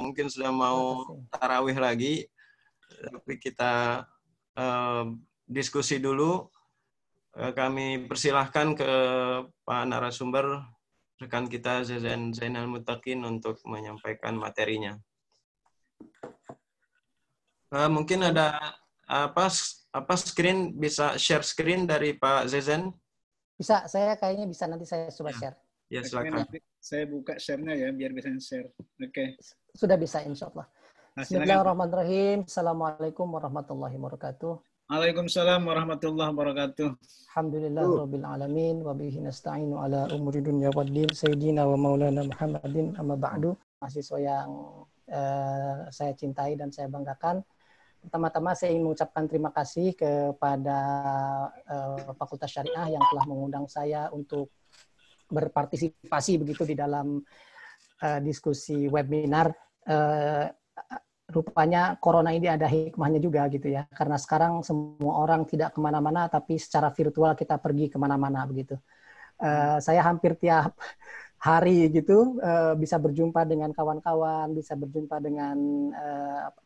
mungkin sudah Terima mau kasih. tarawih lagi, tapi kita diskusi dulu. Kami persilahkan ke Pak narasumber, rekan kita Zainal Muttaqin untuk menyampaikan materinya. Mungkin ada apa screen, bisa share screen dari Pak Zezen? Bisa, saya kayaknya bisa, nanti saya coba share. Ya, Oke, silakan. nanti saya buka share-nya ya biar bisa share. Oke. Sudah bisa, insya Allah. Nah, silakan, Pak. Bismillahirrahmanirrahim. Assalamualaikum warahmatullahi wabarakatuh. Waalaikumsalam warahmatullahi wabarakatuh. Alhamdulillahirabbil alamin wa bihi nasta'inu ala umuri dunya waddin sayyidina wa maulana Muhammadin amma ba'du. Mahasiswa yang saya cintai dan saya banggakan. Pertama-tama saya ingin mengucapkan terima kasih kepada Fakultas Syariah yang telah mengundang saya untuk berpartisipasi begitu di dalam diskusi webinar. Rupanya corona ini ada hikmahnya juga gitu ya, karena sekarang semua orang tidak kemana-mana, tapi secara virtual kita pergi kemana-mana begitu. Saya hampir tiap hari gitu bisa berjumpa dengan kawan-kawan, bisa berjumpa dengan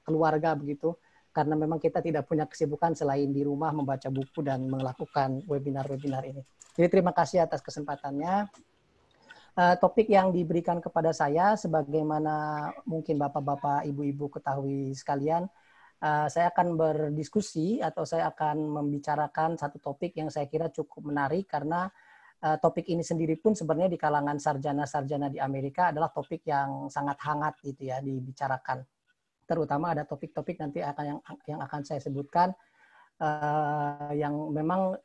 keluarga begitu, karena memang kita tidak punya kesibukan selain di rumah membaca buku dan melakukan webinar-webinar ini. Jadi terima kasih atas kesempatannya. Topik yang diberikan kepada saya, sebagaimana mungkin bapak-bapak, ibu-ibu ketahui sekalian, saya akan berdiskusi atau saya akan membicarakan satu topik yang saya kira cukup menarik, karena topik ini sendiri pun sebenarnya di kalangan sarjana-sarjana di Amerika adalah topik yang sangat hangat gitu ya dibicarakan. Terutama ada topik-topik nanti yang akan saya sebutkan yang memang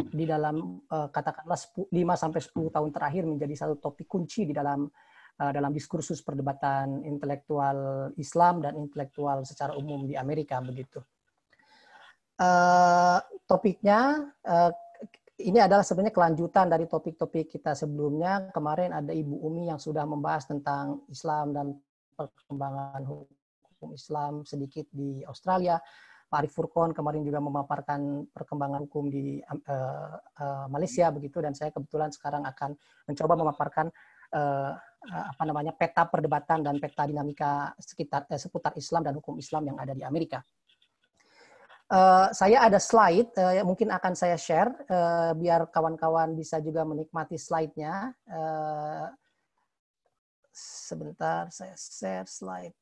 di dalam katakanlah 5-10 tahun terakhir menjadi satu topik kunci di dalam diskursus perdebatan intelektual Islam dan intelektual secara umum di Amerika begitu. Topiknya ini adalah sebenarnya kelanjutan dari topik-topik kita sebelumnya. Kemarin ada Ibu Umi yang sudah membahas tentang Islam dan perkembangan hukum Islam sedikit di Australia. Pak Arif Furqon kemarin juga memaparkan perkembangan hukum di Malaysia begitu, dan saya kebetulan sekarang akan mencoba memaparkan peta perdebatan dan peta dinamika seputar Islam dan hukum Islam yang ada di Amerika. Saya ada slide mungkin akan saya share biar kawan-kawan bisa juga menikmati slide-nya. Sebentar saya share slide.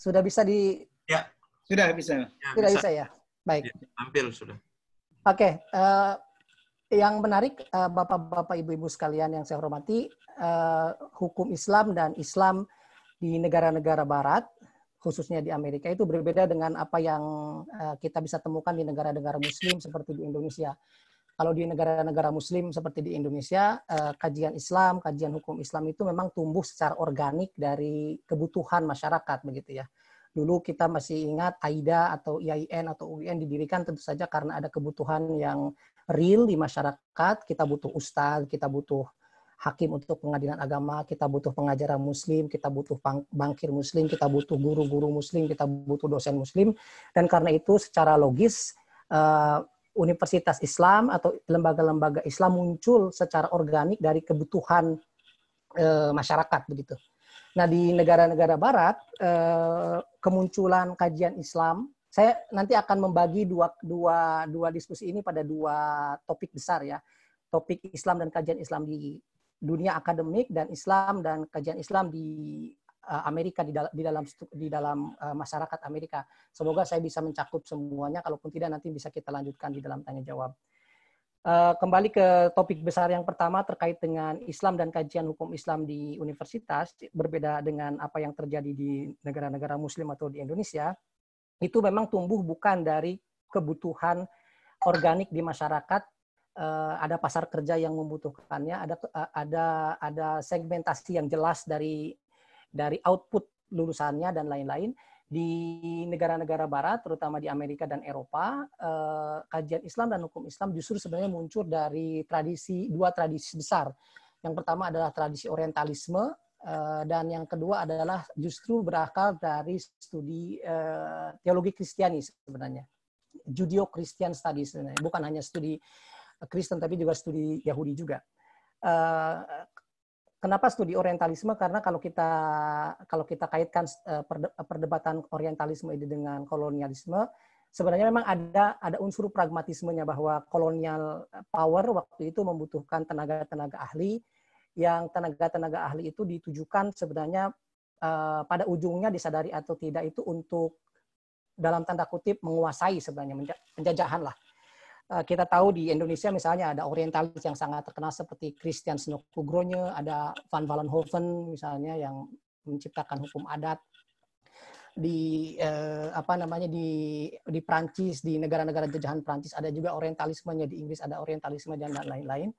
Sudah bisa di... Ya. Sudah bisa. Ya, sudah bisa ya? Baik. Ya, tampil sudah. Oke. Yang menarik, Bapak-Bapak, Ibu-Ibu sekalian yang saya hormati, hukum Islam dan Islam di negara-negara Barat, khususnya di Amerika, itu berbeda dengan apa yang kita bisa temukan di negara-negara Muslim seperti di Indonesia. Kalau di negara-negara Muslim seperti di Indonesia, kajian Islam, kajian hukum Islam itu memang tumbuh secara organik dari kebutuhan masyarakat, begitu ya. Dulu kita masih ingat AIDA atau IAIN atau UIN didirikan tentu saja karena ada kebutuhan yang real di masyarakat. Kita butuh ustadz, kita butuh hakim untuk pengadilan agama, kita butuh pengajaran Muslim, kita butuh bankir Muslim, kita butuh guru-guru Muslim, kita butuh dosen Muslim. Dan karena itu secara logis, universitas Islam atau lembaga-lembaga Islam muncul secara organik dari kebutuhan masyarakat begitu. Nah, di negara-negara Barat kemunculan kajian Islam, saya nanti akan membagi dua diskusi ini pada dua topik besar ya. Topik Islam dan kajian Islam di dunia akademik dan Islam dan kajian Islam di Amerika, di dalam masyarakat Amerika. Semoga saya bisa mencakup semuanya, kalaupun tidak nanti bisa kita lanjutkan di dalam tanya jawab. Kembali ke topik besar yang pertama terkait dengan Islam dan kajian hukum Islam di universitas, berbeda dengan apa yang terjadi di negara-negara Muslim atau di Indonesia, itu memang tumbuh bukan dari kebutuhan organik di masyarakat. Ada pasar kerja yang membutuhkannya, ada segmentasi yang jelas dari output lulusannya dan lain-lain. Di negara-negara Barat, terutama di Amerika dan Eropa, kajian Islam dan hukum Islam justru sebenarnya muncul dari dua tradisi besar. Yang pertama adalah tradisi Orientalisme, dan yang kedua adalah justru berakal dari studi teologi Kristiani sebenarnya. Judeo-Christian Studies sebenarnya, bukan hanya studi Kristen, tapi juga studi Yahudi juga. Kenapa studi orientalisme? Karena kalau kita kaitkan perdebatan orientalisme ini dengan kolonialisme, sebenarnya memang ada unsur pragmatismenya, bahwa kolonial power waktu itu membutuhkan tenaga-tenaga ahli, yang tenaga-tenaga ahli itu ditujukan sebenarnya pada ujungnya, disadari atau tidak, itu untuk dalam tanda kutip menguasai, sebenarnya penjajahan lah. Kita tahu di Indonesia misalnya ada orientalis yang sangat terkenal seperti Christian Nugroho, ada Van Vollenhoven misalnya yang menciptakan hukum adat. Di di Prancis, di negara-negara jajahan Prancis ada juga orientalismenya, di Inggris ada orientalisme dan lain-lain.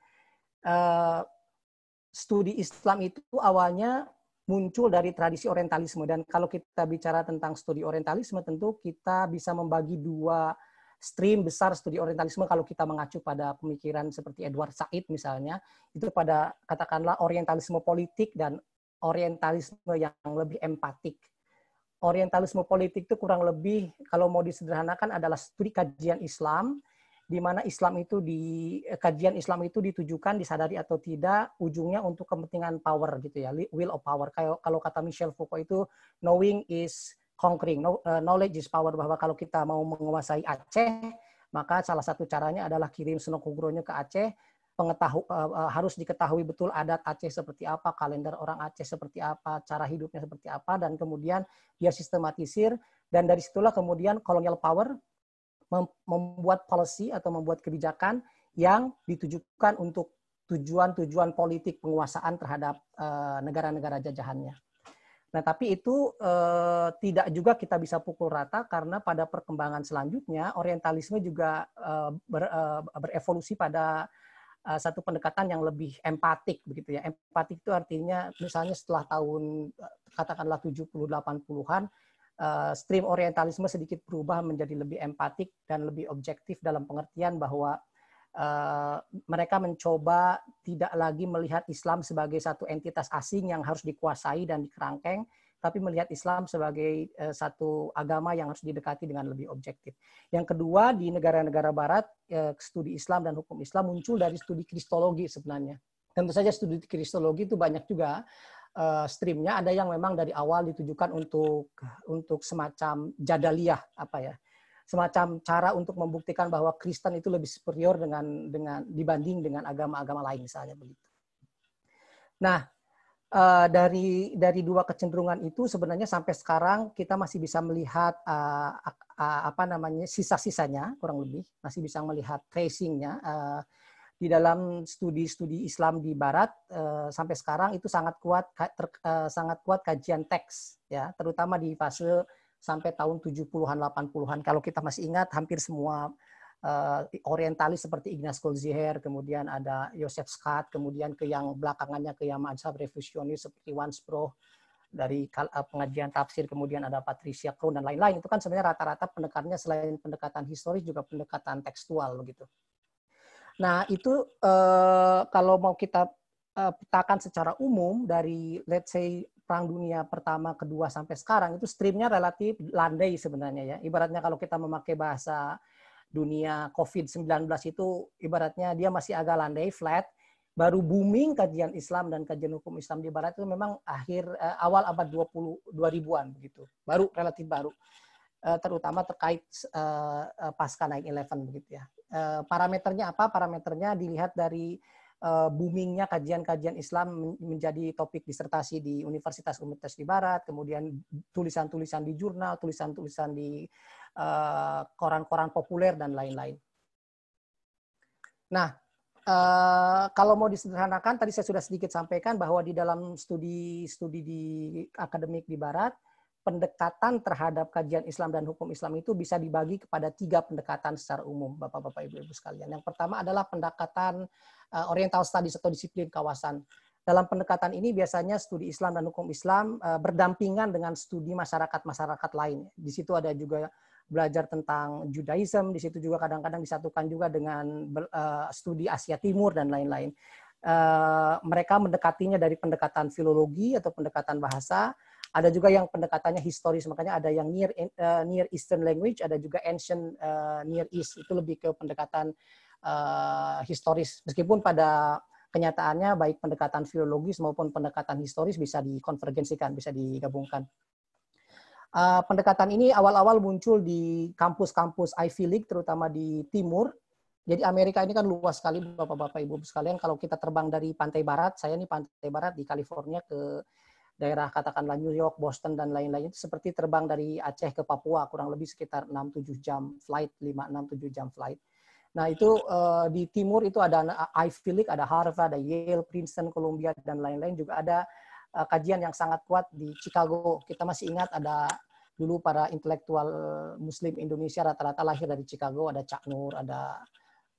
Studi Islam itu awalnya muncul dari tradisi orientalisme, dan kalau kita bicara tentang studi orientalisme tentu kita bisa membagi dua stream besar studi orientalisme kalau kita mengacu pada pemikiran seperti Edward Said misalnya, itu pada katakanlah orientalisme politik dan orientalisme yang lebih empatik. Orientalisme politik itu kurang lebih kalau mau disederhanakan adalah studi kajian Islam, di mana kajian Islam itu ditujukan, disadari atau tidak, ujungnya untuk kepentingan power gitu ya, will of power. Kalau kata Michel Foucault itu knowing is conquering, knowledge is power, bahwa kalau kita mau menguasai Aceh, maka salah satu caranya adalah kirim Nugroho ke Aceh, harus diketahui betul adat Aceh seperti apa, kalender orang Aceh seperti apa, cara hidupnya seperti apa, dan kemudian dia sistematisir, dan dari situlah kemudian colonial power membuat policy atau membuat kebijakan yang ditujukan untuk tujuan-tujuan politik penguasaan terhadap negara-negara jajahannya. Nah, tapi itu tidak juga kita bisa pukul rata, karena pada perkembangan selanjutnya orientalisme juga berevolusi pada satu pendekatan yang lebih empatik begitu ya. Empatik itu artinya misalnya setelah tahun katakanlah 70-80-an, stream orientalisme sedikit berubah menjadi lebih empatik dan lebih objektif, dalam pengertian bahwa mereka mencoba tidak lagi melihat Islam sebagai satu entitas asing yang harus dikuasai dan dikerangkeng, tapi melihat Islam sebagai satu agama yang harus didekati dengan lebih objektif. Yang kedua, di negara-negara Barat, studi Islam dan hukum Islam muncul dari studi kristologi sebenarnya. Tentu saja studi kristologi itu banyak juga streamnya, ada yang memang dari awal ditujukan untuk semacam jadaliyah, semacam cara untuk membuktikan bahwa Kristen itu lebih superior dibanding dengan agama-agama lain misalnya begitu. Nah, dari dua kecenderungan itu sebenarnya sampai sekarang kita masih bisa melihat sisa-sisanya, kurang lebih masih bisa melihat tracingnya di dalam studi-studi Islam di Barat. Sampai sekarang itu sangat kuat kajian teks ya, terutama di fase sampai tahun 70-an, 80-an. Kalau kita masih ingat, hampir semua orientalis seperti Ignaz Goldziher, kemudian ada Joseph Scott, kemudian yang belakangannya ke yang mazhab revisionis seperti Wansbrough, dari pengajian tafsir, kemudian ada Patricia Krohn dan lain-lain. Itu kan sebenarnya rata-rata pendekatannya selain pendekatan historis juga pendekatan tekstual begitu. Nah, itu kalau mau kita petakan secara umum dari let's say Perang Dunia Pertama, Kedua sampai sekarang, itu streamnya relatif landai sebenarnya ya. Ibaratnya kalau kita memakai bahasa dunia COVID-19 itu ibaratnya dia masih agak landai, flat. Baru booming kajian Islam dan kajian hukum Islam di Barat itu memang awal abad 2000-an begitu. Baru relatif baru. Terutama terkait pasca 9/11 begitu ya. Parameternya apa? Parameternya dilihat dari boomingnya kajian-kajian Islam menjadi topik disertasi di universitas-universitas di Barat, kemudian tulisan-tulisan di jurnal, tulisan-tulisan di koran-koran populer, dan lain-lain. Nah, kalau mau disederhanakan, tadi saya sudah sedikit sampaikan bahwa di dalam studi di akademik di Barat, pendekatan terhadap kajian Islam dan hukum Islam itu bisa dibagi kepada 3 pendekatan secara umum, Bapak-Bapak, Ibu-Ibu sekalian. Yang pertama adalah pendekatan Oriental Studies atau disiplin kawasan. Dalam pendekatan ini biasanya studi Islam dan hukum Islam berdampingan dengan studi masyarakat-masyarakat lain. Di situ ada juga belajar tentang Judaism, di situ juga kadang-kadang disatukan juga dengan studi Asia Timur dan lain-lain. Mereka mendekatinya dari pendekatan filologi atau pendekatan bahasa. Ada juga yang pendekatannya historis, makanya ada yang Near Eastern Language, ada juga Ancient Near East, itu lebih ke pendekatan historis. Meskipun pada kenyataannya baik pendekatan filologis maupun pendekatan historis bisa dikonvergensikan, bisa digabungkan. Pendekatan ini awal-awal muncul di kampus-kampus Ivy League, terutama di timur. Jadi Amerika ini kan luas sekali, Bapak-Bapak, Ibu sekalian. Kalau kita terbang dari pantai barat, saya ini pantai barat di California ke daerah katakanlah New York, Boston, dan lain-lain, itu seperti terbang dari Aceh ke Papua, kurang lebih sekitar 6-7 jam flight, 5-6-7 jam flight. Nah itu di timur itu ada Ivy League, ada Harvard, ada Yale, Princeton, Columbia, dan lain-lain. Juga ada kajian yang sangat kuat di Chicago. Kita masih ingat ada dulu para intelektual Muslim Indonesia rata-rata lahir dari Chicago, ada Cak Nur, ada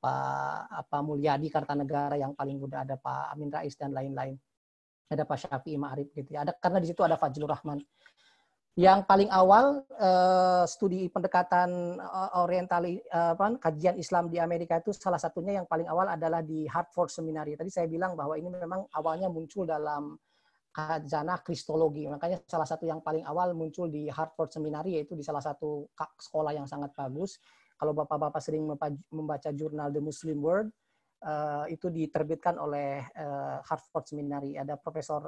Pak Mulyadi Kartanegara yang paling muda, ada Pak Amin Rais dan lain-lain, ada Pak Syafi'i Ma'arif gitu ya. Ada karena di situ ada Fajlur Rahman. Yang paling awal studi pendekatan kajian Islam di Amerika itu salah satunya yang paling awal adalah di Hartford Seminary. Tadi saya bilang bahwa ini memang awalnya muncul dalam khazanah kristologi. Makanya salah satu yang paling awal muncul di Hartford Seminary, yaitu di salah satu sekolah yang sangat bagus. Kalau Bapak-Bapak sering membaca jurnal The Muslim World, itu diterbitkan oleh Hartford Seminary.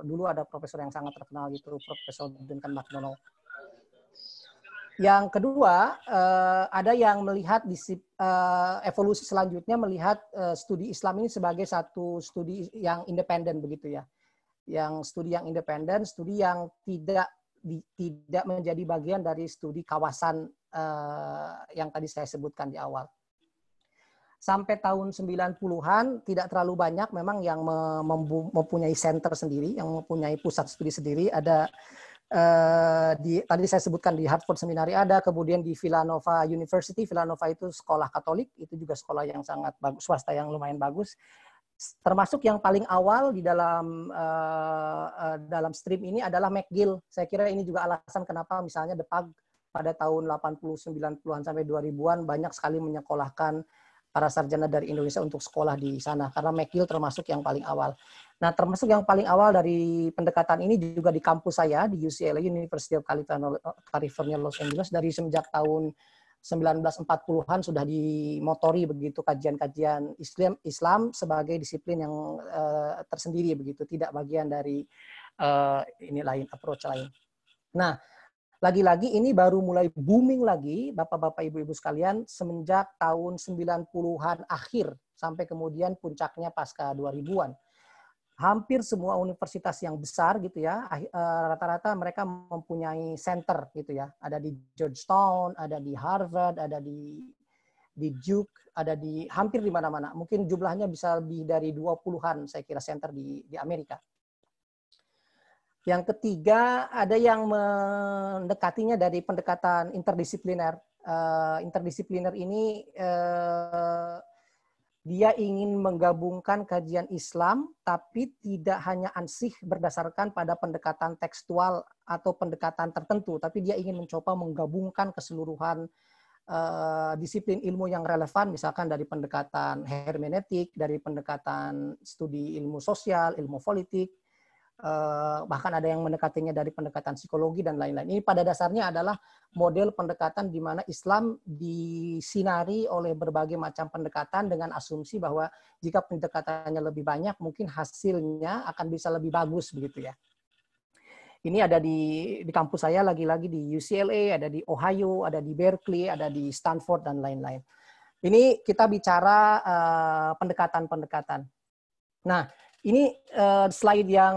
Dulu ada profesor yang sangat terkenal, gitu, Profesor Duncan McDonald. Yang kedua, ada yang melihat evolusi selanjutnya melihat studi Islam ini sebagai satu studi yang independen, begitu ya. Yang studi yang independen, studi yang tidak menjadi bagian dari studi kawasan yang tadi saya sebutkan di awal. Sampai tahun 90-an tidak terlalu banyak memang yang mempunyai center sendiri, yang mempunyai pusat studi sendiri. Ada tadi saya sebutkan di Hartford Seminary ada, kemudian di Villanova University. Villanova itu sekolah Katolik, itu juga sekolah yang sangat bagus, swasta yang lumayan bagus. Termasuk yang paling awal di dalam stream ini adalah McGill. Saya kira ini juga alasan kenapa misalnya DEPAG pada tahun 80, 90-an sampai 2000-an banyak sekali menyekolahkan para sarjana dari Indonesia untuk sekolah di sana, karena McGill termasuk yang paling awal. Nah, termasuk yang paling awal dari pendekatan ini juga di kampus saya di UCLA, University of California Los Angeles, dari semenjak tahun 1940-an sudah dimotori begitu kajian-kajian Islam sebagai disiplin yang tersendiri begitu, tidak bagian dari approach lain. Nah, lagi-lagi ini baru mulai booming lagi, Bapak-Bapak, Ibu-Ibu sekalian, semenjak tahun 90-an akhir sampai kemudian puncaknya pasca 2000-an. Hampir semua universitas yang besar gitu ya, rata-rata mereka mempunyai center gitu ya. Ada di Georgetown, ada di Harvard, ada di Duke, ada di hampir di mana-mana. Mungkin jumlahnya bisa lebih dari 20-an saya kira center di Amerika. Yang ketiga, ada yang mendekatinya dari pendekatan interdisipliner. Interdisipliner ini dia ingin menggabungkan kajian Islam, tapi tidak hanya ansih berdasarkan pada pendekatan tekstual atau pendekatan tertentu, tapi dia ingin mencoba menggabungkan keseluruhan disiplin ilmu yang relevan, misalkan dari pendekatan hermeneutik, dari pendekatan studi ilmu sosial, ilmu politik, bahkan ada yang mendekatinya dari pendekatan psikologi dan lain-lain. Ini pada dasarnya adalah model pendekatan di mana Islam disinari oleh berbagai macam pendekatan dengan asumsi bahwa jika pendekatannya lebih banyak, mungkin hasilnya akan bisa lebih bagus begitu ya. Ini ada di kampus saya, lagi-lagi di UCLA, ada di Ohio, ada di Berkeley, ada di Stanford dan lain-lain. Ini kita bicara pendekatan-pendekatan. Nah, ini slide yang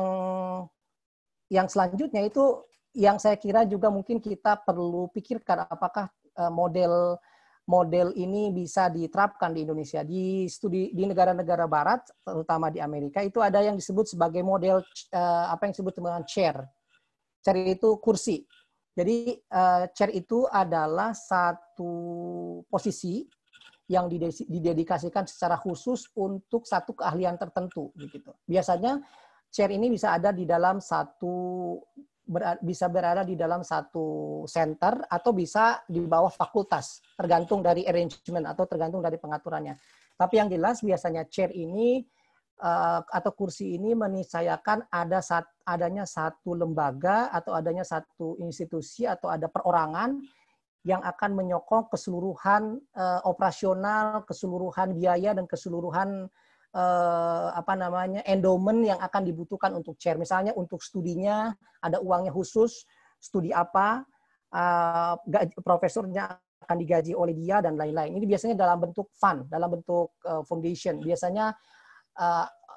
selanjutnya itu yang saya kira juga mungkin kita perlu pikirkan apakah model ini bisa diterapkan di Indonesia. Di studi di negara-negara barat, terutama di Amerika, itu ada yang disebut sebagai model apa yang disebut dengan chair. Chair itu kursi. Jadi chair itu adalah satu posisi yang didedikasikan secara khusus untuk satu keahlian tertentu begitu. Biasanya chair ini bisa ada di dalam bisa berada di dalam satu center atau bisa di bawah fakultas, tergantung dari arrangement atau tergantung dari pengaturannya. Tapi yang jelas biasanya chair ini atau kursi ini meniscayakan adanya satu lembaga atau adanya satu institusi atau ada perorangan yang akan menyokong keseluruhan operasional, keseluruhan biaya dan keseluruhan endowment yang akan dibutuhkan untuk chair. Misalnya untuk studinya ada uangnya khusus, studi apa, profesornya akan digaji oleh dia dan lain-lain. Ini biasanya dalam bentuk fund, dalam bentuk foundation. Biasanya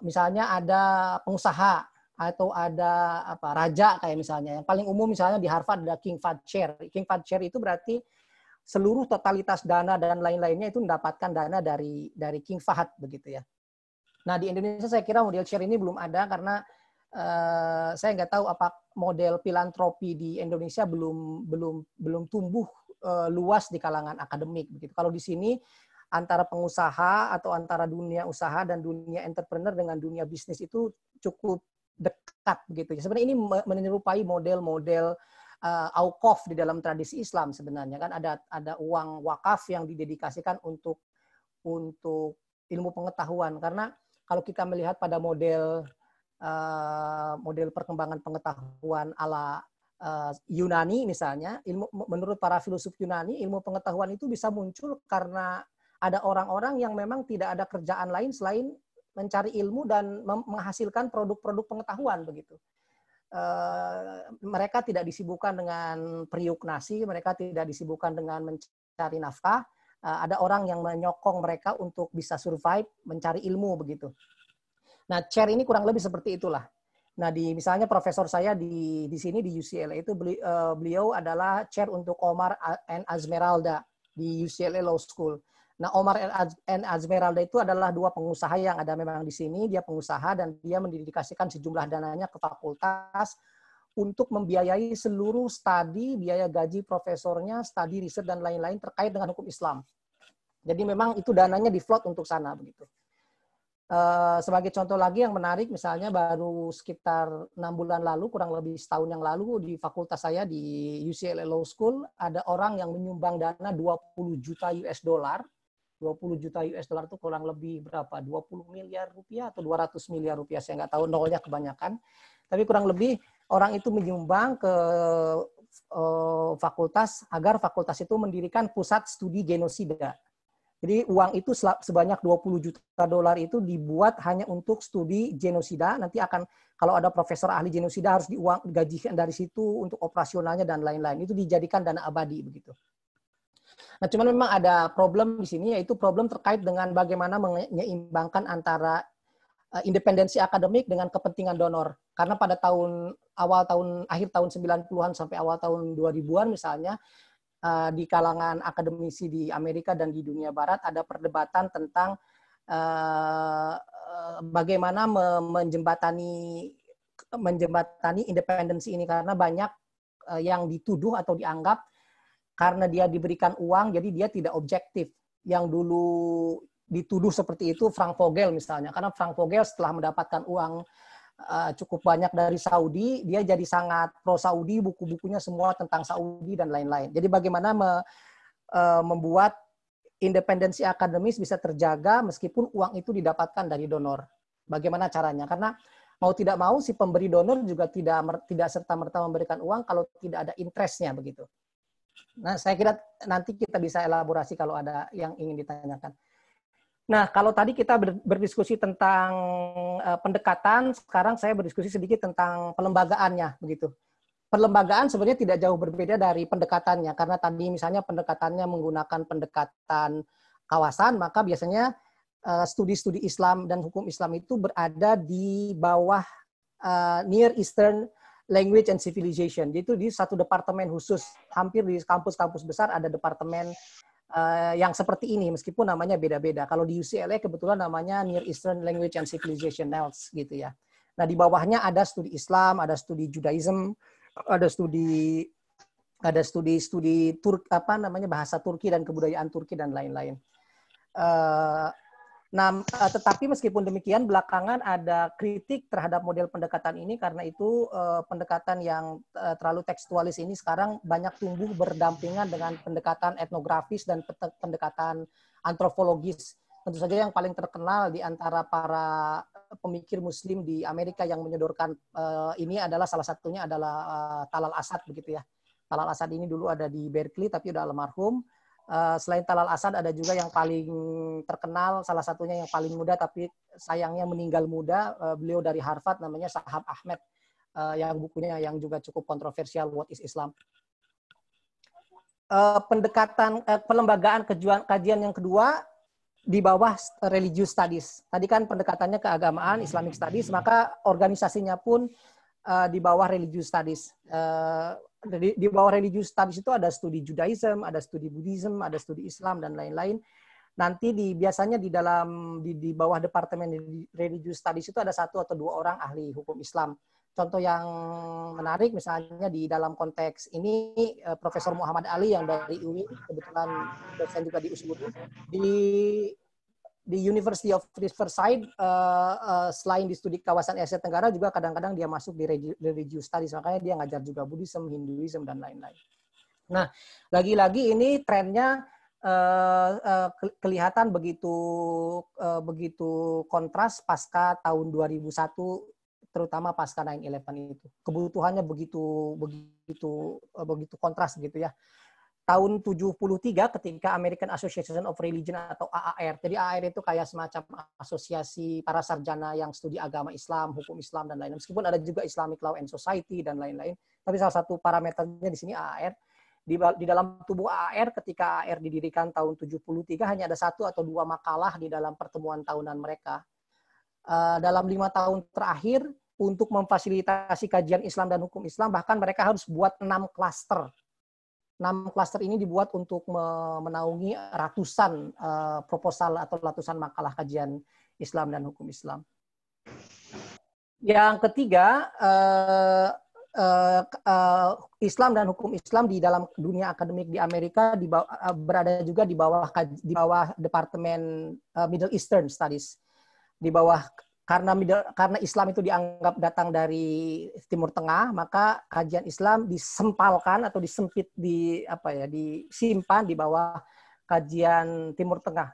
misalnya ada pengusaha atau ada raja kayak misalnya. Yang paling umum misalnya di Harvard ada King Fahd Chair. King Fahd Chair itu berarti seluruh totalitas dana dan lain-lainnya itu mendapatkan dana dari King Fahd begitu ya. Nah di Indonesia saya kira model chair ini belum ada karena saya nggak tahu apa model filantropi di Indonesia belum tumbuh luas di kalangan akademik begitu. Kalau di sini antara pengusaha atau antara dunia usaha dan dunia entrepreneur dengan dunia bisnis itu cukup dekat begitu. Sebenarnya ini menyerupai model-model auqaf di dalam tradisi Islam sebenarnya kan ada uang wakaf yang didedikasikan untuk ilmu pengetahuan karena kalau kita melihat pada model perkembangan pengetahuan ala Yunani misalnya, menurut para filsuf Yunani, ilmu pengetahuan itu bisa muncul karena ada orang-orang yang memang tidak ada kerjaan lain selain mencari ilmu dan menghasilkan produk-produk pengetahuan begitu. Mereka tidak disibukkan dengan periuk nasi, mereka tidak disibukkan dengan mencari nafkah. Ada orang yang menyokong mereka untuk bisa survive, mencari ilmu begitu. Nah, chair ini kurang lebih seperti itulah. Nah, misalnya profesor saya di sini di UCLA itu beliau adalah chair untuk Omar and Esmeralda di UCLA Law School. Nah, Omar and Esmeralda itu adalah dua pengusaha yang ada memang di sini. Dia pengusaha dan dia mendedikasikan sejumlah dananya ke fakultas untuk membiayai seluruh studi, biaya gaji profesornya, studi riset dan lain-lain terkait dengan hukum Islam. Jadi memang itu dananya di-float untuk sana begitu. Sebagai contoh lagi yang menarik, misalnya baru sekitar 6 bulan lalu, kurang lebih setahun yang lalu, di fakultas saya di UCLA Law School, ada orang yang menyumbang dana 20 juta US dollar. 20 juta US dollar itu kurang lebih berapa? 20 miliar rupiah atau 200 miliar rupiah, saya nggak tahu, nolnya kebanyakan. Tapi kurang lebih orang itu menyumbang ke fakultas agar fakultas itu mendirikan pusat studi genosida. Jadi uang itu sebanyak 20 juta dolar itu dibuat hanya untuk studi genosida. Nanti akan kalau ada profesor ahli genosida harus digajikan dari situ untuk operasionalnya dan lain-lain. Itu dijadikan dana abadi begitu. Nah, cuman memang ada problem di sini, yaitu problem terkait dengan bagaimana menyeimbangkan antara independensi akademik dengan kepentingan donor. Karena pada akhir tahun 90-an sampai awal tahun 2000-an misalnya, di kalangan akademisi di Amerika dan di dunia Barat ada perdebatan tentang bagaimana menjembatani independensi ini, karena banyak yang dituduh atau dianggap karena dia diberikan uang jadi dia tidak objektif. Yang dulu dituduh seperti itu Frank Vogel misalnya, karena Frank Vogel setelah mendapatkan uang cukup banyak dari Saudi, dia jadi sangat pro Saudi, buku-bukunya semua tentang Saudi dan lain-lain. Jadi bagaimana membuat independensi akademis bisa terjaga meskipun uang itu didapatkan dari donor. Bagaimana caranya? Karena mau tidak mau si pemberi donor juga tidak serta-merta memberikan uang kalau tidak ada interest-nya begitu. Nah, saya kira nanti kita bisa elaborasi kalau ada yang ingin ditanyakan. Nah, kalau tadi kita berdiskusi tentang pendekatan, sekarang saya berdiskusi sedikit tentang pelembagaannya, begitu. Perlembagaan sebenarnya tidak jauh berbeda dari pendekatannya, karena tadi misalnya pendekatannya menggunakan pendekatan kawasan, maka biasanya studi-studi Islam dan hukum Islam itu berada di bawah Near Eastern Language and Civilization. Jadi itu di satu departemen khusus, hampir di kampus-kampus besar ada departemen yang seperti ini, meskipun namanya beda-beda. Kalau di UCLA kebetulan namanya Near Eastern Language and Civilization NELS gitu ya. Nah, di bawahnya ada studi Islam, ada studi Judaism, ada studi bahasa Turki dan kebudayaan Turki dan lain-lain. Nah, tetapi meskipun demikian, belakangan ada kritik terhadap model pendekatan ini karena itu pendekatan yang terlalu tekstualis ini sekarang banyak tumbuh berdampingan dengan pendekatan etnografis dan pendekatan antropologis. Tentu saja yang paling terkenal di antara para pemikir Muslim di Amerika yang menyodorkan ini adalah salah satunya adalah Talal Asad begitu ya. Talal Asad ini dulu ada di Berkeley tapi udah almarhum. Selain Talal Asad ada juga yang paling terkenal, salah satunya yang paling muda tapi sayangnya meninggal muda, beliau dari Harvard namanya Shahab Ahmed, yang bukunya yang juga cukup kontroversial, What is Islam. Pelembagaan kajian yang kedua di bawah religious studies. Tadi kan pendekatannya keagamaan, Islamic studies, maka organisasinya pun di bawah religious studies. Di bawah religious studies itu ada studi Judaism, ada studi Buddhism, ada studi Islam dan lain-lain. Nanti biasanya di bawah departemen religious studies itu ada 1 atau 2 orang ahli hukum Islam. Contoh yang menarik misalnya di dalam konteks ini Profesor Muhammad Ali yang dari UI, kebetulan dosen juga di USURI, di University of Riverside, selain di studi kawasan Asia Tenggara juga kadang-kadang dia masuk di religious studies, makanya dia ngajar juga Buddhism, Hinduism dan lain-lain. Nah, lagi-lagi ini trennya kelihatan begitu kontras pasca tahun 2001, terutama pasca 9/11 itu. Kebutuhannya begitu kontras gitu ya. Tahun 73 ketika American Association of Religion atau AAR. Jadi AAR itu kayak semacam asosiasi para sarjana yang studi agama Islam, hukum Islam dan lain-lain. Meskipun ada juga Islamic Law and Society dan lain-lain, tapi salah satu parameternya di sini AAR. Di dalam tubuh AAR ketika AAR didirikan tahun 73 hanya ada 1 atau 2 makalah di dalam pertemuan tahunan mereka. Dalam 5 tahun terakhir untuk memfasilitasi kajian Islam dan hukum Islam, bahkan mereka harus buat 6 klaster. 6 klaster ini dibuat untuk menaungi ratusan proposal atau ratusan makalah kajian Islam dan hukum Islam. Yang ketiga, Islam dan hukum Islam di dalam dunia akademik di Amerika berada juga di bawah Departemen Middle Eastern Studies. Di bawah karena Islam itu dianggap datang dari Timur Tengah, maka kajian Islam disempalkan atau disimpan di bawah kajian Timur Tengah.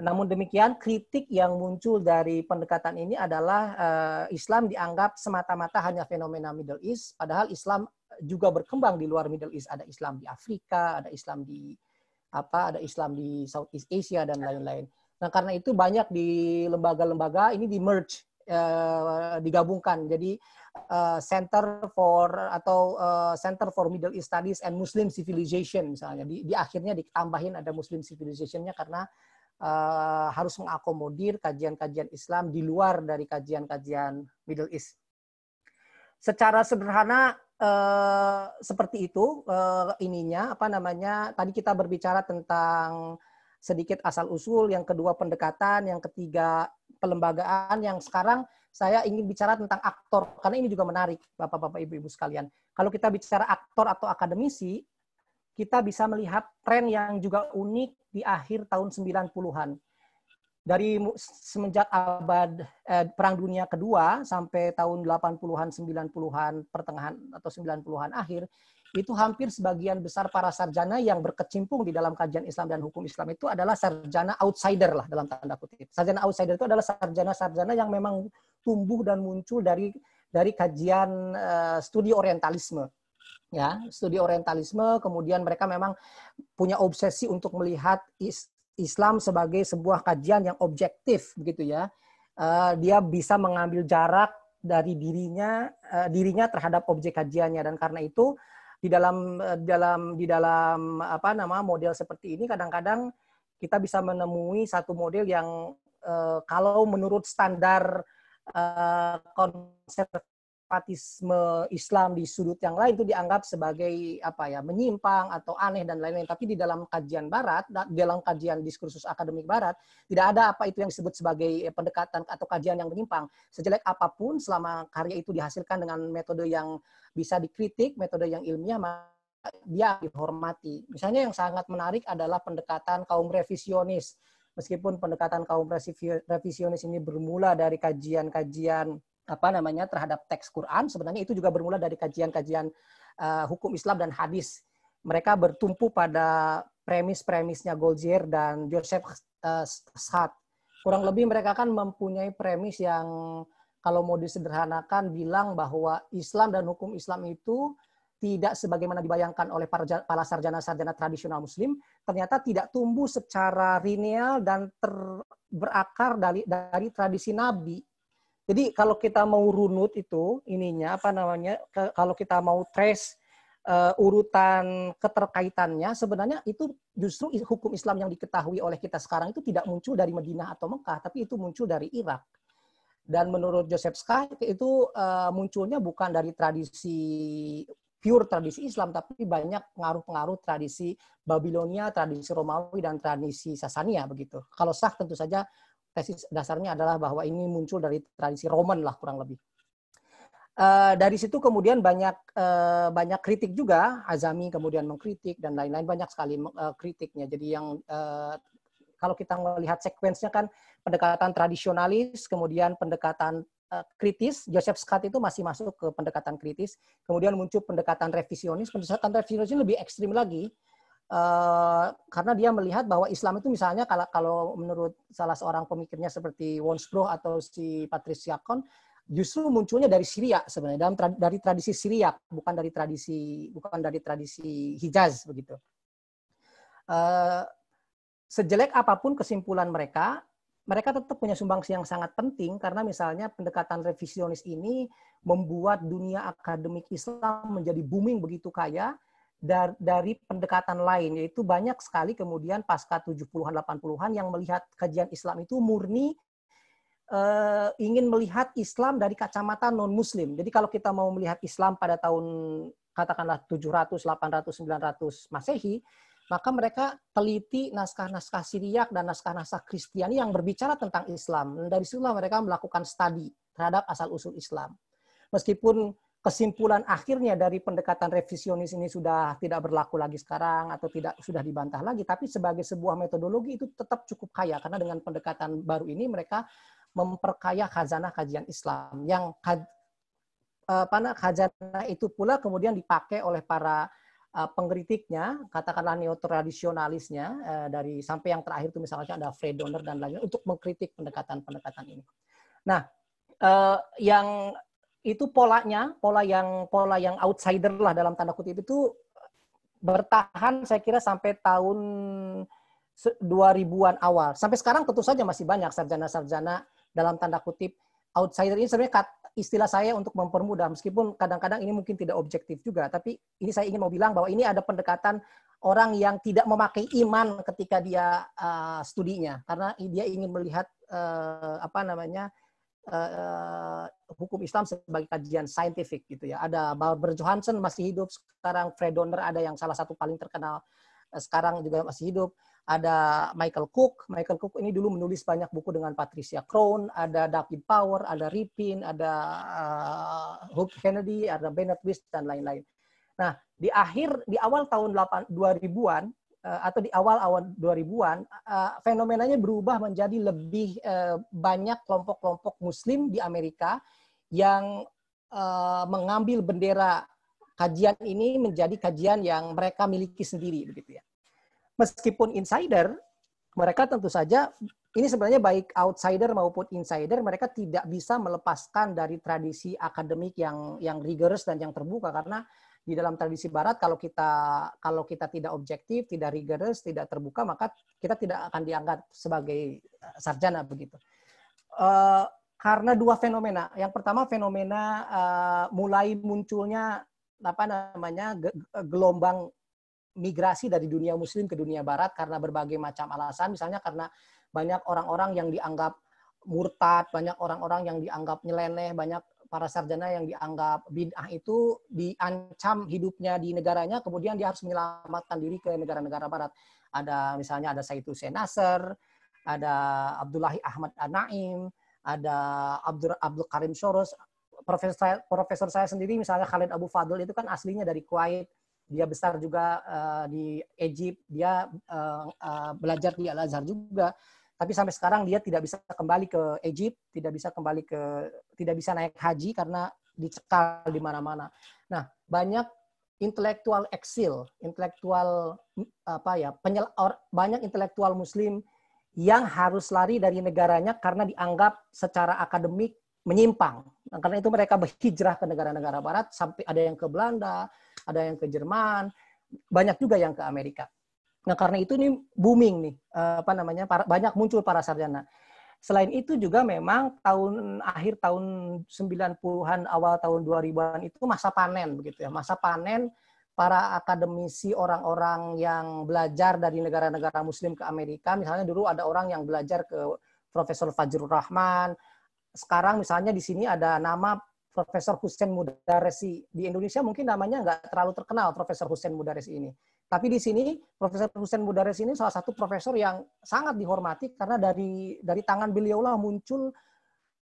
Namun demikian, kritik yang muncul dari pendekatan ini adalah Islam dianggap semata-mata hanya fenomena Middle East, padahal Islam juga berkembang di luar Middle East. Ada Islam di Afrika, ada Islam di Southeast Asia dan lain-lain. Nah, karena itu banyak di lembaga-lembaga ini di-merge, digabungkan. Jadi Center for Middle East Studies and Muslim Civilization misalnya. Di akhirnya ditambahin ada Muslim Civilization-nya karena harus mengakomodir kajian-kajian Islam di luar dari kajian-kajian Middle East. Secara sederhana seperti itu tadi kita berbicara tentang sedikit asal-usul, yang kedua pendekatan, yang ketiga pelembagaan, yang sekarang saya ingin bicara tentang aktor, karena ini juga menarik, Bapak-Bapak, Ibu-Ibu sekalian. Kalau kita bicara aktor atau akademisi, kita bisa melihat tren yang juga unik di akhir tahun 90-an. Dari semenjak Perang Dunia Kedua sampai tahun 80-an, 90-an, pertengahan atau 90-an akhir, itu hampir sebagian besar para sarjana yang berkecimpung di dalam kajian Islam dan hukum Islam itu adalah sarjana outsider lah dalam tanda kutip. Sarjana outsider itu adalah sarjana-sarjana yang memang tumbuh dan muncul dari kajian studi orientalisme. Ya, studi orientalisme, kemudian mereka memang punya obsesi untuk melihat Islam sebagai sebuah kajian yang objektif begitu ya. Dia bisa mengambil jarak dari dirinya terhadap objek kajiannya, dan karena itu di dalam model seperti ini kadang-kadang kita bisa menemui satu model yang kalau menurut standar konservatisme Islam di sudut yang lain itu dianggap sebagai menyimpang atau aneh dan lain-lain, tapi di dalam kajian barat, dalam kajian diskursus akademik barat tidak ada apa itu yang disebut sebagai pendekatan atau kajian yang menyimpang. Sejelek apapun selama karya itu dihasilkan dengan metode yang bisa dikritik, metode yang ilmiah, dia dihormati. Misalnya yang sangat menarik adalah pendekatan kaum revisionis. Meskipun pendekatan kaum revisionis ini bermula dari kajian-kajian terhadap teks Quran, sebenarnya itu juga bermula dari kajian-kajian hukum Islam dan hadis. Mereka bertumpu pada premis-premisnya Goldziher dan Joseph Schat. Kurang lebih mereka kan mempunyai premis yang kalau mau disederhanakan bilang bahwa Islam dan hukum Islam itu tidak sebagaimana dibayangkan oleh para sarjana-sarjana tradisional Muslim, ternyata tidak tumbuh secara linear dan berakar dari tradisi Nabi. Jadi kalau kita mau runut itu ininya apa namanya, kalau kita mau trace urutan keterkaitannya, sebenarnya itu justru hukum Islam yang diketahui oleh kita sekarang itu tidak muncul dari Madinah atau Mekah, tapi itu muncul dari Irak. Dan menurut Joseph Sky itu munculnya bukan dari pure tradisi Islam, tapi banyak pengaruh-pengaruh tradisi Babilonia, tradisi Romawi, dan tradisi Sasania begitu. Kalau sah tentu saja tesis dasarnya adalah bahwa ini muncul dari tradisi Roman lah kurang lebih. Dari situ kemudian banyak kritik juga, Azami kemudian mengkritik dan lain-lain, banyak sekali kritiknya. Jadi yang kalau kita melihat sekuensnya kan pendekatan tradisionalis, kemudian pendekatan kritis. Joseph Scott itu masih masuk ke pendekatan kritis. Kemudian muncul pendekatan revisionis. Pendekatan revisionis lebih ekstrim lagi karena dia melihat bahwa Islam itu misalnya kalau menurut salah seorang pemikirnya seperti Wonsbrough atau si Patrice Yacon, justru munculnya dari Syria sebenarnya, dari tradisi Syriak, bukan dari tradisi Hijaz begitu. Sejelek apapun kesimpulan mereka tetap punya sumbangsi yang sangat penting karena misalnya pendekatan revisionis ini membuat dunia akademik Islam menjadi booming begitu kaya dari pendekatan lain, yaitu banyak sekali kemudian pasca 70-an 80-an yang melihat kajian Islam itu murni ingin melihat Islam dari kacamata non-Muslim. Jadi kalau kita mau melihat Islam pada tahun katakanlah 700, 800, 900 Masehi, maka mereka teliti naskah-naskah Syriak dan naskah-naskah Kristiani yang berbicara tentang Islam. Dan dari situlah mereka melakukan studi terhadap asal-usul Islam. Meskipun kesimpulan akhirnya dari pendekatan revisionis ini sudah tidak berlaku lagi sekarang atau sudah dibantah lagi, tapi sebagai sebuah metodologi itu tetap cukup kaya karena dengan pendekatan baru ini mereka memperkaya khazanah kajian Islam yang khazanah itu pula kemudian dipakai oleh para pengkritiknya, katakanlah neotradisionalisnya dari sampai yang terakhir itu misalnya ada Fred Donner dan lainnya untuk mengkritik pendekatan-pendekatan ini. Nah, yang itu pola yang outsider lah dalam tanda kutip itu bertahan saya kira sampai tahun 2000-an awal. Sampai sekarang tentu saja masih banyak sarjana-sarjana dalam tanda kutip outsider ini sebenarnya istilah saya untuk mempermudah, meskipun kadang-kadang ini mungkin tidak objektif juga, tapi ini saya ingin mau bilang bahwa ini ada pendekatan orang yang tidak memakai iman ketika dia studinya, karena dia ingin melihat hukum Islam sebagai kajian saintifik gitu ya. Ada Barbara Johansson masih hidup sekarang, Fred Donner ada yang salah satu paling terkenal sekarang juga masih hidup. Ada Michael Cook. Michael Cook ini dulu menulis banyak buku dengan Patricia Crone, ada David Power, ada Ripin, ada Hugh Kennedy, ada Bernard Wist dan lain-lain. Nah, di awal tahun 2000-an atau di awal 2000-an fenomenanya berubah menjadi lebih banyak kelompok-kelompok Muslim di Amerika yang mengambil bendera kajian ini menjadi kajian yang mereka miliki sendiri begitu ya. Meskipun insider, mereka tentu saja ini sebenarnya baik outsider maupun insider, mereka tidak bisa melepaskan dari tradisi akademik yang rigorous dan yang terbuka, karena di dalam tradisi Barat kalau kita tidak objektif, tidak rigorous, tidak terbuka, maka kita tidak akan dianggap sebagai sarjana begitu. Karena dua fenomena. Yang pertama fenomena mulai munculnya gelombang migrasi dari dunia Muslim ke dunia Barat karena berbagai macam alasan, misalnya karena banyak orang-orang yang dianggap murtad, banyak orang-orang yang dianggap nyeleneh, banyak para sarjana yang dianggap bid'ah itu diancam hidupnya di negaranya, kemudian dia harus menyelamatkan diri ke negara-negara Barat. Ada misalnya ada Said Hussein Nasr, ada Abdullahi Ahmad An-Naim, ada Abdul Karim Soros. Profesor saya sendiri misalnya Khalid Abu Fadl itu kan aslinya dari Kuwait. Dia besar juga di Egypt, dia belajar di Al-Azhar juga. Tapi sampai sekarang dia tidak bisa kembali ke Egypt, tidak bisa naik haji karena dicekal di mana-mana. Nah, banyak intelektual eksil, banyak intelektual Muslim yang harus lari dari negaranya karena dianggap secara akademik menyimpang. Nah, karena itu mereka berhijrah ke negara-negara Barat, sampai ada yang ke Belanda, ada yang ke Jerman, banyak juga yang ke Amerika. Nah, karena itu ini booming nih, banyak muncul para sarjana. Selain itu juga memang akhir tahun 90-an, awal tahun 2000-an itu masa panen begitu ya. Masa panen para akademisi, orang-orang yang belajar dari negara-negara muslim ke Amerika. Misalnya dulu ada orang yang belajar ke Profesor Fajrul Rahman. Sekarang misalnya di sini ada nama Profesor Hussein Mudaresi. Di Indonesia mungkin namanya nggak terlalu terkenal Profesor Hussein Mudaresi ini. Tapi di sini Profesor Hussein Mudaresi ini salah satu profesor yang sangat dihormati karena dari tangan beliaulah muncul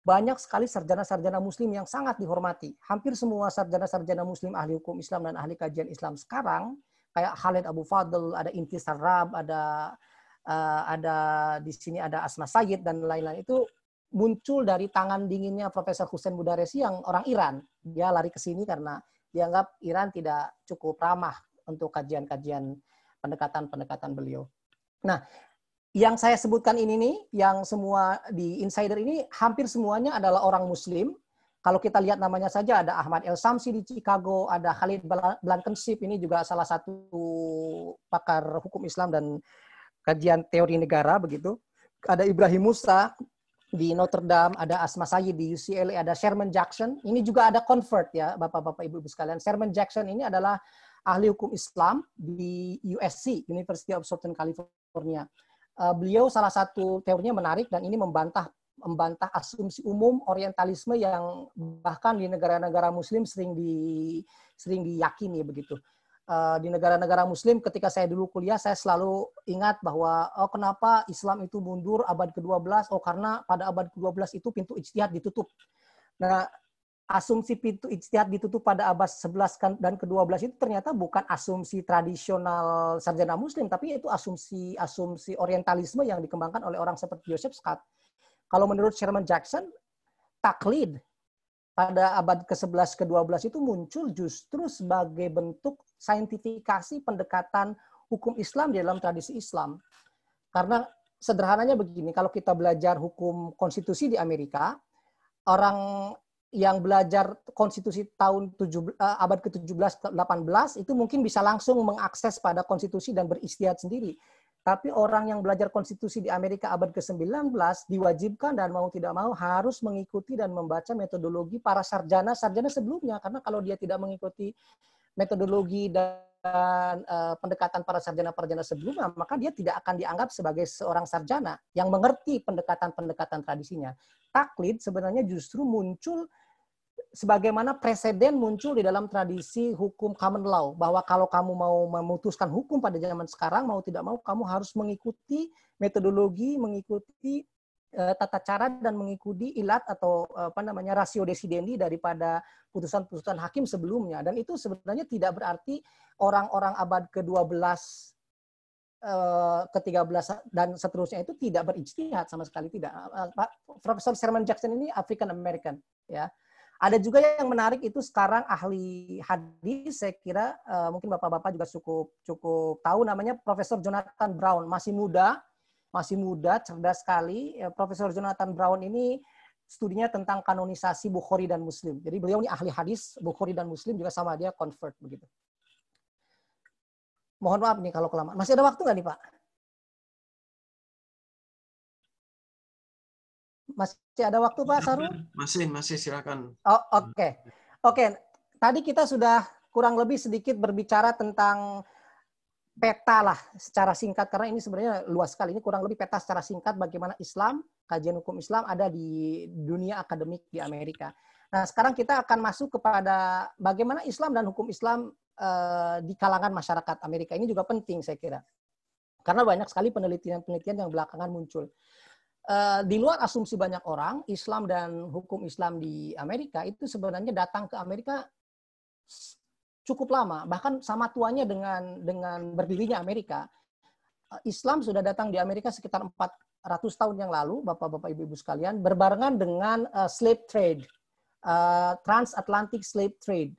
banyak sekali sarjana-sarjana muslim yang sangat dihormati. Hampir semua sarjana-sarjana muslim ahli hukum Islam dan ahli kajian Islam sekarang, kayak Khalid Abu Fadl, ada Intisar Rab, ada di sini ada Asma Sayyid dan lain-lain, itu muncul dari tangan dinginnya Profesor Hussein Mudaresi yang orang Iran. Dia lari ke sini karena dianggap Iran tidak cukup ramah untuk kajian-kajian pendekatan-pendekatan beliau. Nah, yang saya sebutkan ini nih, yang semua di Insider ini hampir semuanya adalah orang Muslim. Kalau kita lihat namanya saja, ada Ahmad El Samsi di Chicago, ada Khalid Blankenship, ini juga salah satu pakar hukum Islam dan kajian teori negara begitu. Ada Ibrahim Musa di Notre Dame, ada Asma Sayyid di UCLA, ada Sherman Jackson. Ini juga ada convert ya, Bapak-bapak Ibu-ibu sekalian. Sherman Jackson ini adalah ahli hukum Islam di USC, University of Southern California. Beliau salah satu teorinya menarik dan ini membantah asumsi umum orientalisme yang bahkan di negara-negara Muslim sering diyakini begitu. Di negara-negara Muslim ketika saya dulu kuliah saya selalu ingat bahwa kenapa Islam itu mundur abad ke-12? Karena pada abad ke-12 itu pintu ijtihad ditutup. Nah, asumsi pintu ijtihad ditutup pada abad 11 dan ke-12 itu ternyata bukan asumsi tradisional sarjana muslim, tapi itu asumsi orientalisme yang dikembangkan oleh orang seperti Joseph Scott. Kalau menurut Sherman Jackson, taklid pada abad ke-11 ke-12 itu muncul justru sebagai bentuk saintifikasi pendekatan hukum Islam di dalam tradisi Islam. Karena sederhananya begini, kalau kita belajar hukum konstitusi di Amerika, orang yang belajar konstitusi tahun abad ke-17 ke-18 itu mungkin bisa langsung mengakses pada konstitusi dan beristihad sendiri. Tapi orang yang belajar konstitusi di Amerika abad ke-19 diwajibkan dan mau tidak mau harus mengikuti dan membaca metodologi para sarjana sebelumnya. Karena kalau dia tidak mengikuti metodologi dan pendekatan para sarjana sebelumnya, maka dia tidak akan dianggap sebagai seorang sarjana yang mengerti pendekatan-pendekatan tradisinya. Taklid sebenarnya justru muncul sebagaimana preseden muncul di dalam tradisi hukum common law, bahwa kalau kamu mau memutuskan hukum pada zaman sekarang, mau tidak mau kamu harus mengikuti metodologi, mengikuti tata cara dan mengikuti ilat atau ratio decidendi daripada putusan-putusan hakim sebelumnya. Dan itu sebenarnya tidak berarti orang-orang abad ke-12 ke-13 dan seterusnya itu tidak berijtihad, sama sekali tidak. Profesor Sherman Jackson ini African American ya. Ada juga yang menarik itu sekarang ahli hadis, saya kira mungkin bapak-bapak juga cukup tahu, namanya Profesor Jonathan Brown, masih muda, cerdas sekali. Profesor Jonathan Brown ini studinya tentang kanonisasi Bukhari dan Muslim. Jadi beliau ini ahli hadis Bukhari dan Muslim juga sama, dia convert begitu. Mohon maaf nih kalau kelamaan. Masih ada waktu nggak nih Pak? Masih ada waktu Pak Sarul? Masih silakan. Oke. Tadi kita sudah kurang lebih sedikit berbicara tentang peta lah secara singkat, karena ini sebenarnya luas sekali. Ini kurang lebih peta secara singkat bagaimana Islam, kajian hukum Islam ada di dunia akademik di Amerika. Nah, sekarang kita akan masuk kepada bagaimana Islam dan hukum Islam di kalangan masyarakat Amerika. Ini juga penting saya kira. Karena banyak sekali penelitian-penelitian yang belakangan muncul. Di luar asumsi banyak orang, Islam dan hukum Islam di Amerika itu sebenarnya datang ke Amerika cukup lama, bahkan sama tuanya dengan berdirinya Amerika. Islam sudah datang di Amerika sekitar 400 tahun yang lalu, Bapak-bapak Ibu-ibu sekalian, berbarengan dengan slave trade, transatlantic slave trade,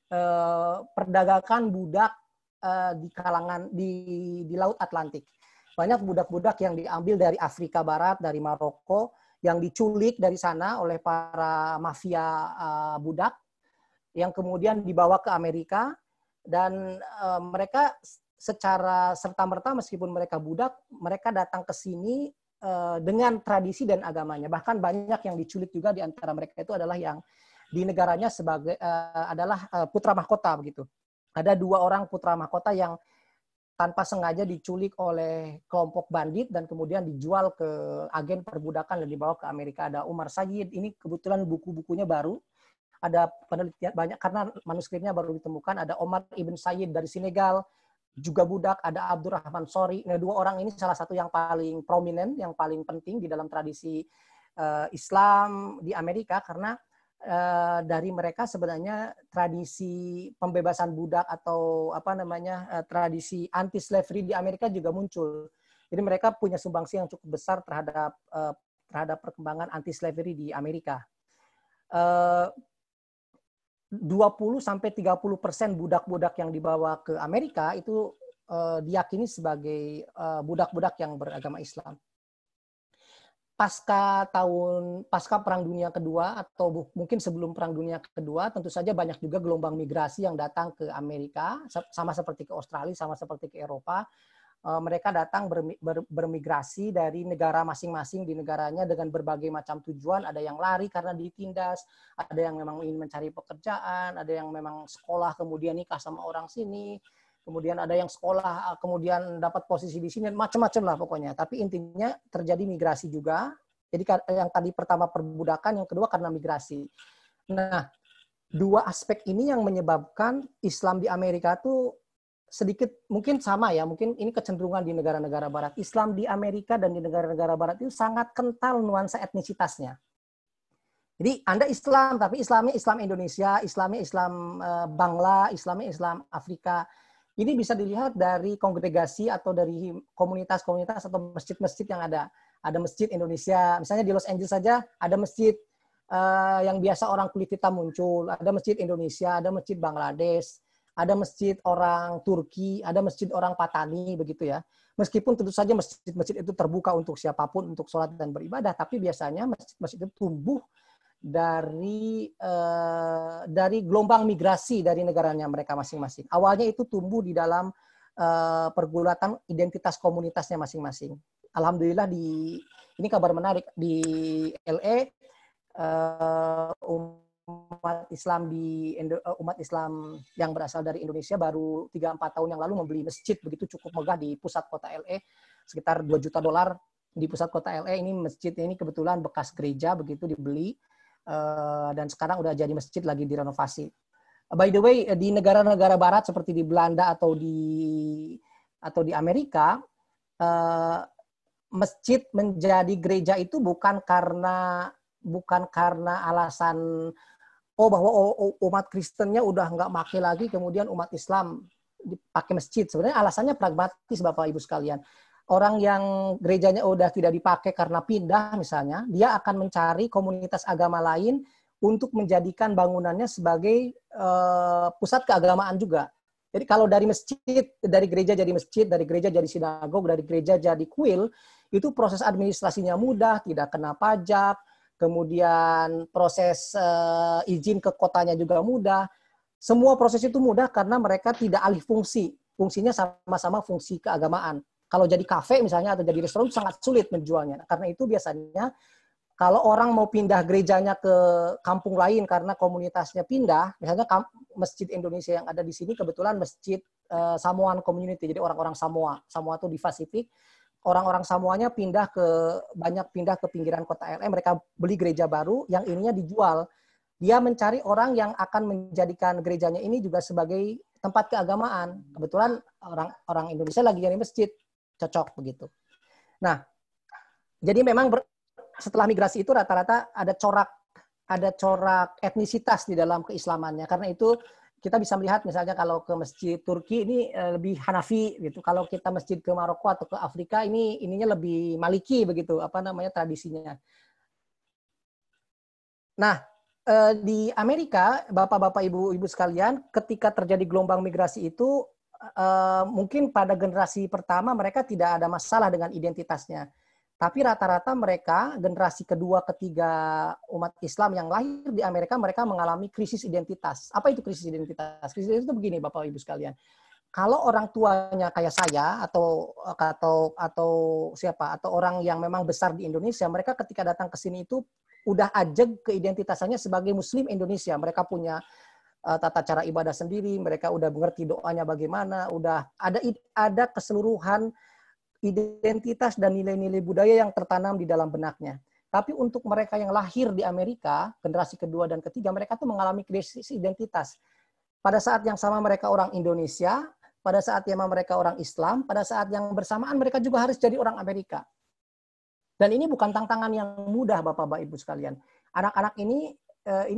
perdagangan budak di Laut Atlantik. Banyak budak-budak yang diambil dari Afrika Barat, dari Maroko, yang diculik dari sana oleh para mafia budak, yang kemudian dibawa ke Amerika, Dan mereka secara serta-merta meskipun mereka budak, mereka datang ke sini dengan tradisi dan agamanya. Bahkan banyak yang diculik juga di antara mereka itu adalah yang di negaranya sebagai adalah putra mahkota begitu. Ada 2 orang putra mahkota yang tanpa sengaja diculik oleh kelompok bandit dan kemudian dijual ke agen perbudakan dan dibawa ke Amerika. Ada Umar Sayyid, ini kebetulan buku-bukunya baru. Ada penelitian banyak karena manuskripnya baru ditemukan. Ada Omar Ibn Sayyid dari Senegal, juga budak. Ada Abdurrahman Sori. Nah, 2 orang ini salah satu yang paling prominent, yang paling penting di dalam tradisi Islam di Amerika karena dari mereka sebenarnya tradisi pembebasan budak atau tradisi anti slavery di Amerika juga muncul. Jadi mereka punya sumbangsi yang cukup besar terhadap perkembangan anti slavery di Amerika. 20-30% budak-budak yang dibawa ke Amerika itu diyakini sebagai budak-budak yang beragama Islam. Pasca Perang Dunia Kedua atau mungkin sebelum Perang Dunia Kedua, tentu saja banyak juga gelombang migrasi yang datang ke Amerika, sama seperti ke Australia, sama seperti ke Eropa. Mereka datang bermigrasi dari negara masing-masing di negaranya dengan berbagai macam tujuan. Ada yang lari karena ditindas, ada yang memang ingin mencari pekerjaan, ada yang memang sekolah kemudian nikah sama orang sini, kemudian ada yang sekolah kemudian dapat posisi di sini, macam-macam lah pokoknya. Tapi intinya terjadi migrasi juga. Jadi yang tadi pertama perbudakan, yang kedua karena migrasi. Nah, 2 aspek ini yang menyebabkan Islam di Amerika tuh sedikit mungkin sama ya, mungkin ini kecenderungan di negara-negara barat. Islam di Amerika dan di negara-negara barat itu sangat kental nuansa etnisitasnya. Jadi Anda Islam, tapi Islamnya Islam Indonesia, Islamnya Islam Bangla, Islamnya Islam Afrika. Ini bisa dilihat dari kongregasi atau dari komunitas-komunitas atau masjid-masjid yang ada. Ada masjid Indonesia, misalnya di Los Angeles saja ada masjid yang biasa orang kulit hitam muncul. Ada masjid Indonesia, ada masjid Bangladesh, ada masjid orang Turki, ada masjid orang Patani, begitu ya. Meskipun tentu saja masjid-masjid itu terbuka untuk siapapun untuk sholat dan beribadah, tapi biasanya masjid-masjid itu tumbuh dari gelombang migrasi dari negaranya mereka masing-masing. Awalnya itu tumbuh di dalam pergulatan identitas komunitasnya masing-masing. Alhamdulillah ini kabar menarik di LA umat Islam yang berasal dari Indonesia baru 3-4 tahun yang lalu membeli masjid begitu cukup megah di pusat kota LA, sekitar $2 juta di pusat kota LA. Ini masjid ini kebetulan bekas gereja begitu dibeli dan sekarang udah jadi masjid lagi direnovasi. By the way, di negara-negara barat seperti di Belanda atau di Amerika, masjid menjadi gereja itu bukan karena alasan bahwa umat Kristennya udah nggak pakai lagi, kemudian umat Islam dipakai masjid. Sebenarnya alasannya pragmatis, Bapak Ibu sekalian. Orang yang gerejanya udah tidak dipakai karena pindah misalnya, dia akan mencari komunitas agama lain untuk menjadikan bangunannya sebagai pusat keagamaan juga. Jadi kalau dari gereja jadi masjid, dari gereja jadi sinagog, dari gereja jadi kuil, itu proses administrasinya mudah, tidak kena pajak, kemudian proses izin ke kotanya juga mudah. Semua proses itu mudah karena mereka tidak alih fungsi. Fungsinya sama-sama fungsi keagamaan. Kalau jadi kafe misalnya atau jadi restoran sangat sulit menjualnya. Karena itu biasanya kalau orang mau pindah gerejanya ke kampung lain karena komunitasnya pindah, misalnya Masjid Indonesia yang ada di sini kebetulan Masjid Samoan Community, jadi orang-orang Samoa. Samoa itu di Pasifik. Orang-orang Samoanya banyak pindah ke pinggiran kota LA, mereka beli gereja baru yang ininya dijual. Dia mencari orang yang akan menjadikan gerejanya ini juga sebagai tempat keagamaan. Kebetulan orang Indonesia lagi jadi masjid, cocok begitu. Nah, jadi memang setelah migrasi itu rata-rata ada corak etnisitas di dalam keislamannya. Karena itu kita bisa melihat misalnya kalau ke masjid Turki ini lebih Hanafi gitu. Kalau kita masjid ke Maroko atau ke Afrika ininya lebih Maliki begitu, tradisinya. Nah, di Amerika, Bapak-bapak, Ibu-ibu sekalian, ketika terjadi gelombang migrasi itu mungkin pada generasi pertama mereka tidak ada masalah dengan identitasnya. Tapi rata-rata mereka, generasi kedua, ketiga umat Islam yang lahir di Amerika, mereka mengalami krisis identitas. Apa itu krisis identitas? Krisis identitas itu begini, Bapak Ibu sekalian. Kalau orang tuanya kayak saya atau siapa atau orang yang memang besar di Indonesia, mereka ketika datang ke sini itu udah ajeg ke identitasnya sebagai Muslim Indonesia. Mereka punya tata cara ibadah sendiri, mereka udah mengerti doanya bagaimana, udah ada keseluruhan identitas dan nilai-nilai budaya yang tertanam di dalam benaknya. Tapi untuk mereka yang lahir di Amerika, generasi kedua dan ketiga, mereka tuh mengalami krisis identitas. Pada saat yang sama mereka orang Indonesia, pada saat yang mereka orang Islam, pada saat yang bersamaan mereka juga harus jadi orang Amerika. Dan ini bukan tantangan yang mudah, Bapak Ibu sekalian. Anak-anak ini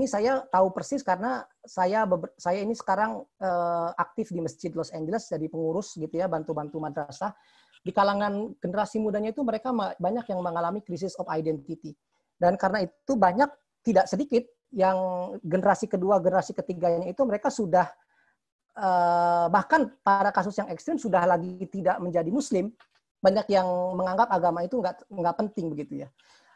saya tahu persis karena saya ini sekarang aktif di Masjid Los Angeles jadi pengurus gitu ya, bantu-bantu madrasah. Di kalangan generasi mudanya itu mereka banyak yang mengalami krisis of identity. Dan karena itu banyak, tidak sedikit, yang generasi kedua, generasi ketiganya itu mereka sudah, bahkan pada kasus yang ekstrim, sudah lagi tidak menjadi Muslim. Banyak yang menganggap agama itu nggak penting begitu ya.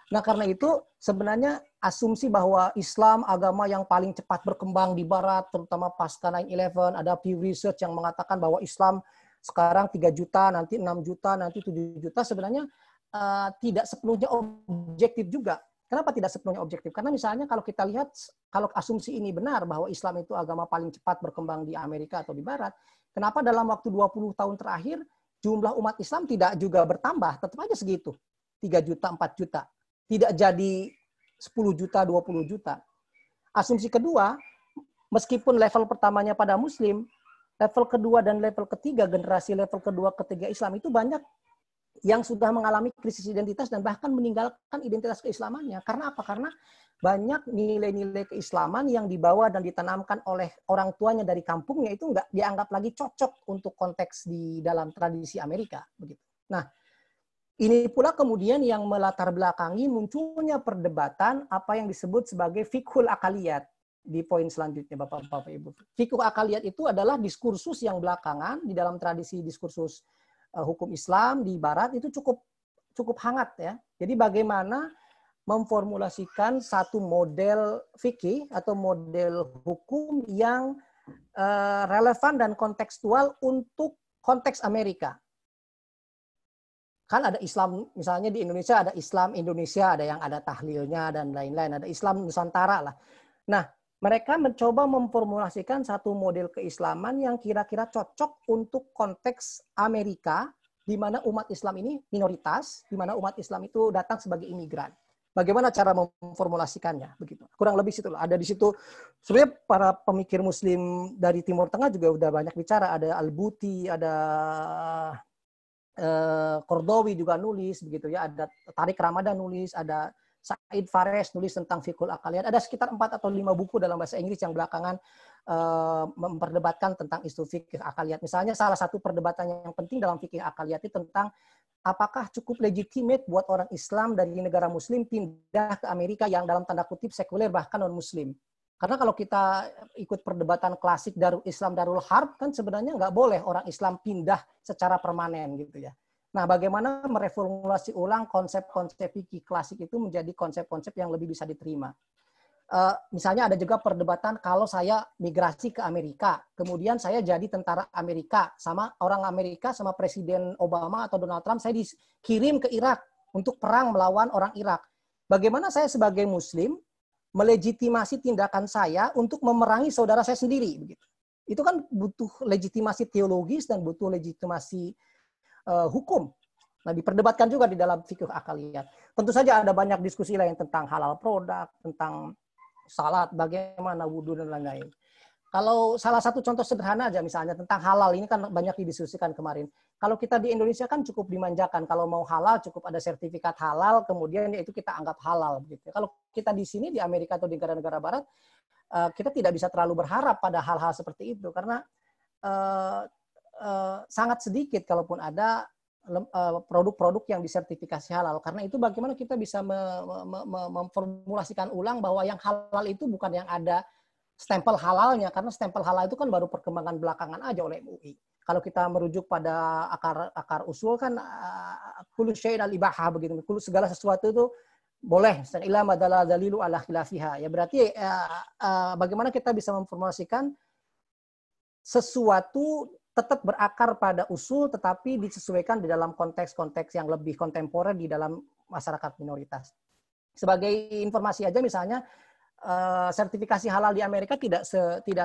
Nah karena itu sebenarnya asumsi bahwa Islam agama yang paling cepat berkembang di Barat, terutama pasca 9/11, ada Pew Research yang mengatakan bahwa Islam sekarang 3 juta, nanti 6 juta, nanti 7 juta, sebenarnya tidak sepenuhnya objektif juga. Kenapa tidak sepenuhnya objektif? Karena misalnya kalau kita lihat, kalau asumsi ini benar bahwa Islam itu agama paling cepat berkembang di Amerika atau di Barat, kenapa dalam waktu 20 tahun terakhir jumlah umat Islam tidak juga bertambah, tetap aja segitu, 3 juta, 4 juta. Tidak jadi 10 juta, 20 juta. Asumsi kedua, meskipun level pertamanya pada Muslim, level kedua dan level ketiga, generasi level kedua, ketiga Islam itu banyak yang sudah mengalami krisis identitas dan bahkan meninggalkan identitas keislamannya. Karena apa? Karena banyak nilai-nilai keislaman yang dibawa dan ditanamkan oleh orang tuanya dari kampungnya itu nggak dianggap lagi cocok untuk konteks di dalam tradisi Amerika. Begitu. Nah, ini pula kemudian yang melatar belakangi munculnya perdebatan apa yang disebut sebagai fiqhul akaliyat. Di poin selanjutnya, Bapak-Bapak Ibu. Fiqh akaliyat itu adalah diskursus yang belakangan di dalam tradisi diskursus hukum Islam di Barat itu cukup hangat ya. Jadi bagaimana memformulasikan satu model fikih atau model hukum yang relevan dan kontekstual untuk konteks Amerika. Kan ada Islam, misalnya di Indonesia ada Islam Indonesia, ada yang ada tahlilnya dan lain-lain, ada Islam Nusantara lah. Nah, mereka mencoba memformulasikan satu model keislaman yang kira-kira cocok untuk konteks Amerika, di mana umat Islam ini minoritas, di mana umat Islam itu datang sebagai imigran. Bagaimana cara memformulasikannya? Begitu. Kurang lebih situ. Ada di situ. Sebenarnya para pemikir Muslim dari Timur Tengah juga udah banyak bicara. Ada Al-Buti, ada Kordowi juga nulis, begitu ya. Ada Tariq Ramadan nulis, ada Said Fares nulis tentang fiqhul akaliyat. Ada sekitar 4 atau 5 buku dalam bahasa Inggris yang belakangan memperdebatkan tentang isu fikih akaliyat. Misalnya salah satu perdebatan yang penting dalam fikih akaliyat itu tentang apakah cukup legitimate buat orang Islam dari negara Muslim pindah ke Amerika yang dalam tanda kutip sekuler bahkan non-Muslim. Karena kalau kita ikut perdebatan klasik Darul Islam Darul Harb kan sebenarnya nggak boleh orang Islam pindah secara permanen gitu ya. Nah, bagaimana mereformulasi ulang konsep-konsep fikih klasik itu menjadi konsep-konsep yang lebih bisa diterima. Misalnya ada juga perdebatan kalau saya migrasi ke Amerika, kemudian saya jadi tentara Amerika, sama orang Amerika sama Presiden Obama atau Donald Trump, saya dikirim ke Irak untuk perang melawan orang Irak. Bagaimana saya sebagai Muslim melegitimasi tindakan saya untuk memerangi saudara saya sendiri? Begitu. Itu kan butuh legitimasi teologis dan butuh legitimasi hukum. Nah, diperdebatkan juga di dalam fikih akaliyat. Tentu saja ada banyak diskusi lain tentang halal produk, tentang salat, bagaimana wudhu dan lain-lain. Kalau salah satu contoh sederhana aja misalnya tentang halal, ini kan banyak didiskusikan kemarin. Kalau kita di Indonesia kan cukup dimanjakan, kalau mau halal cukup ada sertifikat halal, kemudian itu kita anggap halal. Begitu. Kalau kita di sini di Amerika atau di negara-negara Barat, kita tidak bisa terlalu berharap pada hal-hal seperti itu karena sangat sedikit kalaupun ada produk-produk yang disertifikasi halal. Karena itu bagaimana kita bisa memformulasikan ulang bahwa yang halal itu bukan yang ada stempel halalnya, karena stempel halal itu kan baru perkembangan belakangan aja oleh MUI. kalau kita merujuk pada akar usul kan kullu syai'in al-ibahah begitu. Segala sesuatu itu boleh, illa madalla dalilu ala khilafiha. Ya berarti bagaimana kita bisa memformulasikan sesuatu tetap berakar pada usul tetapi disesuaikan di dalam konteks-konteks yang lebih kontemporer di dalam masyarakat minoritas. Sebagai informasi aja misalnya sertifikasi halal di Amerika tidak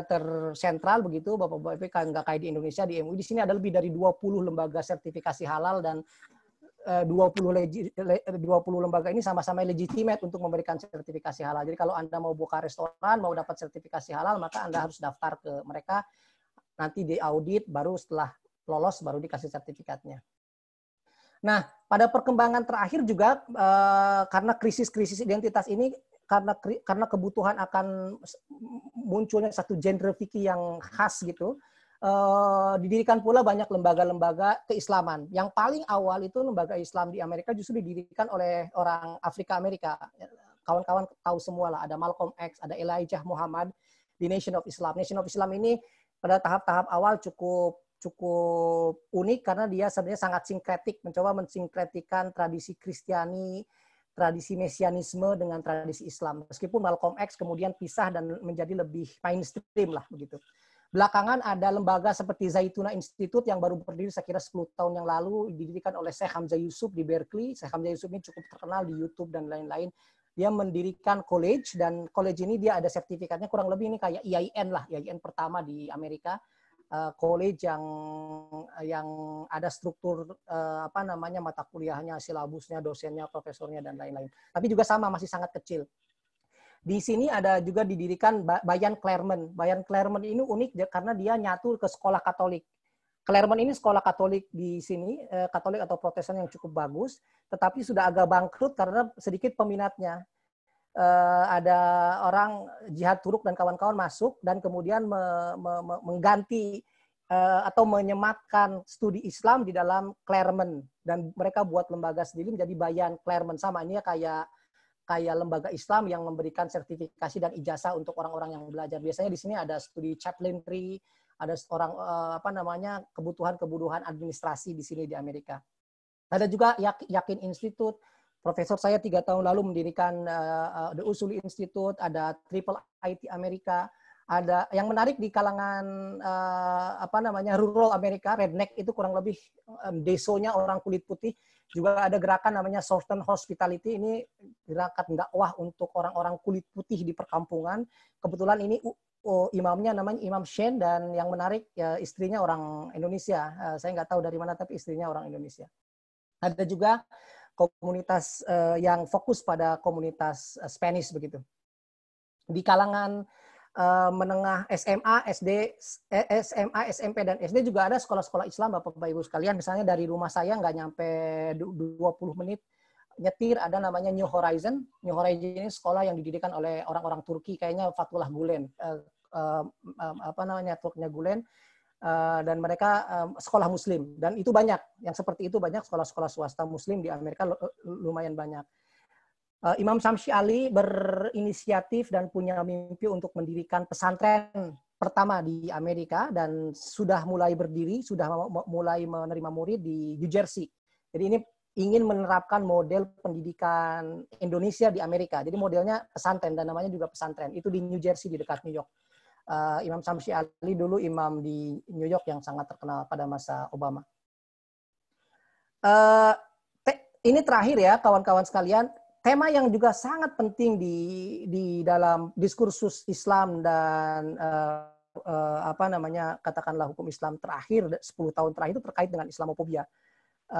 tersentral begitu Bapak-Bapak, nggak kayak di Indonesia di MUI. Di sini ada lebih dari 20 lembaga sertifikasi halal dan 20 lembaga ini sama-sama legitimate untuk memberikan sertifikasi halal. Jadi kalau Anda mau buka restoran, mau dapat sertifikasi halal, maka Anda harus daftar ke mereka, nanti diaudit, baru setelah lolos baru dikasih sertifikatnya. Nah, pada perkembangan terakhir juga karena krisis-krisis identitas ini, karena kebutuhan akan munculnya satu genre fikih yang khas gitu, didirikan pula banyak lembaga-lembaga keislaman. Yang paling awal itu lembaga Islam di Amerika justru didirikan oleh orang Afrika Amerika. Kawan-kawan tahu semua lah, ada Malcolm X, ada Elijah Muhammad di Nation of Islam. Nation of Islam ini pada tahap-tahap awal cukup unik karena dia sebenarnya sangat sinkretik, mencoba mensinkretikkan tradisi Kristiani, tradisi Mesianisme dengan tradisi Islam. Meskipun Malcolm X kemudian pisah dan menjadi lebih mainstream lah begitu. Belakangan ada lembaga seperti Zaituna Institute yang baru berdiri sekira 10 tahun yang lalu, didirikan oleh Syekh Hamzah Yusuf di Berkeley. Syekh Hamzah Yusuf ini cukup terkenal di YouTube dan lain-lain. Dia mendirikan college, dan college ini dia ada sertifikatnya kurang lebih ini kayak IAIN lah, IAIN pertama di Amerika. College yang ada struktur mata kuliahnya, silabusnya, dosennya, profesornya dan lain-lain. Tapi juga sama, masih sangat kecil. Di sini ada juga didirikan Bayan Claremont. Bayan Claremont ini unik karena dia nyatu ke sekolah Katolik. Claremont ini sekolah Katolik di sini, Katolik atau Protestan yang cukup bagus, tetapi sudah agak bangkrut karena sedikit peminatnya. Ada orang Jihad Turuk dan kawan-kawan masuk dan kemudian mengganti atau menyematkan studi Islam di dalam Claremont, dan mereka buat lembaga sendiri menjadi Bayan Claremont. Sama ini kayak lembaga Islam yang memberikan sertifikasi dan ijazah untuk orang-orang yang belajar. Biasanya di sini ada studi chaplainry, ada kebutuhan administrasi di sini di Amerika. Ada juga Yakin Institute. Profesor saya 3 tahun lalu mendirikan The Usuli Institute, ada Triple IT Amerika, ada yang menarik di kalangan rural Amerika, redneck itu kurang lebih desonya orang kulit putih. Juga ada gerakan namanya Southern Hospitality, ini gerakan dakwah untuk orang-orang kulit putih di perkampungan. Kebetulan ini imamnya namanya Imam Shane, dan yang menarik ya istrinya orang Indonesia. Saya nggak tahu dari mana tapi istrinya orang Indonesia. Ada juga komunitas yang fokus pada komunitas Spanish begitu. Di kalangan menengah SMA, SMP dan SD juga ada sekolah-sekolah Islam Bapak Ibu sekalian. Misalnya dari rumah saya nggak nyampe 20 menit nyetir ada namanya New Horizon. New Horizon ini sekolah yang didirikan oleh orang-orang Turki, kayaknya Fethullah Gulen, networknya Gulen. Dan mereka sekolah Muslim, dan itu banyak yang seperti itu, banyak sekolah-sekolah swasta Muslim di Amerika lumayan banyak. Imam Syamsi Ali berinisiatif dan punya mimpi untuk mendirikan pesantren pertama di Amerika dan sudah mulai berdiri, sudah mulai menerima murid di New Jersey. Jadi ini ingin menerapkan model pendidikan Indonesia di Amerika. Jadi modelnya pesantren dan namanya juga pesantren. Itu di New Jersey di dekat New York. Imam Syamsi Ali dulu imam di New York yang sangat terkenal pada masa Obama. Ini terakhir ya kawan-kawan sekalian, tema yang juga sangat penting di dalam diskursus Islam dan katakanlah hukum Islam terakhir 10 tahun terakhir itu terkait dengan Islamofobia.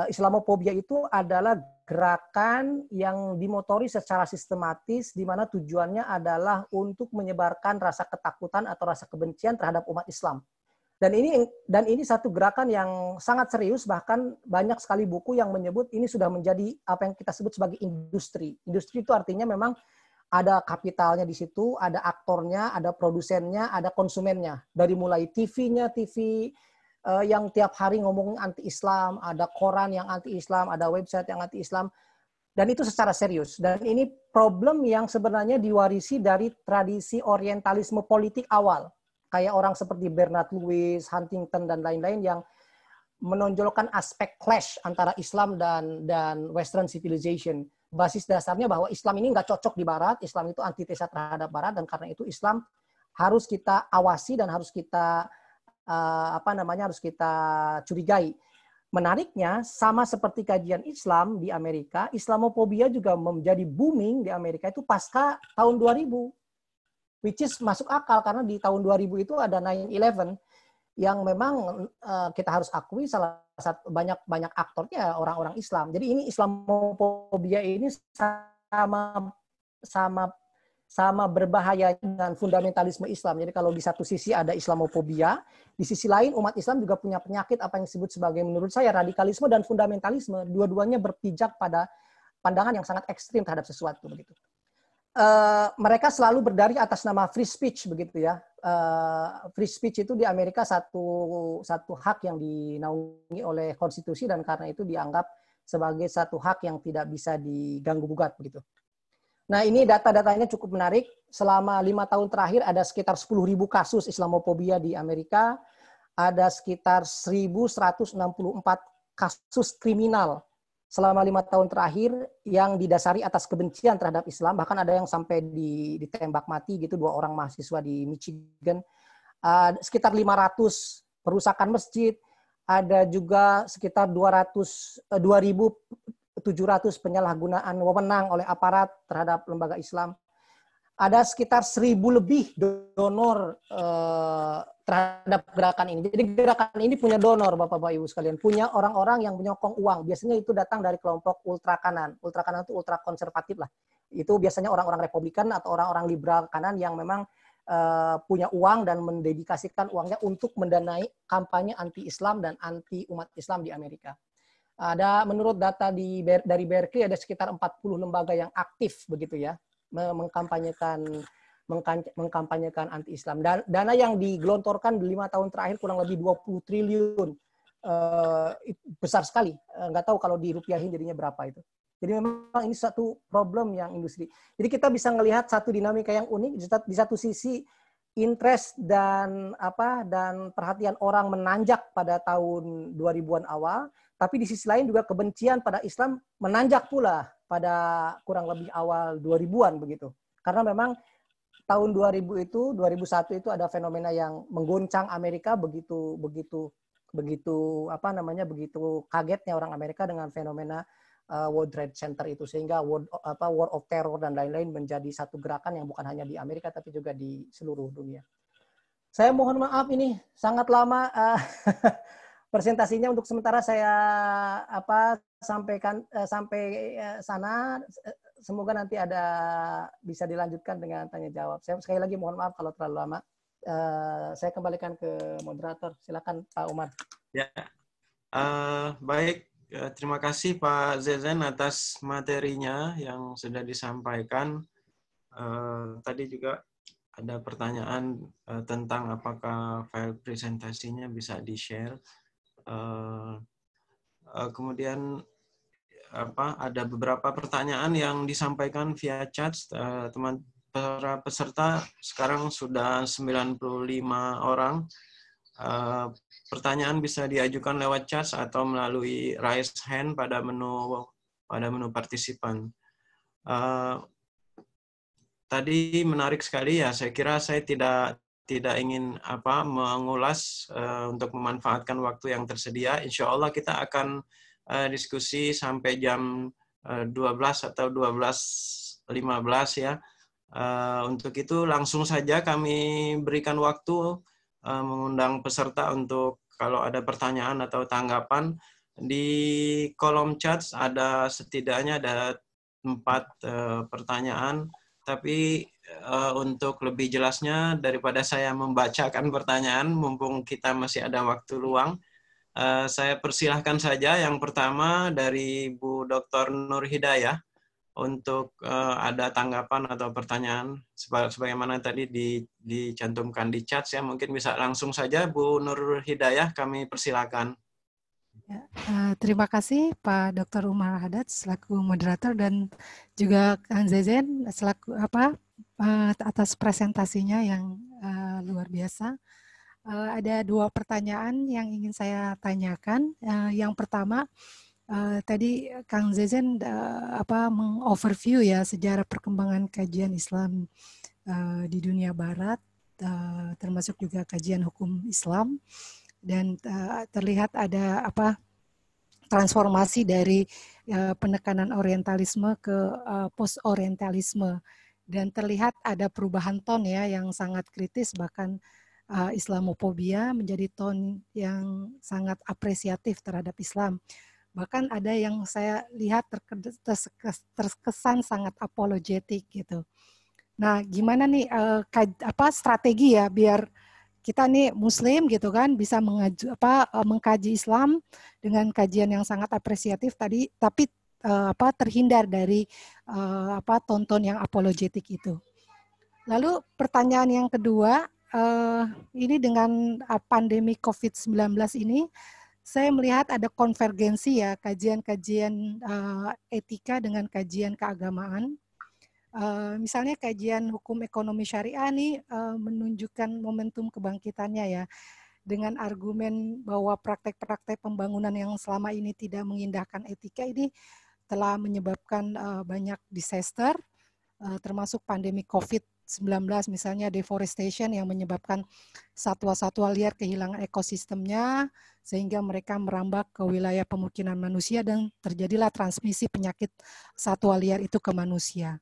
Islamofobia itu adalah gerakan yang dimotori secara sistematis di mana tujuannya adalah untuk menyebarkan rasa ketakutan atau rasa kebencian terhadap umat Islam. Dan ini satu gerakan yang sangat serius, bahkan banyak sekali buku yang menyebut ini sudah menjadi apa yang kita sebut sebagai industri. Industri itu artinya memang ada kapitalnya di situ, ada aktornya, ada produsennya, ada konsumennya. Dari mulai TV-nya, TV yang tiap hari ngomong anti-Islam, ada koran yang anti-Islam, ada website yang anti-Islam, dan itu secara serius. Dan ini problem yang sebenarnya diwarisi dari tradisi orientalisme politik awal. kayak orang seperti Bernard Lewis, Huntington dan lain-lain yang menonjolkan aspek clash antara Islam dan Western civilization. Basis dasarnya bahwa Islam ini nggak cocok di Barat, Islam itu antitesa terhadap Barat, dan karena itu Islam harus kita awasi dan harus kita harus kita curigai. Menariknya, sama seperti kajian Islam di Amerika, Islamofobia juga menjadi booming di Amerika itu pasca tahun 2000. Which is masuk akal karena di tahun 2000 itu ada 9/11 yang memang kita harus akui salah satu banyak aktornya orang-orang Islam. Jadi ini Islamofobia ini sama berbahaya dengan fundamentalisme Islam. Jadi kalau di satu sisi ada Islamofobia, di sisi lain umat Islam juga punya penyakit apa yang disebut sebagai menurut saya radikalisme dan fundamentalisme. Dua-duanya berpijak pada pandangan yang sangat ekstrim terhadap sesuatu begitu. Mereka selalu berdari atas nama free speech begitu ya. Free speech itu di Amerika satu hak yang dinaungi oleh konstitusi dan karena itu dianggap sebagai satu hak yang tidak bisa diganggu gugat begitu. Nah ini data-datanya cukup menarik. Selama 5 tahun terakhir ada sekitar 10.000 kasus Islamofobia di Amerika. Ada sekitar 1.164 kasus kriminal selama 5 tahun terakhir yang didasari atas kebencian terhadap Islam. Bahkan ada yang sampai ditembak mati gitu, 2 orang mahasiswa di Michigan. Sekitar 500 perusakan masjid. Ada juga sekitar 2.700 penyalahgunaan wewenang oleh aparat terhadap lembaga Islam. Ada sekitar 1.000 lebih donor terhadap gerakan ini. Jadi gerakan ini punya donor, Bapak-Bapak Ibu sekalian. Punya orang-orang yang menyokong uang. Biasanya itu datang dari kelompok ultra kanan. Ultra kanan itu ultra konservatif lah. Itu biasanya orang-orang Republikan atau orang-orang liberal kanan yang memang punya uang dan mendedikasikan uangnya untuk mendanai kampanye anti-Islam dan anti-umat Islam di Amerika. Ada menurut data dari Berkeley ada sekitar 40 lembaga yang aktif begitu ya mengkampanyekan anti-Islam. Dana yang digelontorkan di 5 tahun terakhir kurang lebih 20 triliun. Besar sekali. Nggak tahu kalau dirupiahin jadinya berapa itu. Jadi memang ini satu problem yang industri. Jadi kita bisa melihat satu dinamika yang unik. Di satu sisi interest dan perhatian orang menanjak pada tahun 2000-an awal. Tapi di sisi lain juga kebencian pada Islam menanjak pula pada kurang lebih awal 2000-an begitu. Karena memang tahun 2001 itu ada fenomena yang mengguncang Amerika begitu kagetnya orang Amerika dengan fenomena World Trade Center itu sehingga War of Terror dan lain-lain menjadi satu gerakan yang bukan hanya di Amerika tapi juga di seluruh dunia. Saya mohon maaf ini sangat lama presentasinya untuk sementara saya sampaikan sampai sana. Semoga nanti bisa dilanjutkan dengan tanya jawab. Saya sekali lagi mohon maaf kalau terlalu lama. Saya kembalikan ke moderator. Silakan Pak Umar. Ya, baik. Terima kasih Pak Zezen atas materinya yang sudah disampaikan. Tadi juga ada pertanyaan tentang apakah file presentasinya bisa di-share. Kemudian ada beberapa pertanyaan yang disampaikan via chat. Para peserta sekarang sudah 95 orang. Pertanyaan bisa diajukan lewat chat atau melalui raise hand pada menu partisipan. Tadi menarik sekali ya. Saya kira saya tidak ingin mengulas untuk memanfaatkan waktu yang tersedia. Insya Allah kita akan diskusi sampai jam 12 atau 12.15 ya. Untuk itu langsung saja kami berikan waktu mengundang peserta untuk kalau ada pertanyaan atau tanggapan. Di kolom chat setidaknya ada 4 pertanyaan. Tapi untuk lebih jelasnya, daripada saya membacakan pertanyaan, mumpung kita masih ada waktu luang, saya persilahkan saja yang pertama dari Bu Dr. Nur Hidayah untuk ada tanggapan atau pertanyaan sebagaimana tadi dicantumkan di chat. Saya mungkin bisa langsung saja Bu Nur Hidayah, kami persilakan. Ya, terima kasih Pak Dr. Umar Haddad selaku moderator dan juga Kang Zezen selaku atas presentasinya yang luar biasa. Ada dua pertanyaan yang ingin saya tanyakan. Yang pertama, tadi Kang Zezen mengoverview ya sejarah perkembangan kajian Islam di dunia Barat, termasuk juga kajian hukum Islam, dan terlihat ada transformasi dari penekanan orientalisme ke post-orientalisme, dan terlihat ada perubahan ton ya yang sangat kritis, bahkan Islamofobia menjadi ton yang sangat apresiatif terhadap Islam. Bahkan ada yang saya lihat terkesan sangat apologetik gitu. Nah, gimana nih strategi ya biar kita nih Muslim gitu kan bisa mengkaji Islam dengan kajian yang sangat apresiatif tadi, tapi terhindar dari tonton yang apologetik itu. Lalu pertanyaan yang kedua, ini dengan pandemi COVID-19 ini, saya melihat ada konvergensi ya kajian-kajian etika dengan kajian keagamaan. Misalnya kajian hukum ekonomi syariah nih menunjukkan momentum kebangkitannya ya, dengan argumen bahwa praktek-praktek pembangunan yang selama ini tidak mengindahkan etika ini telah menyebabkan banyak disaster, termasuk pandemi COVID-19, misalnya deforestation yang menyebabkan satwa-satwa liar kehilangan ekosistemnya, sehingga mereka merambah ke wilayah pemukiman manusia dan terjadilah transmisi penyakit satwa liar itu ke manusia.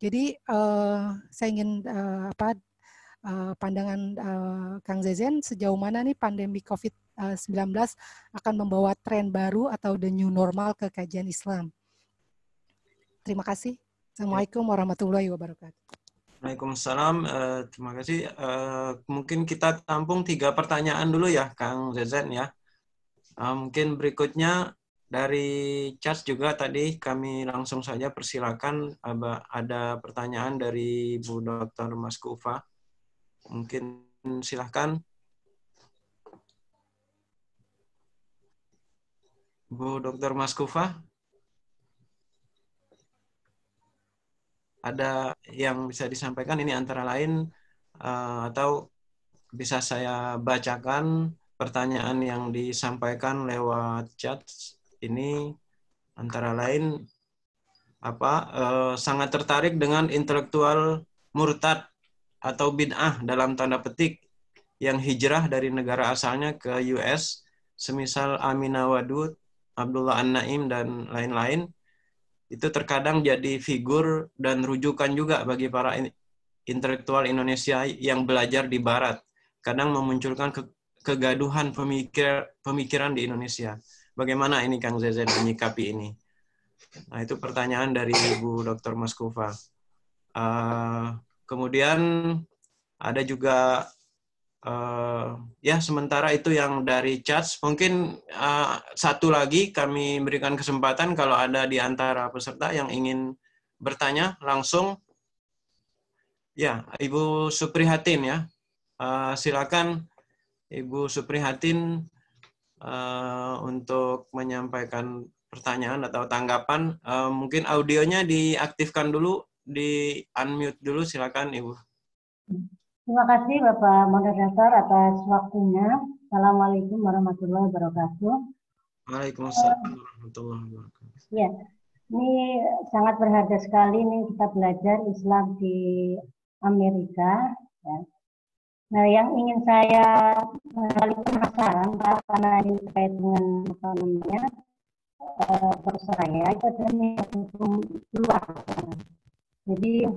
Jadi saya ingin pandangan Kang Zezen sejauh mana nih pandemi COVID-19 akan membawa tren baru atau the new normal ke kajian Islam. Terima kasih. Assalamualaikum warahmatullahi wabarakatuh. Waalaikumsalam. Terima kasih. Mungkin kita tampung 3 pertanyaan dulu ya, Kang Zezen ya. Mungkin berikutnya dari chat juga tadi kami langsung saja persilakan, ada pertanyaan dari Bu Dr. Maskufa. Mungkin silahkan. Bu Dr. Maskufa. Ada yang bisa disampaikan ini antara lain atau bisa saya bacakan pertanyaan yang disampaikan lewat chat ini, antara lain sangat tertarik dengan intelektual murtad atau bid'ah dalam tanda petik yang hijrah dari negara asalnya ke US, semisal Aminah Wadud, Abdullah An-Naim dan lain-lain. Itu terkadang jadi figur dan rujukan juga bagi para intelektual Indonesia yang belajar di Barat. Kadang memunculkan kegaduhan pemikiran di Indonesia. Bagaimana ini Kang Zezen menyikapi ini? Nah, itu pertanyaan dari Ibu Dr. Maskufa. Kemudian ada juga sementara itu yang dari chat. Mungkin satu lagi kami berikan kesempatan kalau ada di antara peserta yang ingin bertanya langsung. Ya, Ibu Suprihatin ya. Silakan Ibu Suprihatin untuk menyampaikan pertanyaan atau tanggapan. Mungkin audionya diaktifkan dulu, di unmute dulu, silakan Ibu. Terima kasih Bapak Moderator atas waktunya. Assalamualaikum warahmatullahi wabarakatuh. Waalaikumsalam warahmatullahi wabarakatuh. Ya, ini sangat berharga sekali nih kita belajar Islam di Amerika. Ya. Nah, yang ingin saya penasaran Pak, karena ini terkait dengan course saya itu adalah hukum luar. Jadi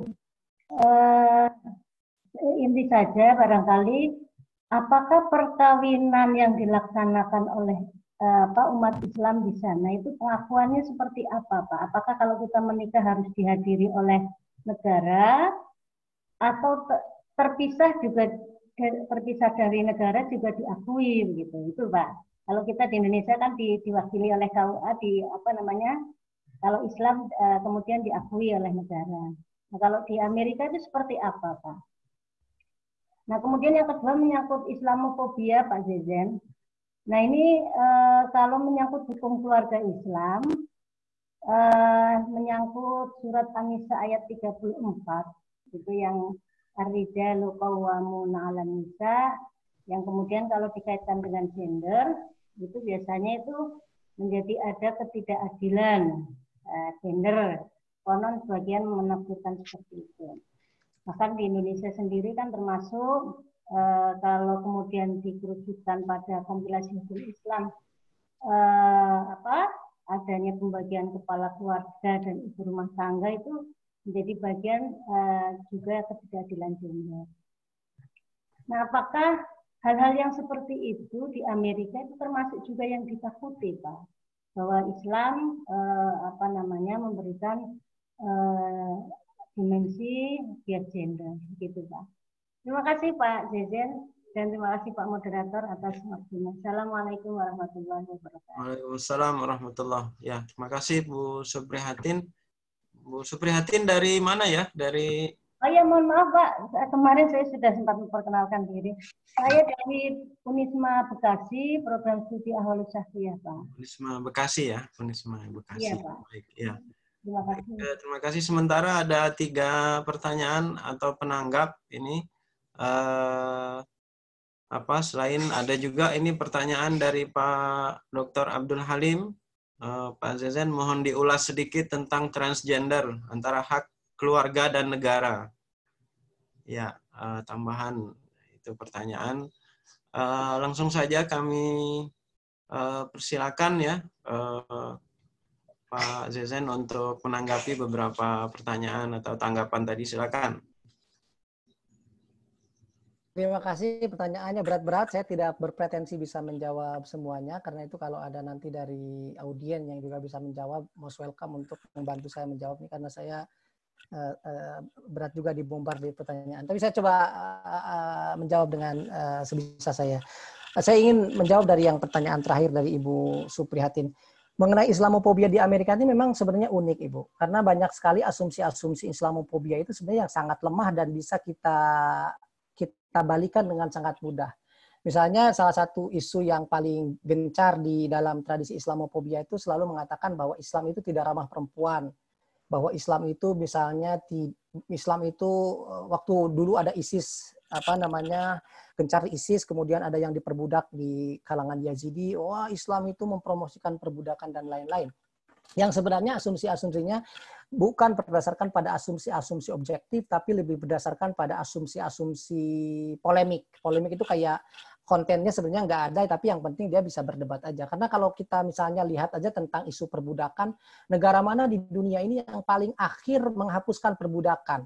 inti saja barangkali apakah perkawinan yang dilaksanakan oleh umat Islam di sana itu pengakuannya seperti apa Pak? Apakah kalau kita menikah harus dihadiri oleh negara atau terpisah dari negara juga diakui begitu? Itu Pak. Kalau kita di Indonesia kan diwakili oleh KUA kalau Islam kemudian diakui oleh negara. Nah, kalau di Amerika itu seperti apa Pak? Nah, kemudian yang kedua menyangkut Islamofobia, Pak Zezen. Nah, ini kalau menyangkut hukum keluarga Islam, menyangkut surat An-Nisa ayat 34, itu yang ar-rijalu qawwamuna 'alan nisa, yang kemudian kalau dikaitkan dengan gender itu biasanya itu menjadi ada ketidakadilan gender. Konon sebagian menafsirkan seperti itu. Bahkan di Indonesia sendiri kan termasuk kalau kemudian dikerucutkan pada kompilasi hukum Islam adanya pembagian kepala keluarga dan ibu rumah tangga itu menjadi bagian juga ketidakadilan gender. Nah, apakah hal-hal yang seperti itu di Amerika itu termasuk juga yang ditakuti, Pak? Bahwa Islam memberikan dimensi bias gender, gitu, Pak. Terima kasih Pak Jejen dan terima kasih Pak Moderator atas waktunya. Assalamualaikum warahmatullahi wabarakatuh. Waalaikumsalam warahmatullahi. Ya, terima kasih Bu Suprihatin. Bu Suprihatin dari mana ya? Dari Oh ya, mohon maaf Pak, kemarin saya sudah sempat memperkenalkan diri. Saya dari Unisma Bekasi, program studi Ahwalus Syahsiyah, Pak. Unisma Bekasi ya, Unisma Bekasi. Iya, Pak. Baik, ya. Terima kasih. Terima kasih. Sementara ada 3 pertanyaan atau penanggap ini. Selain ada juga ini pertanyaan dari Pak Dr. Abdul Halim. Pak Zezen, mohon diulas sedikit tentang transgender antara hak keluarga dan negara. Ya, tambahan itu pertanyaan. Langsung saja kami persilakan ya Pak Zezen untuk menanggapi beberapa pertanyaan atau tanggapan tadi. Silakan. Terima kasih, pertanyaannya berat-berat. Saya tidak berpretensi bisa menjawab semuanya, karena itu kalau ada nanti dari audien yang juga bisa menjawab, most welcome untuk membantu saya menjawab ini, karena saya berat juga dibombardir pertanyaan. Tapi saya coba menjawab dengan sebisa saya. Saya ingin menjawab dari yang pertanyaan terakhir dari Ibu Suprihatin. Mengenai Islamofobia di Amerika ini memang sebenarnya unik, Ibu. Karena banyak sekali asumsi-asumsi Islamofobia itu sebenarnya yang sangat lemah dan bisa kita balikan dengan sangat mudah. Misalnya salah satu isu yang paling gencar di dalam tradisi Islamofobia itu selalu mengatakan bahwa Islam itu tidak ramah perempuan. Bahwa Islam itu misalnya waktu dulu ada ISIS gencar ISIS, kemudian ada yang diperbudak di kalangan Yazidi, Islam itu mempromosikan perbudakan dan lain-lain. Yang sebenarnya asumsi-asumsinya bukan berdasarkan pada asumsi-asumsi objektif, tapi lebih berdasarkan pada asumsi-asumsi polemik. Polemik itu kayak kontennya sebenarnya nggak ada, tapi yang penting dia bisa berdebat aja. Karena kalau kita misalnya lihat aja tentang isu perbudakan, negara mana di dunia ini yang paling akhir menghapuskan perbudakan?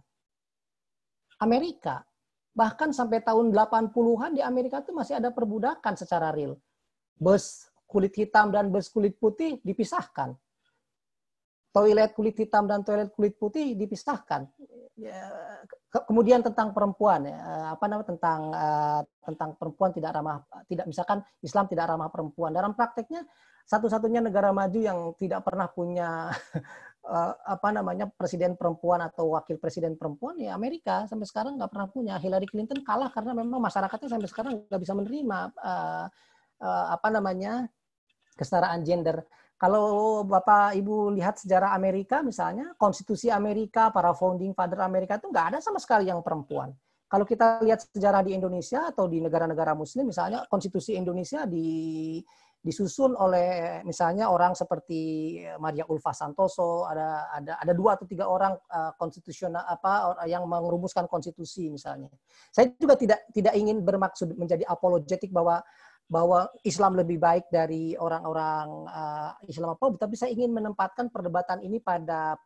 Amerika. Bahkan sampai tahun 80-an di Amerika itu masih ada perbudakan secara real. Bus kulit hitam dan bus kulit putih dipisahkan. Toilet kulit hitam dan toilet kulit putih dipisahkan. Kemudian tentang perempuan, tentang perempuan misalkan Islam tidak ramah perempuan. Dalam prakteknya satu-satunya negara maju yang tidak pernah punya presiden perempuan atau wakil presiden perempuan ya Amerika, sampai sekarang nggak pernah punya. Hillary Clinton kalah karena memang masyarakatnya sampai sekarang nggak bisa menerima kesetaraan gender. Kalau Bapak Ibu lihat sejarah Amerika misalnya, konstitusi Amerika, para founding father Amerika itu nggak ada sama sekali yang perempuan. Kalau kita lihat sejarah di Indonesia atau di negara-negara Muslim, misalnya konstitusi Indonesia disusun oleh misalnya orang seperti Maria Ulfa Santoso, ada 2 atau 3 orang konstitusional yang merumuskan konstitusi misalnya. Saya juga tidak ingin bermaksud menjadi apologetik bahwa Islam lebih baik dari orang-orang Islamofob, tapi saya ingin menempatkan perdebatan ini pada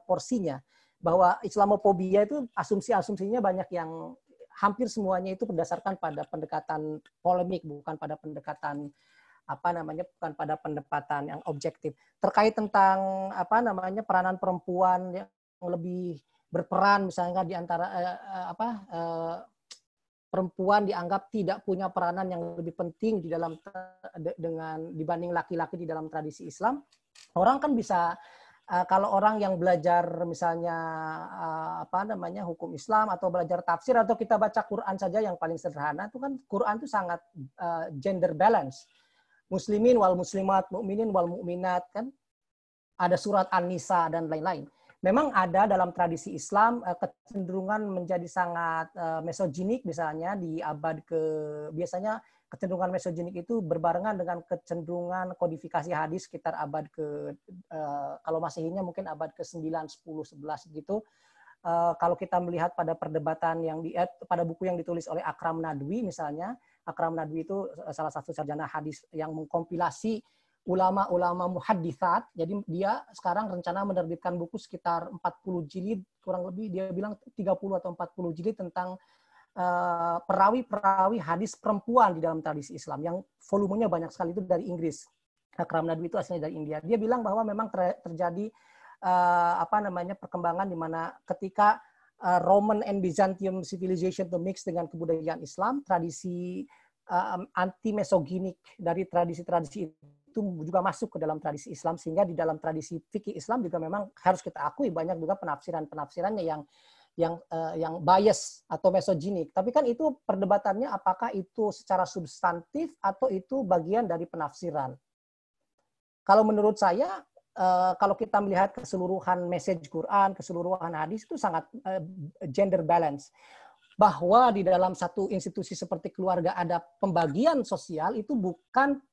porsinya, bahwa Islamofobia itu asumsi-asumsinya banyak yang hampir semuanya itu berdasarkan pada pendekatan polemik, bukan pada pendekatan bukan pada pendekatan yang objektif. Terkait tentang peranan perempuan yang lebih berperan misalnya di antara perempuan dianggap tidak punya peranan yang lebih penting di dalam dibanding laki-laki di dalam tradisi Islam. Orang kan bisa kalau orang yang belajar misalnya hukum Islam atau belajar tafsir atau kita baca Quran saja yang paling sederhana itu kan Quran itu sangat gender balance. Muslimin wal muslimat, mukminin wal mukminat kan. Ada surat An-Nisa dan lain-lain. memang ada dalam tradisi Islam kecenderungan menjadi sangat misoginik, misalnya di abad biasanya kecenderungan misoginik itu berbarengan dengan kecenderungan kodifikasi hadis sekitar abad kalau Masehinya mungkin abad ke-9, 10, 11 gitu. Kalau kita melihat pada perdebatan pada buku yang ditulis oleh Akram Nadwi misalnya, Akram Nadwi itu salah satu sarjana hadis yang mengkompilasi ulama-ulama muhadditsat. Jadi dia sekarang rencana menerbitkan buku sekitar 40 jilid, kurang lebih dia bilang 30 atau 40 jilid tentang perawi-perawi hadis perempuan di dalam tradisi Islam yang volumenya banyak sekali, itu dari Inggris. Akram Nadwi itu aslinya dari India. Dia bilang bahwa memang terjadi perkembangan di mana ketika Roman and Byzantium civilization itu mix dengan kebudayaan Islam, tradisi anti-mesoginik dari tradisi-tradisi itu juga masuk ke dalam tradisi Islam, sehingga di dalam tradisi fikih Islam juga memang harus kita akui banyak juga penafsirannya yang bias atau mesoginik. Tapi kan itu perdebatannya apakah itu secara substantif atau itu bagian dari penafsiran. Kalau menurut saya, kalau kita melihat keseluruhan message Quran, keseluruhan hadis itu sangat gender balance. Bahwa di dalam satu institusi seperti keluarga ada pembagian sosial, itu bukan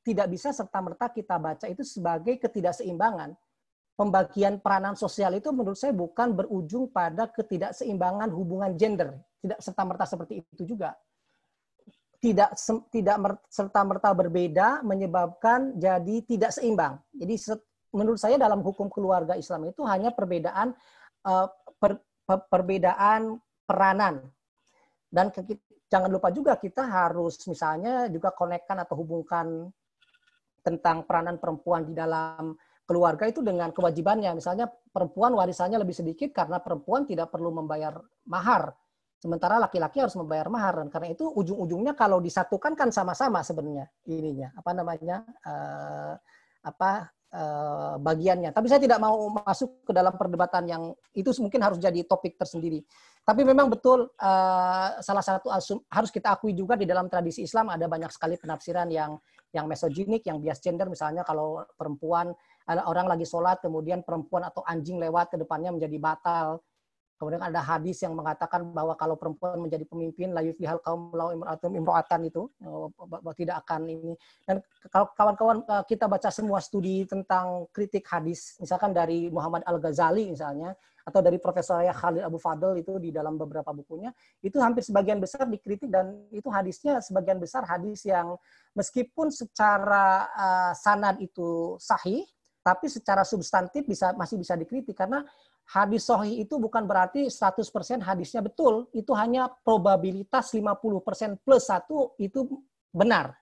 tidak bisa serta-merta kita baca itu sebagai ketidakseimbangan. Pembagian peranan sosial itu menurut saya bukan berujung pada ketidakseimbangan hubungan gender. Tidak serta-merta seperti itu juga. Tidak serta-merta berbeda menyebabkan jadi tidak seimbang. Jadi menurut saya dalam hukum keluarga Islam itu hanya perbedaan peranan. Dan jangan lupa juga kita harus misalnya juga konekkan atau hubungkan tentang peranan perempuan di dalam keluarga itu dengan kewajibannya. Misalnya perempuan warisannya lebih sedikit karena perempuan tidak perlu membayar mahar. Sementara laki-laki harus membayar mahar, dan karena itu ujung-ujungnya kalau disatukan kan sama-sama sebenarnya bagiannya. Tapi saya tidak mau masuk ke dalam perdebatan yang itu mungkin harus jadi topik tersendiri. Tapi memang betul salah satu harus kita akui juga di dalam tradisi Islam ada banyak sekali penafsiran yang misoginik, yang bias gender. Misalnya kalau perempuan, ada orang lagi sholat kemudian perempuan atau anjing lewat ke depannya menjadi batal. Kemudian ada hadis yang mengatakan bahwa kalau perempuan menjadi pemimpin, la yuflihal qaum law imra'atan itu tidak akan ini. Dan kalau kawan-kawan kita baca semua studi tentang kritik hadis, misalkan dari Muhammad Al-Ghazali misalnya, atau dari Profesor Khalid Abu Fadl itu di dalam beberapa bukunya, itu hampir sebagian besar dikritik dan itu hadisnya sebagian besar hadis yang meskipun secara sanad itu sahih, tapi secara substantif masih bisa dikritik karena hadis sahih itu bukan berarti 100% hadisnya betul, itu hanya probabilitas 50% plus 1 itu benar,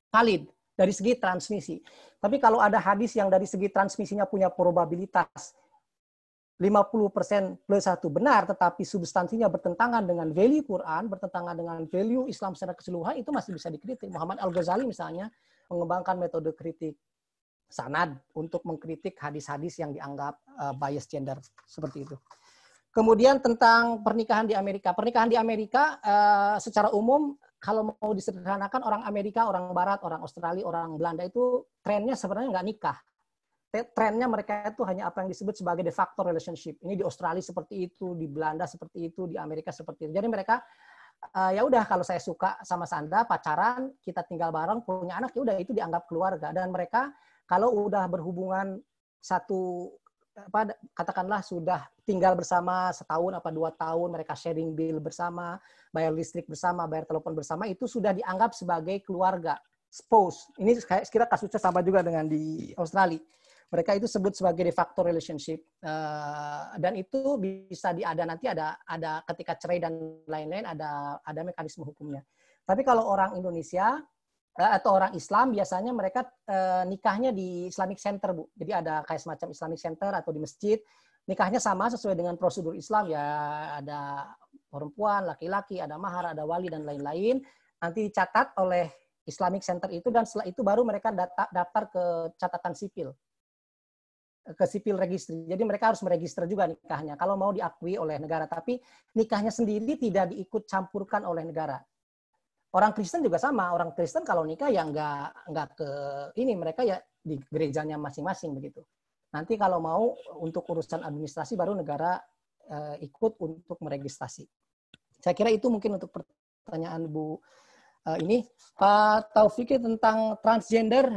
valid dari segi transmisi. Tapi kalau ada hadis yang dari segi transmisinya punya probabilitas 50% plus 1 benar, tetapi substansinya bertentangan dengan value Quran, bertentangan dengan value Islam secara keseluruhan, itu masih bisa dikritik. Muhammad Al-Ghazali misalnya mengembangkan metode kritik sanad untuk mengkritik hadis-hadis yang dianggap bias gender seperti itu. Kemudian tentang pernikahan di Amerika. Pernikahan di Amerika secara umum kalau mau disederhanakan orang Amerika, orang Barat, orang Australia, orang Belanda itu trennya sebenarnya nggak nikah. Trennya mereka itu hanya apa yang disebut sebagai de facto relationship. Ini di Australia seperti itu, di Belanda seperti itu, di Amerika seperti itu. Jadi mereka ya udah kalau saya suka sama Sandra, pacaran, kita tinggal bareng, punya anak, ya udah itu dianggap keluarga. Dan mereka kalau udah berhubungan katakanlah sudah tinggal bersama setahun apa 2 tahun, mereka sharing bill bersama, bayar listrik bersama, bayar telepon bersama, itu sudah dianggap sebagai keluarga, spouse. Ini kira kasusnya sama juga dengan di Australia. Mereka itu sebut sebagai de facto relationship, dan itu bisa nanti ada ketika cerai dan lain-lain ada mekanisme hukumnya. Tapi kalau orang Indonesia atau orang Islam biasanya mereka nikahnya di Islamic Center, Bu. Jadi ada kayak semacam Islamic Center atau di masjid. Nikahnya sama sesuai dengan prosedur Islam, ya ada perempuan, laki-laki, ada mahar, ada wali dan lain-lain. Nanti dicatat oleh Islamic Center itu dan setelah itu baru mereka daftar ke catatan sipil. Ke sipil registry. Jadi mereka harus meregister juga nikahnya kalau mau diakui oleh negara, tapi nikahnya sendiri tidak diikut campurkan oleh negara. Orang Kristen juga sama. Orang Kristen kalau nikah ya nggak ke ini, mereka ya di gerejanya masing-masing begitu. Nanti kalau mau untuk urusan administrasi baru negara ikut untuk meregistrasi. Saya kira itu mungkin untuk pertanyaan Bu ini. Pak Taufik tentang transgender,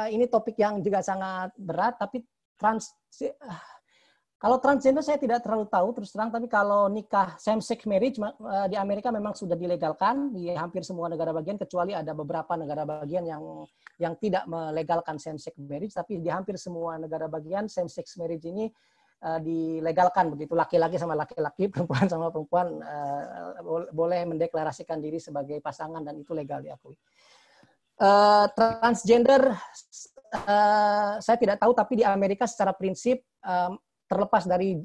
ini topik yang juga sangat berat, tapi kalau transgender saya tidak terlalu tahu terus terang, tapi kalau nikah same-sex marriage di Amerika memang sudah dilegalkan di hampir semua negara bagian, kecuali ada beberapa negara bagian yang tidak melegalkan same-sex marriage, tapi di hampir semua negara bagian same-sex marriage ini dilegalkan begitu, laki-laki sama laki-laki, perempuan sama perempuan boleh mendeklarasikan diri sebagai pasangan dan itu legal diakui. Transgender saya tidak tahu, tapi di Amerika secara prinsip terlepas dari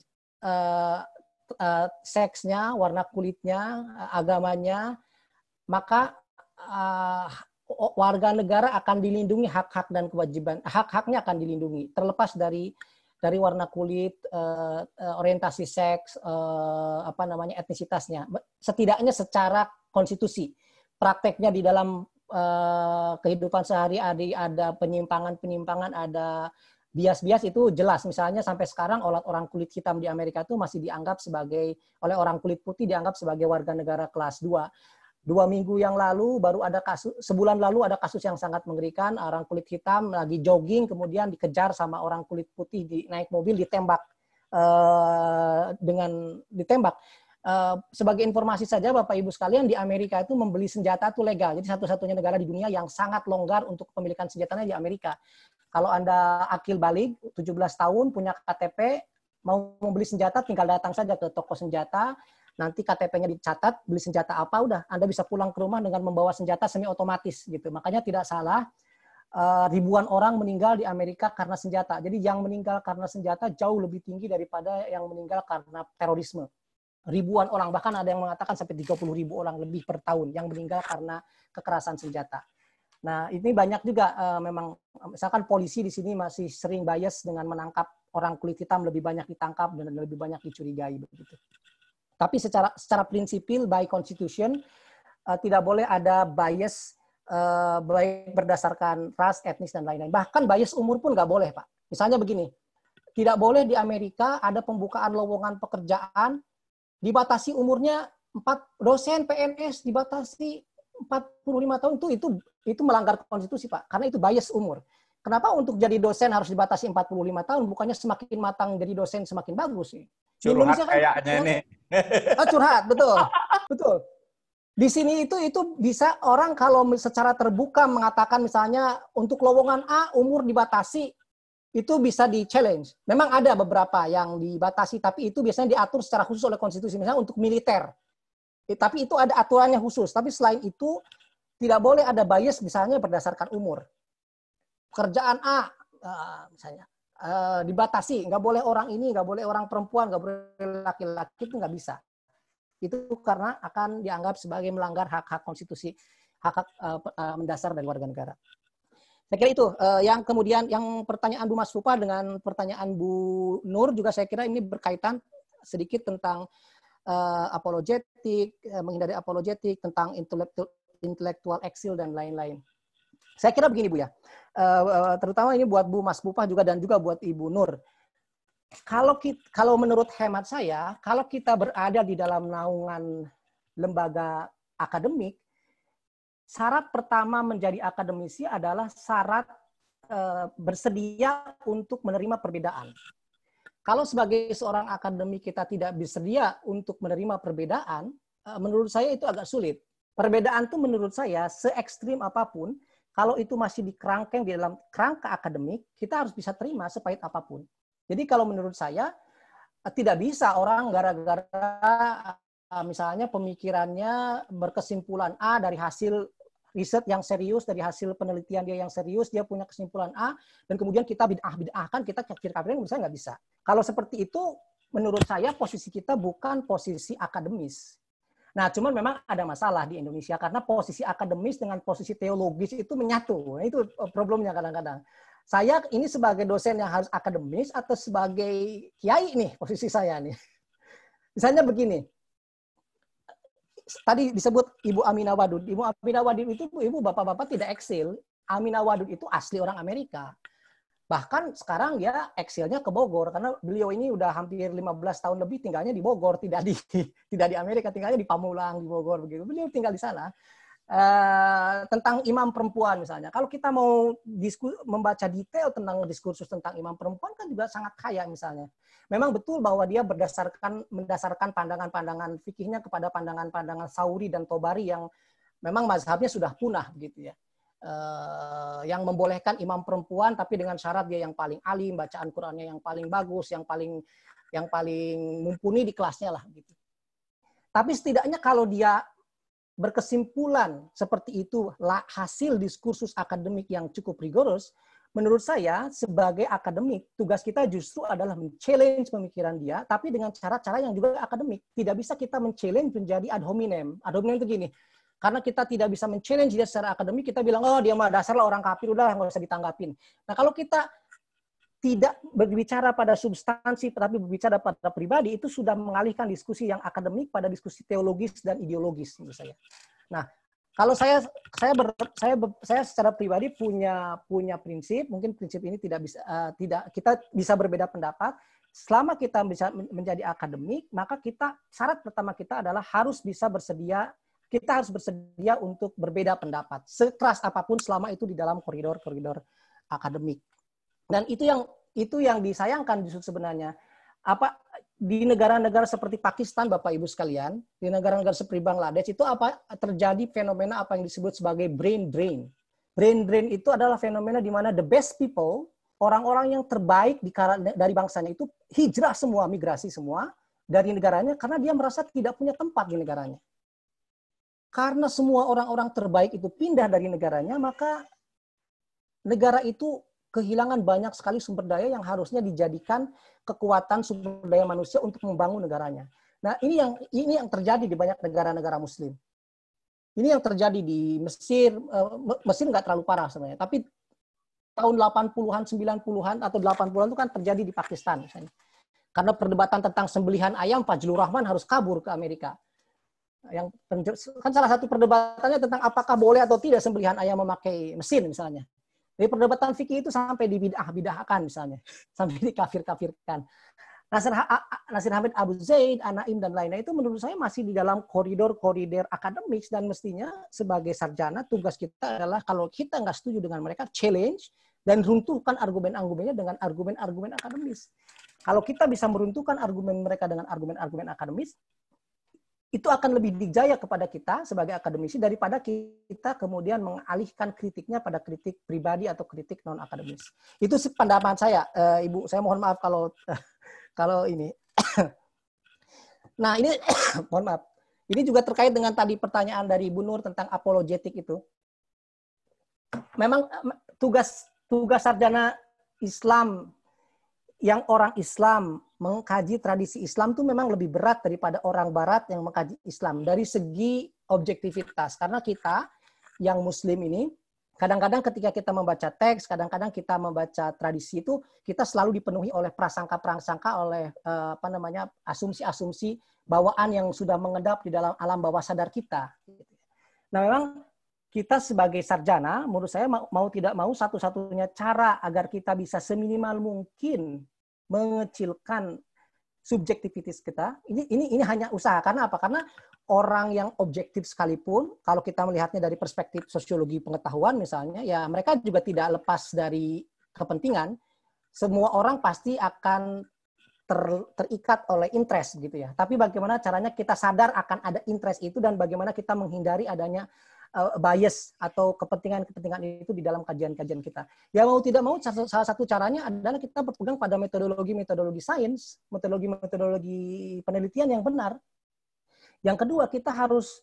seksnya, warna kulitnya, agamanya, maka warga negara akan dilindungi hak-hak dan kewajiban, hak-haknya akan dilindungi terlepas dari warna kulit, orientasi seks, etnisitasnya. Setidaknya secara konstitusi, prakteknya di dalam kehidupan sehari-hari ada penyimpangan-penyimpangan, ada bias-bias itu jelas. Misalnya sampai sekarang orang kulit hitam di Amerika itu masih dianggap oleh orang kulit putih dianggap sebagai warga negara kelas 2. 2 minggu yang lalu baru ada kasus, sebulan lalu ada kasus yang sangat mengerikan, orang kulit hitam lagi jogging kemudian dikejar sama orang kulit putih, naik mobil ditembak ditembak. Sebagai informasi saja Bapak Ibu sekalian, di Amerika itu membeli senjata itu legal. Jadi satu-satunya negara di dunia yang sangat longgar untuk kepemilikan senjatanya di Amerika. Kalau Anda akil balik, 17 tahun, punya KTP, mau membeli senjata, tinggal datang saja ke toko senjata, nanti KTP-nya dicatat, beli senjata apa, udah Anda bisa pulang ke rumah dengan membawa senjata semi otomatis gitu. Makanya tidak salah ribuan orang meninggal di Amerika karena senjata. Jadi yang meninggal karena senjata jauh lebih tinggi daripada yang meninggal karena terorisme. Ribuan orang, bahkan ada yang mengatakan sampai 30.000 orang lebih per tahun yang meninggal karena kekerasan senjata. Nah, ini banyak juga memang, misalkan polisi di sini masih sering bias dengan menangkap orang kulit hitam, lebih banyak ditangkap dan lebih banyak dicurigai begitu. Tapi secara prinsipil by constitution tidak boleh ada bias baik berdasarkan ras, etnis dan lain-lain. Bahkan bias umur pun nggak boleh, Pak. Misalnya begini, tidak boleh di Amerika ada pembukaan lowongan pekerjaan dibatasi umurnya dosen PNS dibatasi 45 tahun, itu melanggar konstitusi, Pak. Karena itu bias umur. Kenapa untuk jadi dosen harus dibatasi 45 tahun? Bukannya semakin matang jadi dosen semakin bagus sih. Curhat kayaknya nih. Curhat, betul. Betul. Di sini itu bisa orang kalau secara terbuka mengatakan misalnya untuk lowongan A umur dibatasi, itu bisa di-challenge. Memang ada beberapa yang dibatasi, tapi itu biasanya diatur secara khusus oleh konstitusi. Misalnya untuk militer. Tapi itu ada aturannya khusus. Tapi selain itu, tidak boleh ada bias misalnya berdasarkan umur. Pekerjaan A, misalnya, dibatasi. Nggak boleh orang ini, nggak boleh orang perempuan, nggak boleh laki-laki, itu nggak bisa. Itu karena akan dianggap sebagai melanggar hak-hak konstitusi, hak-hak mendasar dari warga negara. Saya kira itu. Yang kemudian, yang pertanyaan Bu Mas Rupa dengan pertanyaan Bu Nur juga saya kira ini berkaitan sedikit tentang apologetik, menghindari apologetik, tentang intellectual exile dan lain-lain. Saya kira begini Bu ya, terutama ini buat Bu Mas Pupah juga dan juga buat Ibu Nur. Kalau menurut hemat saya, kalau kita berada di dalam naungan lembaga akademik, syarat pertama menjadi akademisi adalah syarat bersedia untuk menerima perbedaan. Kalau sebagai seorang akademik kita tidak bersedia untuk menerima perbedaan, menurut saya itu agak sulit. Perbedaan itu menurut saya se-ekstrim apapun, kalau itu masih dikerangkeng di dalam kerangka akademik, kita harus bisa terima sepahit apapun. Jadi kalau menurut saya, tidak bisa orang gara-gara misalnya pemikirannya berkesimpulan A dari hasil riset yang serius, dari hasil penelitian dia yang serius, dia punya kesimpulan A, dan kemudian kita bid'ahkan, kita kafir-kafirin, menurut saya nggak bisa. Kalau seperti itu, menurut saya posisi kita bukan posisi akademis. Nah, cuman memang ada masalah di Indonesia, karena posisi akademis dengan posisi teologis itu menyatu. Nah, itu problemnya kadang-kadang. Saya ini sebagai dosen yang harus akademis, atau sebagai kiai nih, posisi saya nih. Misalnya begini, tadi disebut Ibu Aminah Wadud. Ibu Aminah Wadud itu, Ibu bapak-bapak tidak eksil. Aminah Wadud itu asli orang Amerika. Bahkan sekarang dia eksilnya ke Bogor karena beliau ini udah hampir 15 tahun lebih tinggalnya di Bogor, tidak di Amerika, tinggalnya di Pamulang, di Bogor begitu. Beliau tinggal di sana. Tentang imam perempuan misalnya. Kalau kita mau membaca detail tentang diskursus tentang imam perempuan kan juga sangat kaya misalnya. Memang betul bahwa dia mendasarkan pandangan-pandangan fikihnya kepada pandangan-pandangan Sauri dan Tobari yang memang mazhabnya sudah punah gitu ya. Yang membolehkan imam perempuan tapi dengan syarat dia yang paling alim, bacaan Qur'annya yang paling bagus, yang paling mumpuni di kelasnya lah gitu. Tapi setidaknya kalau dia berkesimpulan seperti itu hasil diskursus akademik yang cukup rigorous, menurut saya sebagai akademik tugas kita justru adalah men-challenge pemikiran dia tapi dengan cara-cara yang juga akademik. Tidak bisa kita men-challenge menjadi ad hominem. Ad hominem itu gini. Karena kita tidak bisa men-challenge dia secara akademik, kita bilang, oh dia mah dasarlah orang kafir, udah nggak usah ditanggapin. Nah kalau kita tidak berbicara pada substansi, tapi berbicara pada pribadi, itu sudah mengalihkan diskusi yang akademik pada diskusi teologis dan ideologis menurut saya. Nah kalau saya secara pribadi punya prinsip, mungkin prinsip ini tidak kita bisa berbeda pendapat. Selama kita bisa menjadi akademik, maka syarat pertama kita adalah kita harus bersedia untuk berbeda pendapat. Sekeras apapun selama itu di dalam koridor-koridor akademik. Dan itu yang disayangkan justru sebenarnya. Di negara-negara seperti Pakistan, Bapak Ibu sekalian, di negara-negara seperti Bangladesh itu terjadi fenomena apa yang disebut sebagai brain drain. Brain drain itu adalah fenomena di mana the best people, orang-orang yang terbaik dari bangsanya itu hijrah semua, migrasi semua dari negaranya karena dia merasa tidak punya tempat di negaranya. Karena semua orang-orang terbaik itu pindah dari negaranya, maka negara itu kehilangan banyak sekali sumber daya yang harusnya dijadikan kekuatan sumber daya manusia untuk membangun negaranya. Nah, ini yang terjadi di banyak negara-negara Muslim. Ini yang terjadi di Mesir. Mesir nggak terlalu parah sebenarnya, tapi tahun 80-an, 90-an atau 80-an itu kan terjadi di Pakistan misalnya. Karena perdebatan tentang sembelihan ayam, Fajlur Rahman harus kabur ke Amerika. Kan salah satu perdebatannya tentang apakah boleh atau tidak sembelihan ayam memakai mesin misalnya. Jadi perdebatan fikih itu sampai dibid'ahkan misalnya, sampai dikafir-kafirkan. Nasir Hamid Abu Zaid, Anaim dan lainnya itu menurut saya masih di dalam koridor-koridor akademis dan mestinya sebagai sarjana tugas kita adalah kalau kita nggak setuju dengan mereka challenge dan runtuhkan argumen-argumennya dengan argumen-argumen akademis. Kalau kita bisa meruntuhkan argumen mereka dengan argumen-argumen akademis, itu akan lebih dijaya kepada kita sebagai akademisi daripada kita kemudian mengalihkan kritiknya pada kritik pribadi atau kritik non-akademis. Itu pendapat saya, Ibu. Saya mohon maaf kalau ini. Nah, ini mohon maaf. Ini juga terkait dengan tadi pertanyaan dari Ibu Nur tentang apologetik itu. Memang tugas sarjana Islam yang orang Islam mengkaji tradisi Islam itu memang lebih berat daripada orang Barat yang mengkaji Islam dari segi objektivitas. Karena kita yang Muslim ini, kadang-kadang ketika kita membaca teks, kadang-kadang kita membaca tradisi itu, kita selalu dipenuhi oleh prasangka-prasangka, oleh asumsi-asumsi bawaan yang sudah mengendap di dalam alam bawah sadar kita. Nah memang kita sebagai sarjana, menurut saya mau tidak mau satu-satunya cara agar kita bisa seminimal mungkin mengecilkan subjektivitas kita, ini hanya usaha. Karena apa? Karena orang yang objektif sekalipun, kalau kita melihatnya dari perspektif sosiologi pengetahuan misalnya, ya mereka juga tidak lepas dari kepentingan. Semua orang pasti akan terikat oleh interest gitu ya. Tapi bagaimana caranya kita sadar akan ada interest itu dan bagaimana kita menghindari adanya bias atau kepentingan-kepentingan itu di dalam kajian-kajian kita. Ya mau tidak mau salah satu caranya adalah kita berpegang pada metodologi sains, metodologi penelitian yang benar. Yang kedua, kita harus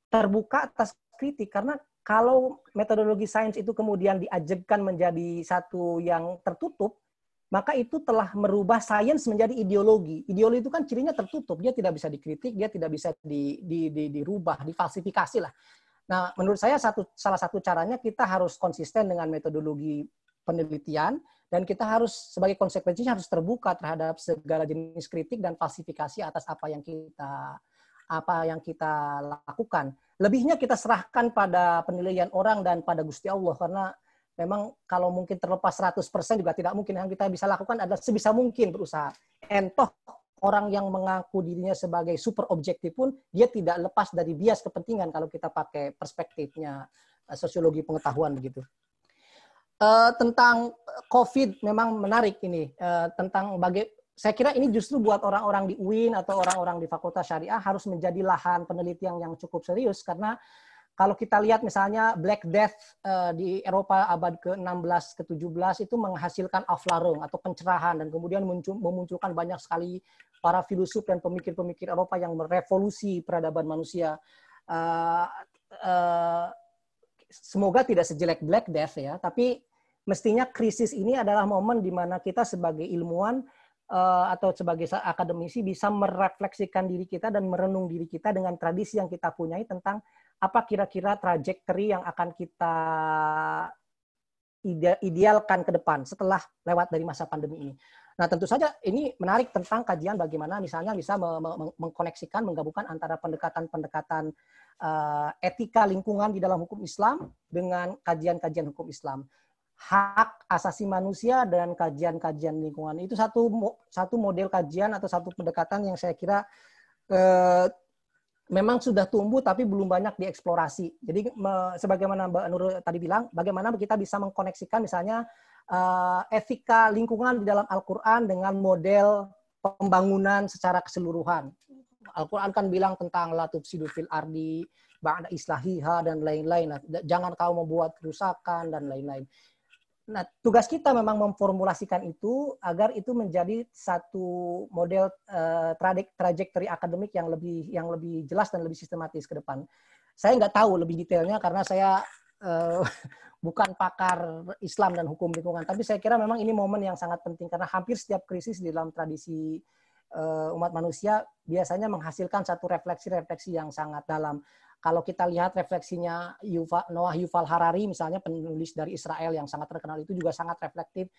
terbuka atas kritik karena kalau metodologi sains itu kemudian diajarkan menjadi satu yang tertutup, maka itu telah merubah sains menjadi ideologi. Ideologi itu kan cirinya tertutup, dia tidak bisa dikritik, dia tidak bisa dirubah, difalsifikasi lah. Nah, menurut saya salah satu caranya kita harus konsisten dengan metodologi penelitian dan kita harus sebagai konsekuensinya harus terbuka terhadap segala jenis kritik dan falsifikasi atas apa yang kita lakukan. Lebihnya kita serahkan pada penilaian orang dan pada Gusti Allah karena memang kalau mungkin terlepas 100% juga tidak mungkin. Yang kita bisa lakukan adalah sebisa mungkin berusaha. Entoh orang yang mengaku dirinya sebagai super objektif pun dia tidak lepas dari bias kepentingan kalau kita pakai perspektifnya sosiologi pengetahuan begitu. Tentang COVID memang menarik ini. Saya kira ini justru buat orang-orang di UIN atau orang-orang di Fakultas Syariah harus menjadi lahan penelitian yang cukup serius, karena kalau kita lihat misalnya Black Death di Eropa abad ke-16 ke-17 itu menghasilkan Aufklärung atau pencerahan, dan kemudian memunculkan banyak sekali para filosof dan pemikir-pemikir Eropa yang merevolusi peradaban manusia. Semoga tidak sejelek Black Death ya, tapi mestinya krisis ini adalah momen di mana kita sebagai ilmuwan atau sebagai akademisi bisa merefleksikan diri kita dan merenung diri kita dengan tradisi yang kita punyai tentang apa kira-kira trajektori yang akan kita idealkan ke depan setelah lewat dari masa pandemi ini. Nah, tentu saja ini menarik tentang kajian bagaimana misalnya bisa mengkoneksikan, menggabungkan antara pendekatan-pendekatan etika lingkungan di dalam hukum Islam dengan kajian-kajian hukum Islam. Hak asasi manusia dan kajian-kajian lingkungan itu satu model kajian atau satu pendekatan yang saya kira memang sudah tumbuh tapi belum banyak dieksplorasi. Jadi sebagaimana Mbak Nur tadi bilang, bagaimana kita bisa mengkoneksikan misalnya etika lingkungan di dalam Al-Quran dengan model pembangunan secara keseluruhan. Al-Quran kan bilang tentang la tufsidu fil ardi ba'da islahiha dan lain-lain. Jangan kau membuat kerusakan dan lain-lain. Nah, tugas kita memang memformulasikan itu agar itu menjadi satu model trajektori akademik yang lebih jelas dan lebih sistematis ke depan. Saya nggak tahu lebih detailnya karena saya bukan pakar Islam dan hukum lingkungan, tapi saya kira memang ini momen yang sangat penting karena hampir setiap krisis di dalam tradisi umat manusia biasanya menghasilkan satu refleksi-refleksi yang sangat dalam. Kalau kita lihat refleksinya Noah Yuval Harari, misalnya penulis dari Israel yang sangat terkenal itu juga sangat reflektif.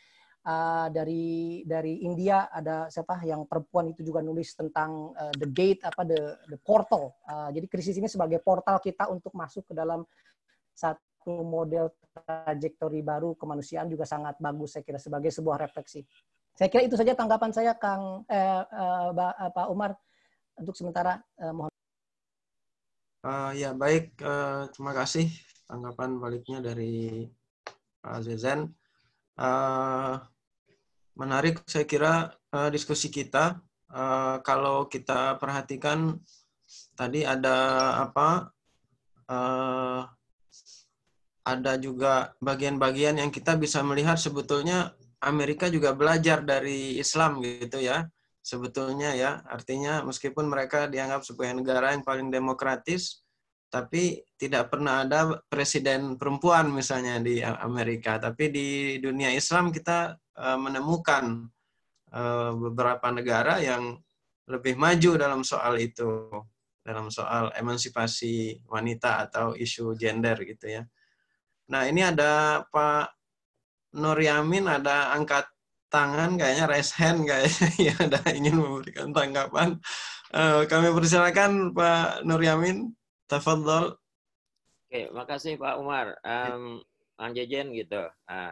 Dari India ada siapa yang perempuan itu juga nulis tentang the gate the portal. Jadi krisis ini sebagai portal kita untuk masuk ke dalam satu model trajektori baru kemanusiaan juga sangat bagus saya kira sebagai sebuah refleksi. Saya kira itu saja tanggapan saya Pak Umar untuk sementara. Mohon. Ya baik, terima kasih tanggapan baliknya dari Pak Zezen. Menarik saya kira diskusi kita. Kalau kita perhatikan tadi ada ada juga bagian-bagian yang kita bisa melihat sebetulnya Amerika juga belajar dari Islam gitu ya. Sebetulnya ya, artinya meskipun mereka dianggap sebagai negara yang paling demokratis, tapi tidak pernah ada presiden perempuan misalnya di Amerika. Tapi di dunia Islam kita menemukan beberapa negara yang lebih maju dalam soal itu, dalam soal emansipasi wanita atau isu gender gitu ya. Nah ini ada Pak Nur Yamin, ada angkat tangan kayaknya, raise hand kayaknya ya, ada ingin memberikan tanggapan. Kami persilakan Pak Nur Yamin, tafadhol. Oke, makasih Pak Umar. Bang Jejen gitu.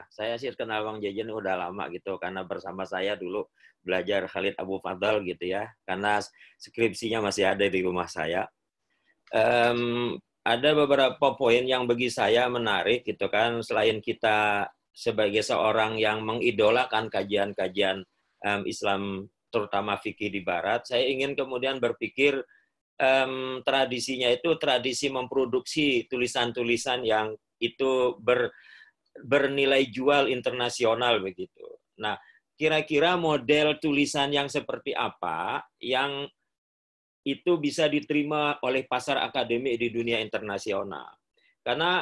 Saya sih kenal Bang Jejen udah lama gitu karena bersama saya dulu belajar Khalid Abu Fadl gitu ya. Karena skripsinya masih ada di rumah saya. Ada beberapa poin yang bagi saya menarik gitu kan, selain kita sebagai seorang yang mengidolakan kajian-kajian Islam, terutama fikih di Barat, saya ingin kemudian berpikir tradisinya itu tradisi memproduksi tulisan-tulisan yang itu bernilai jual internasional begitu. Nah, kira-kira model tulisan yang seperti apa yang itu bisa diterima oleh pasar akademik di dunia internasional? Karena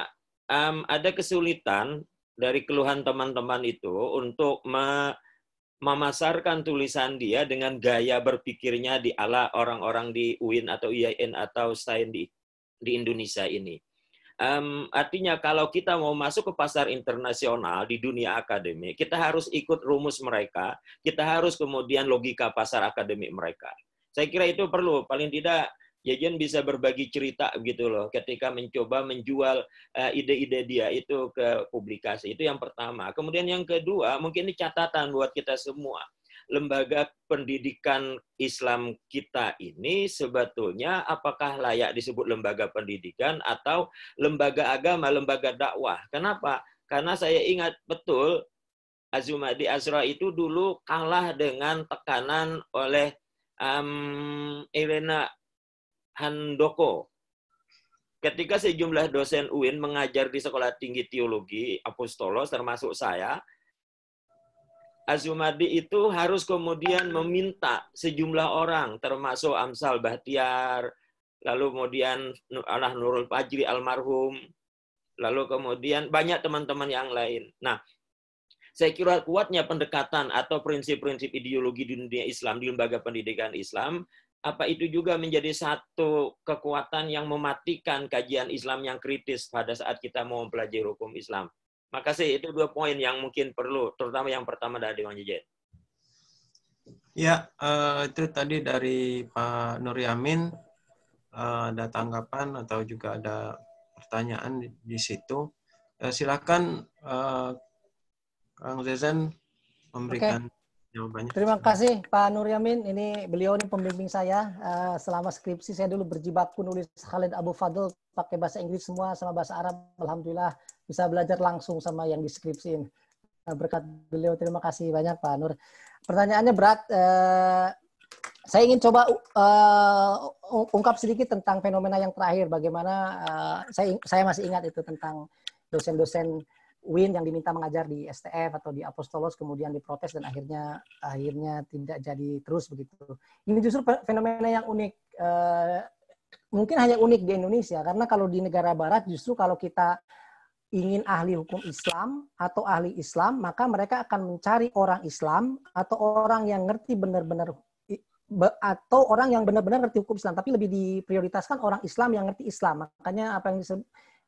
ada kesulitan dari keluhan teman-teman itu untuk memasarkan tulisan dia dengan gaya berpikirnya di ala orang-orang di UIN atau IAIN atau STAIN di Indonesia ini. Artinya kalau kita mau masuk ke pasar internasional di dunia akademik, kita harus ikut rumus mereka, kita harus kemudian logika pasar akademik mereka. Saya kira itu perlu, paling tidak Jejen bisa berbagi cerita gitu loh ketika mencoba menjual ide-ide dia itu ke publikasi. Itu yang pertama. Kemudian yang kedua, mungkin ini catatan buat kita semua. Lembaga pendidikan Islam kita ini sebetulnya apakah layak disebut lembaga pendidikan atau lembaga agama, lembaga dakwah. Kenapa? Karena saya ingat betul Azumadi Azra itu dulu kalah dengan tekanan oleh Elena Handoko. Ketika sejumlah dosen UIN mengajar di Sekolah Tinggi Teologi Apostolos, termasuk saya, Azumadi itu harus kemudian meminta sejumlah orang, termasuk Amsal Bahtiar, lalu kemudian Nurul Fajri almarhum, lalu kemudian banyak teman-teman yang lain. Nah, saya kira kuatnya pendekatan atau prinsip-prinsip ideologi di dunia Islam, di lembaga pendidikan Islam, apa itu juga menjadi satu kekuatan yang mematikan kajian Islam yang kritis pada saat kita mau mempelajari hukum Islam. Makasih, itu 2 poin yang mungkin perlu, terutama yang pertama dari Bang Jejen. Ya, itu tadi dari Pak Nur Yamin, ada tanggapan atau juga ada pertanyaan di situ. Silakan Kang Zezen memberikan jawabannya. Terima kasih Pak Nur Yamin. Ini beliau ini pembimbing saya selama skripsi. Saya dulu berjibaku nulis Khalid Abu Fadl pakai bahasa Inggris semua sama bahasa Arab. Alhamdulillah bisa belajar langsung sama yang di skripsi ini. Berkat beliau, terima kasih banyak Pak Nur. Pertanyaannya berat. Saya ingin coba ungkap sedikit tentang fenomena yang terakhir. Bagaimana saya masih ingat itu tentang dosen-dosen UIN yang diminta mengajar di STF atau di Apostolos, kemudian diprotes dan akhirnya tidak jadi terus begitu. Ini justru fenomena yang unik. Mungkin hanya unik di Indonesia, karena kalau di negara Barat justru kalau kita ingin ahli hukum Islam atau ahli Islam, maka mereka akan mencari orang Islam atau orang yang ngerti benar-benar atau orang yang benar-benar ngerti hukum Islam, tapi lebih diprioritaskan orang Islam yang ngerti Islam.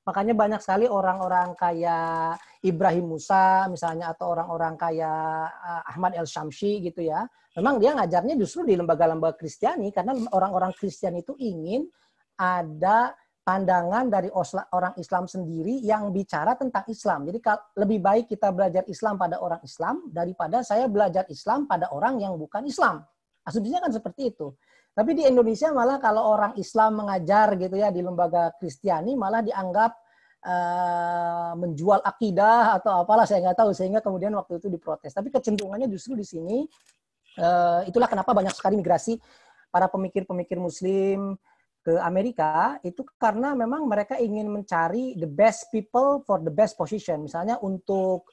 Makanya banyak sekali orang-orang kayak Ibrahim Musa misalnya, atau orang-orang kayak Ahmad El-Syamsi gitu ya. Memang dia ngajarnya justru di lembaga-lembaga Kristiani, karena orang-orang Kristen itu ingin ada pandangan dari orang Islam sendiri yang bicara tentang Islam. Jadi lebih baik kita belajar Islam pada orang Islam daripada saya belajar Islam pada orang yang bukan Islam. Asumsinya kan seperti itu. Tapi di Indonesia malah kalau orang Islam mengajar gitu ya di lembaga Kristiani malah dianggap menjual akidah atau apalah, saya nggak tahu, sehingga kemudian waktu itu diprotes. Tapi kecenderungannya justru di sini, itulah kenapa banyak sekali migrasi para pemikir-pemikir Muslim ke Amerika, itu karena memang mereka ingin mencari the best people for the best position. Misalnya untuk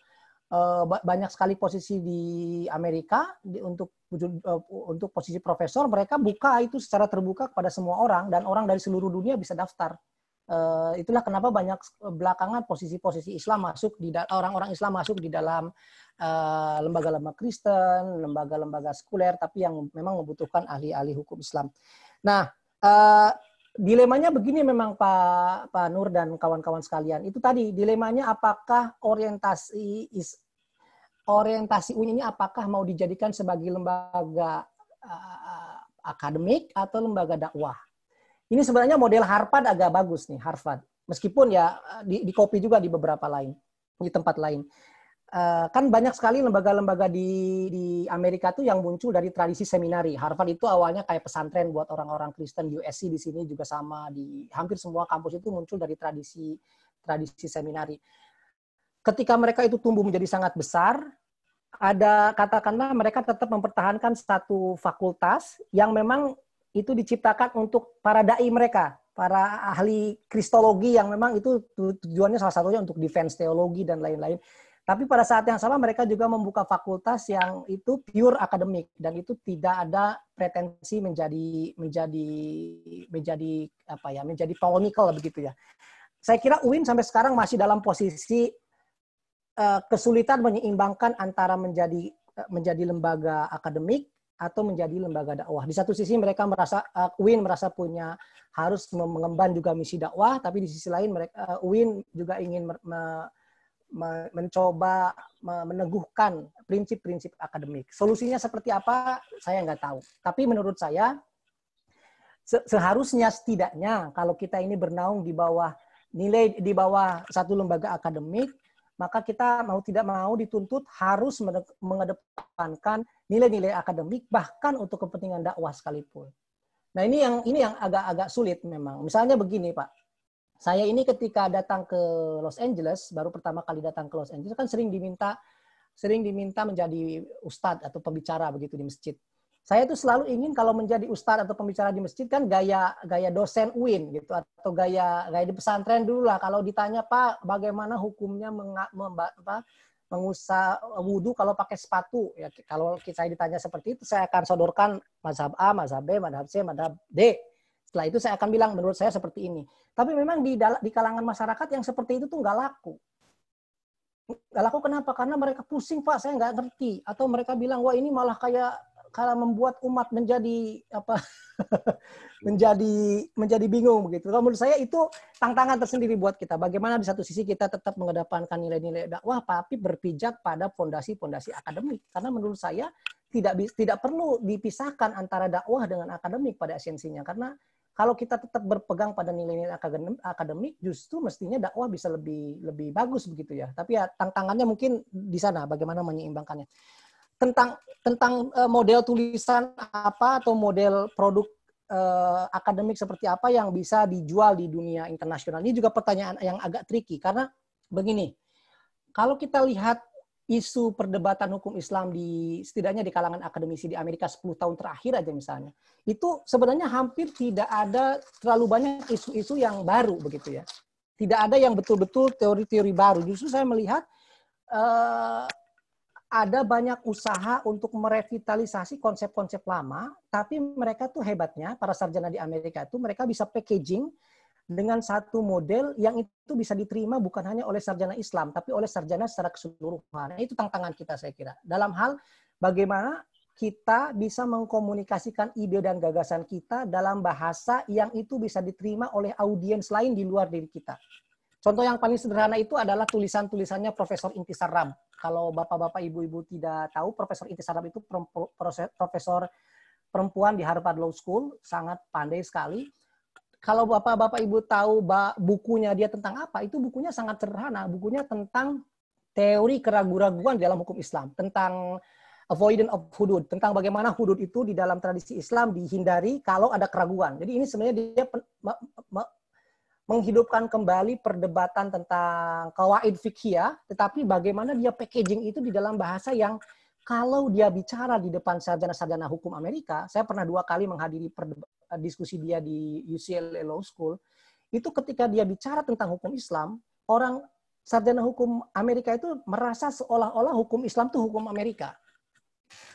banyak sekali posisi di Amerika untuk posisi profesor, mereka buka itu secara terbuka kepada semua orang dan orang dari seluruh dunia bisa daftar. Itulah kenapa banyak belakangan posisi-posisi Islam masuk di orang-orang Islam masuk di dalam lembaga-lembaga Kristen, lembaga-lembaga sekuler, tapi yang memang membutuhkan ahli-ahli hukum Islam. Nah, dilemanya begini memang Pak Nur dan kawan-kawan sekalian. Itu tadi dilemanya, apakah orientasi UIN ini apakah mau dijadikan sebagai lembaga akademik atau lembaga dakwah. Ini sebenarnya model Harvard agak bagus nih, Harvard. Meskipun ya di copy juga di beberapa di tempat lain. Kan banyak sekali lembaga-lembaga di Amerika tuh yang muncul dari tradisi seminari. Harvard itu awalnya kayak pesantren buat orang-orang Kristen. USC di sini juga sama, di hampir semua kampus itu muncul dari tradisi seminari. Ketika mereka itu tumbuh menjadi sangat besar, katakanlah mereka tetap mempertahankan satu fakultas yang memang itu diciptakan untuk para dai mereka, para ahli kristologi yang memang itu tujuannya salah satunya untuk defense teologi dan lain-lain. Tapi pada saat yang sama mereka juga membuka fakultas yang itu pure akademik dan itu tidak ada pretensi menjadi polemical begitu ya. Saya kira UIN sampai sekarang masih dalam posisi kesulitan menyeimbangkan antara menjadi lembaga akademik atau menjadi lembaga dakwah. Di satu sisi mereka UIN merasa punya harus mengemban juga misi dakwah, tapi di sisi lain UIN juga ingin mencoba meneguhkan prinsip-prinsip akademik. Solusinya seperti apa, saya nggak tahu. Tapi menurut saya, seharusnya setidaknya kalau kita ini bernaung di bawah satu lembaga akademik, maka kita mau tidak mau dituntut harus mengedepankan nilai-nilai akademik bahkan untuk kepentingan dakwah sekalipun. Nah, ini yang agak sulit memang. Misalnya begini, Pak. Saya ini ketika datang ke Los Angeles, baru pertama kali datang ke Los Angeles kan sering diminta menjadi ustadz atau pembicara begitu di masjid. Saya tuh selalu ingin kalau menjadi ustadz atau pembicara di masjid kan gaya dosen UIN gitu, atau gaya di pesantren dulu lah. Kalau ditanya, Pak, bagaimana hukumnya mengusah wudhu kalau pakai sepatu? Ya, kalau saya ditanya seperti itu, saya akan sodorkan mazhab A, mazhab B, mazhab C, mazhab D. Setelah itu saya akan bilang menurut saya seperti ini. Tapi memang di kalangan masyarakat yang seperti itu tuh nggak laku. Nggak laku kenapa? Karena mereka pusing, Pak, saya nggak ngerti. Atau mereka bilang, wah ini malah kayak membuat umat menjadi menjadi bingung begitu. Kalau menurut saya itu tantangan tersendiri buat kita. Bagaimana di satu sisi kita tetap mengedepankan nilai-nilai dakwah, tapi berpijak pada fondasi-fondasi akademik. Karena menurut saya tidak perlu dipisahkan antara dakwah dengan akademik pada esensinya. Karena kalau kita tetap berpegang pada nilai-nilai akademik, justru mestinya dakwah bisa lebih bagus begitu ya. Tapi ya tantangannya mungkin di sana, bagaimana menyeimbangkannya. Tentang model tulisan apa atau model produk akademik seperti apa yang bisa dijual di dunia internasional. Ini juga pertanyaan yang agak tricky karena begini, kalau kita lihat isu perdebatan hukum Islam setidaknya di kalangan akademisi di Amerika 10 tahun terakhir aja misalnya, itu sebenarnya hampir tidak ada terlalu banyak isu-isu yang baru begitu ya. Tidak ada yang betul-betul teori-teori baru. Justru saya melihat ada banyak usaha untuk merevitalisasi konsep-konsep lama, tapi mereka tuh hebatnya, para sarjana di Amerika itu, mereka bisa packaging dengan satu model yang itu bisa diterima bukan hanya oleh sarjana Islam, tapi oleh sarjana secara keseluruhan. Itu tantangan kita saya kira. Dalam hal bagaimana kita bisa mengkomunikasikan ide dan gagasan kita dalam bahasa yang itu bisa diterima oleh audiens lain di luar diri kita. Contoh yang paling sederhana itu adalah tulisan-tulisannya Profesor Intisar Ram. Kalau bapak-bapak, ibu-ibu tidak tahu, Profesor Intisar Ram itu profesor perempuan di Harvard Law School, sangat pandai sekali. Kalau bapak-bapak, ibu tahu bukunya dia tentang apa, itu bukunya sangat sederhana. Bukunya tentang teori keraguan-raguan dalam hukum Islam, tentang avoidance of hudud, tentang bagaimana hudud itu di dalam tradisi Islam dihindari kalau ada keraguan. Jadi ini sebenarnya dia menghidupkan kembali perdebatan tentang qawaid fiqhiyah, tetapi bagaimana dia packaging itu di dalam bahasa yang kalau dia bicara di depan sarjana-sarjana hukum Amerika, saya pernah 2 kali menghadiri diskusi dia di UCLA Law School, itu ketika dia bicara tentang hukum Islam, orang sarjana hukum Amerika itu merasa seolah-olah hukum Islam itu hukum Amerika.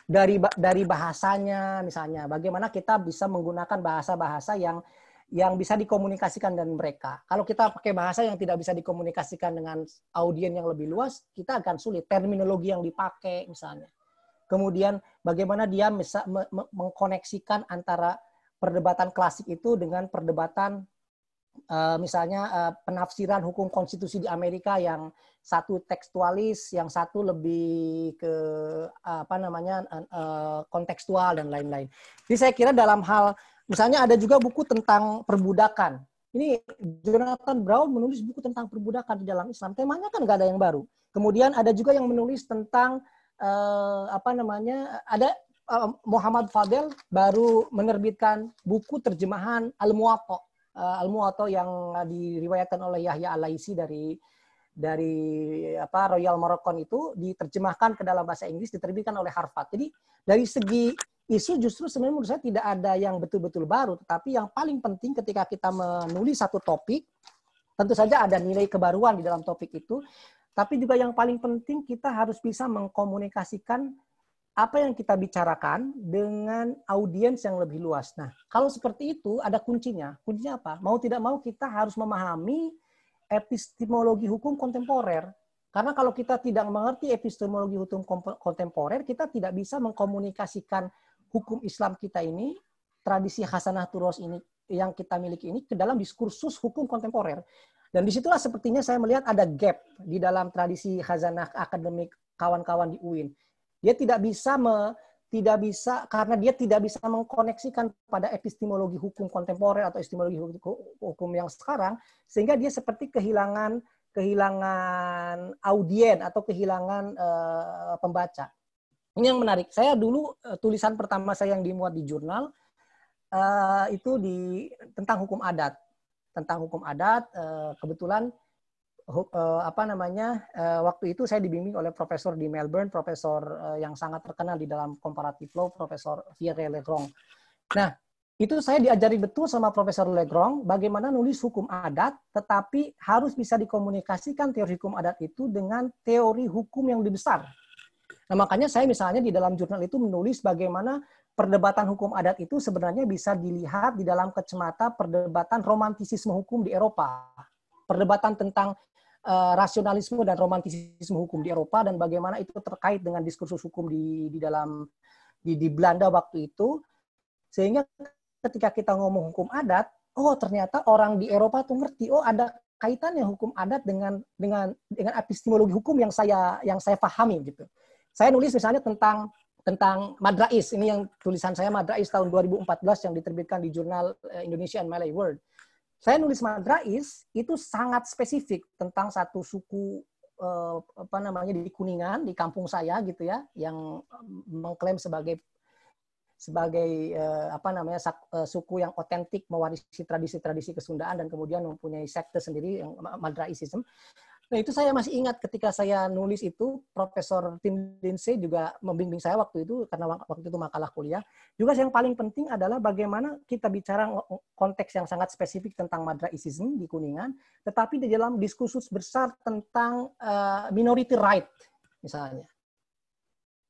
Dari bahasanya misalnya, bagaimana kita bisa menggunakan bahasa-bahasa yang bisa dikomunikasikan dengan mereka. Kalau kita pakai bahasa yang tidak bisa dikomunikasikan dengan audiens yang lebih luas, kita akan sulit. Terminologi yang dipakai misalnya. Kemudian bagaimana dia bisa mengkoneksikan antara perdebatan klasik itu dengan perdebatan misalnya penafsiran hukum konstitusi di Amerika yang satu tekstualis, yang satu lebih ke kontekstual dan lain-lain. Jadi saya kira dalam hal misalnya ada juga buku tentang perbudakan. Ini Jonathan Brown menulis buku tentang perbudakan di dalam Islam. Temanya kan nggak ada yang baru. Kemudian ada juga yang menulis tentang ada Muhammad Fadel baru menerbitkan buku terjemahan Al-Muwatta yang diriwayatkan oleh Yahya Al-Laisi dari Royal Moroccan itu diterjemahkan ke dalam bahasa Inggris, diterbitkan oleh Harvard. Jadi dari segi isu justru sebenarnya menurut saya tidak ada yang betul-betul baru, tetapi yang paling penting ketika kita menulis satu topik, tentu saja ada nilai kebaruan di dalam topik itu, tapi juga yang paling penting kita harus bisa mengkomunikasikan apa yang kita bicarakan dengan audiens yang lebih luas. Nah, kalau seperti itu ada kuncinya. Kuncinya apa? Mau tidak mau kita harus memahami epistemologi hukum kontemporer. Karena kalau kita tidak mengerti epistemologi hukum kontemporer, kita tidak bisa mengkomunikasikan hukum Islam kita ini, tradisi Hasanah Turos ini yang kita miliki ini ke dalam diskursus hukum kontemporer. Dan disitulah sepertinya saya melihat ada gap di dalam tradisi khazanah akademik kawan-kawan di UIN. Dia tidak bisa tidak bisa, karena dia tidak bisa mengkoneksikan pada epistemologi hukum kontemporer atau epistemologi hukum yang sekarang, sehingga dia seperti kehilangan audien atau kehilangan pembaca. Ini yang menarik. Saya dulu tulisan pertama saya yang dimuat di jurnal itu tentang hukum adat. Tentang hukum adat, kebetulan waktu itu saya dibimbing oleh profesor di Melbourne, profesor yang sangat terkenal di dalam comparative law, Profesor Pierre Legrand. Nah, itu saya diajari betul sama Profesor Legrand bagaimana nulis hukum adat, tetapi harus bisa dikomunikasikan teori hukum adat itu dengan teori hukum yang lebih besar. Nah, makanya saya misalnya di dalam jurnal itu menulis bagaimana perdebatan hukum adat itu sebenarnya bisa dilihat di dalam kacamata perdebatan romantisisme hukum di Eropa. Perdebatan tentang rasionalisme dan romantisisme hukum di Eropa dan bagaimana itu terkait dengan diskursus hukum di Belanda waktu itu, sehingga ketika kita ngomong hukum adat, oh ternyata orang di Eropa tuh ngerti, oh ada kaitannya hukum adat dengan epistemologi hukum yang saya pahami gitu. Saya nulis misalnya tentang Madrais, ini yang tulisan saya Madrais tahun 2014 yang diterbitkan di jurnal Indonesia and Malay World. Saya nulis Madrais itu sangat spesifik tentang satu suku di Kuningan, di kampung saya gitu ya, yang mengklaim sebagai suku yang otentik mewarisi tradisi-tradisi kesundaan dan kemudian mempunyai sekte sendiri yang Madraisism. Nah, itu saya masih ingat ketika saya nulis itu, Profesor Tim Lindsay juga membimbing saya waktu itu, karena waktu itu makalah kuliah. Juga yang paling penting adalah bagaimana kita bicara konteks yang sangat spesifik tentang Madraisism di Kuningan, tetapi di dalam diskursus besar tentang minority right, misalnya.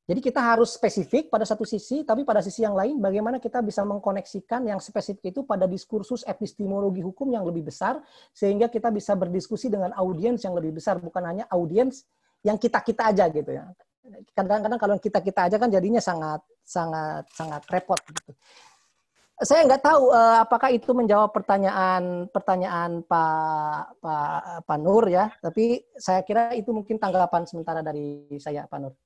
Jadi kita harus spesifik pada satu sisi, tapi pada sisi yang lain bagaimana kita bisa mengkoneksikan yang spesifik itu pada diskursus epistemologi hukum yang lebih besar, sehingga kita bisa berdiskusi dengan audiens yang lebih besar, bukan hanya audiens yang kita-kita aja gitu ya. Kadang-kadang kalau kita-kita aja kan jadinya sangat repot gitu. Saya nggak tahu apakah itu menjawab pertanyaan Pak Nur ya, tapi saya kira itu mungkin tanggapan sementara dari saya, Pak Nur.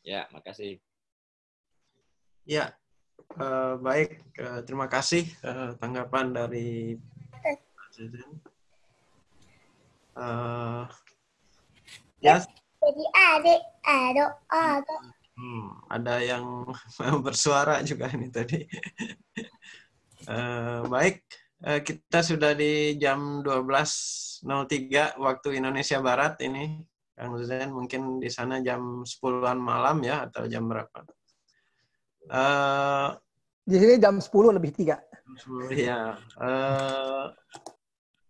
Ya, makasih. Ya, baik. Terima kasih tanggapan dari Pak Zezen. Ya. Jadi ada. Ada yang bersuara juga ini tadi. Baik, kita sudah di jam 12.03 waktu Indonesia Barat ini. Kang Zezen mungkin di sana jam 10-an malam ya, atau jam berapa? Di sini jam 10 lebih 3. Ya.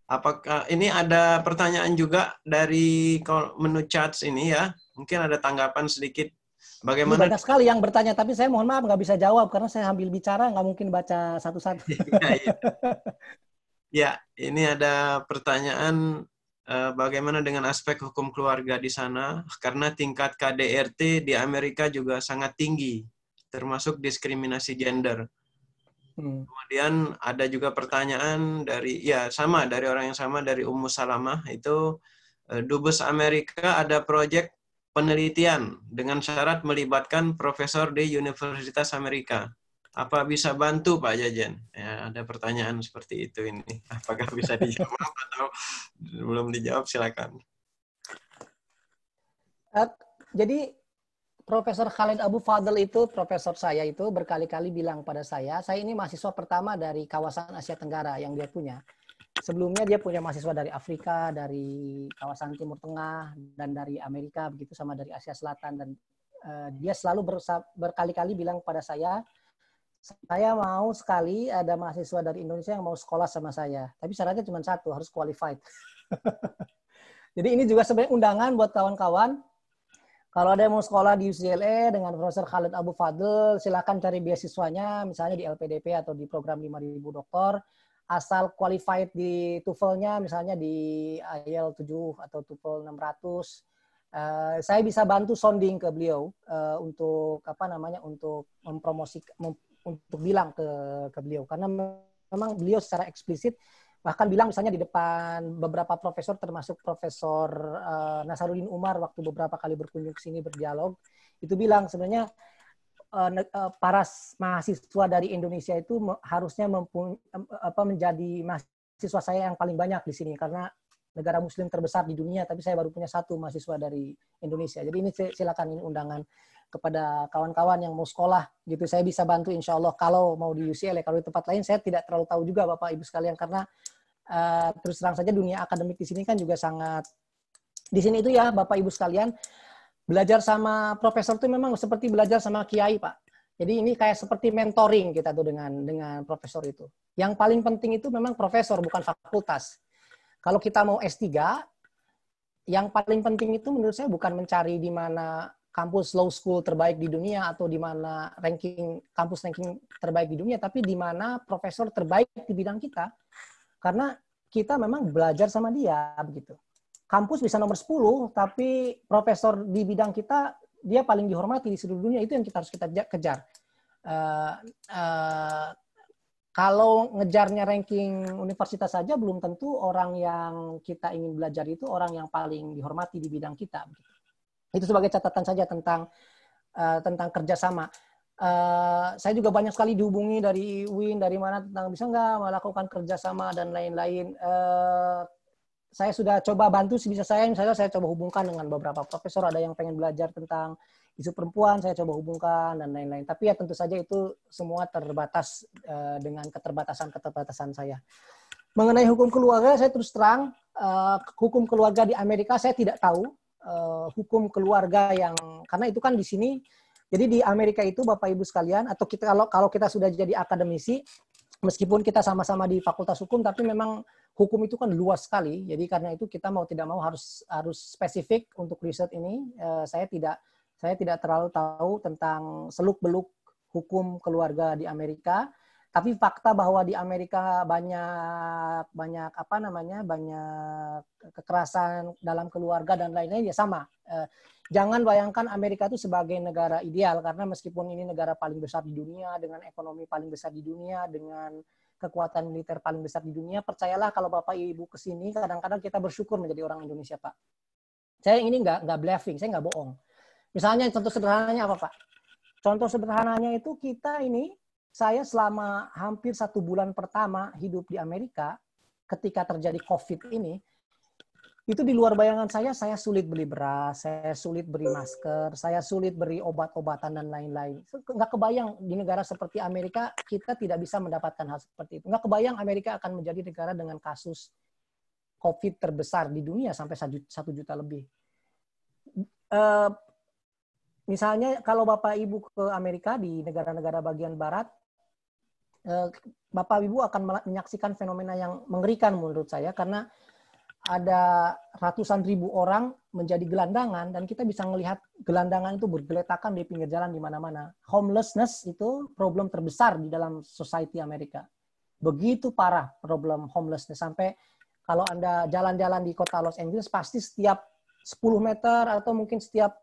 Apakah ini ada pertanyaan juga dari menu chat ini ya? Mungkin ada tanggapan sedikit. Bagaimana? Banyak sekali yang bertanya, tapi saya mohon maaf nggak bisa jawab karena saya sambil bicara nggak mungkin baca satu-satu. Ya, ini ada pertanyaan. Bagaimana dengan aspek hukum keluarga di sana? Karena tingkat KDRT di Amerika juga sangat tinggi, termasuk diskriminasi gender. Kemudian ada juga pertanyaan dari orang yang sama dari Ummu Salamah itu, Dubes Amerika ada proyek penelitian dengan syarat melibatkan profesor di Universitas Amerika. Apa bisa bantu Pak Jajen? Ya, ada pertanyaan seperti itu ini. Apakah bisa dijawab atau belum dijawab? Silakan. Jadi Profesor Khalid Abu Fadl itu, profesor saya itu berkali-kali bilang pada saya ini mahasiswa pertama dari kawasan Asia Tenggara yang dia punya. Sebelumnya dia punya mahasiswa dari Afrika, dari kawasan Timur Tengah, dan dari Amerika, begitu sama dari Asia Selatan. Dan dia selalu berkali-kali bilang pada saya mau sekali ada mahasiswa dari Indonesia yang mau sekolah sama saya. Tapi syaratnya cuma satu, harus qualified. Jadi ini juga sebenarnya undangan buat kawan-kawan. Kalau ada yang mau sekolah di UCLA dengan Profesor Khalid Abu Fadl, silakan cari beasiswanya, misalnya di LPDP atau di program 5.000 doktor. Asal qualified di TOEFL-nya, misalnya di IELTS 7 atau TOEFL 600. Saya bisa bantu sounding ke beliau untuk mempromosikan, untuk bilang ke beliau, karena memang beliau secara eksplisit bahkan bilang misalnya di depan beberapa profesor, termasuk Profesor Nasaruddin Umar waktu beberapa kali berkunjung ke sini berdialog, itu bilang sebenarnya para mahasiswa dari Indonesia itu harusnya menjadi mahasiswa saya yang paling banyak di sini karena negara Muslim terbesar di dunia, tapi saya baru punya 1 mahasiswa dari Indonesia. Jadi ini silakan ini undangan kepada kawan-kawan yang mau sekolah gitu. Saya bisa bantu insya Allah kalau mau di UCL. Kalau di tempat lain saya tidak terlalu tahu juga Bapak Ibu sekalian karena terus terang saja dunia akademik di sini kan juga sangat di sini itu ya Bapak Ibu sekalian, belajar sama profesor itu memang seperti belajar sama kiai Pak. Jadi ini kayak seperti mentoring kita tuh dengan profesor itu. Yang paling penting itu memang profesor bukan fakultas. Kalau kita mau S3, yang paling penting itu menurut saya bukan mencari di mana kampus law school terbaik di dunia atau di mana kampus ranking terbaik di dunia, tapi di mana profesor terbaik di bidang kita. Karena kita memang belajar sama dia begitu. Kampus bisa nomor 10, tapi profesor di bidang kita dia paling dihormati di seluruh dunia. Itu yang kita harus kejar. Kalau ngejarnya ranking universitas saja belum tentu orang yang kita ingin belajar itu orang yang paling dihormati di bidang kita. Itu sebagai catatan saja tentang kerjasama. Saya juga banyak sekali dihubungi dari UIN, dari mana tentang bisa nggak melakukan kerjasama dan lain-lain. Saya sudah coba bantu sebisa saya, misalnya saya coba hubungkan dengan beberapa profesor, ada yang pengen belajar tentang isu perempuan, saya coba hubungkan dan lain-lain. Tapi ya tentu saja itu semua terbatas dengan keterbatasan saya. Mengenai hukum keluarga, saya terus terang, hukum keluarga di Amerika saya tidak tahu. Hukum keluarga yang, karena itu kan di sini, jadi di Amerika itu Bapak Ibu sekalian, atau kita kalau kita sudah jadi akademisi, meskipun kita sama-sama di fakultas hukum, tapi memang hukum itu kan luas sekali. Jadi karena itu kita mau tidak mau harus spesifik untuk riset ini. Saya tidak terlalu tahu tentang seluk-beluk hukum keluarga di Amerika, tapi fakta bahwa di Amerika banyak kekerasan dalam keluarga dan lain-lain ya sama. Jangan bayangkan Amerika itu sebagai negara ideal karena meskipun ini negara paling besar di dunia dengan ekonomi paling besar di dunia dengan kekuatan militer paling besar di dunia, percayalah kalau Bapak Ibu kesini kadang-kadang kita bersyukur menjadi orang Indonesia Pak. Saya ini nggak bluffing, saya nggak bohong. Misalnya contoh sederhananya apa Pak? Contoh sederhananya itu saya selama hampir 1 bulan pertama hidup di Amerika, ketika terjadi COVID ini, itu di luar bayangan saya sulit beli beras, saya sulit beri masker, saya sulit beri obat-obatan dan lain-lain. Nggak kebayang di negara seperti Amerika kita tidak bisa mendapatkan hal seperti itu. Nggak kebayang Amerika akan menjadi negara dengan kasus COVID terbesar di dunia sampai 1 juta lebih. Misalnya kalau Bapak Ibu ke Amerika di negara-negara bagian barat, Bapak Ibu akan menyaksikan fenomena yang mengerikan menurut saya karena ada ratusan ribu orang menjadi gelandangan dan kita bisa melihat gelandangan itu bergeletakan di pinggir jalan di mana-mana. Homelessness itu problem terbesar di dalam society Amerika. Begitu parah problem homelessness sampai kalau Anda jalan-jalan di kota Los Angeles pasti setiap 10 meter atau mungkin setiap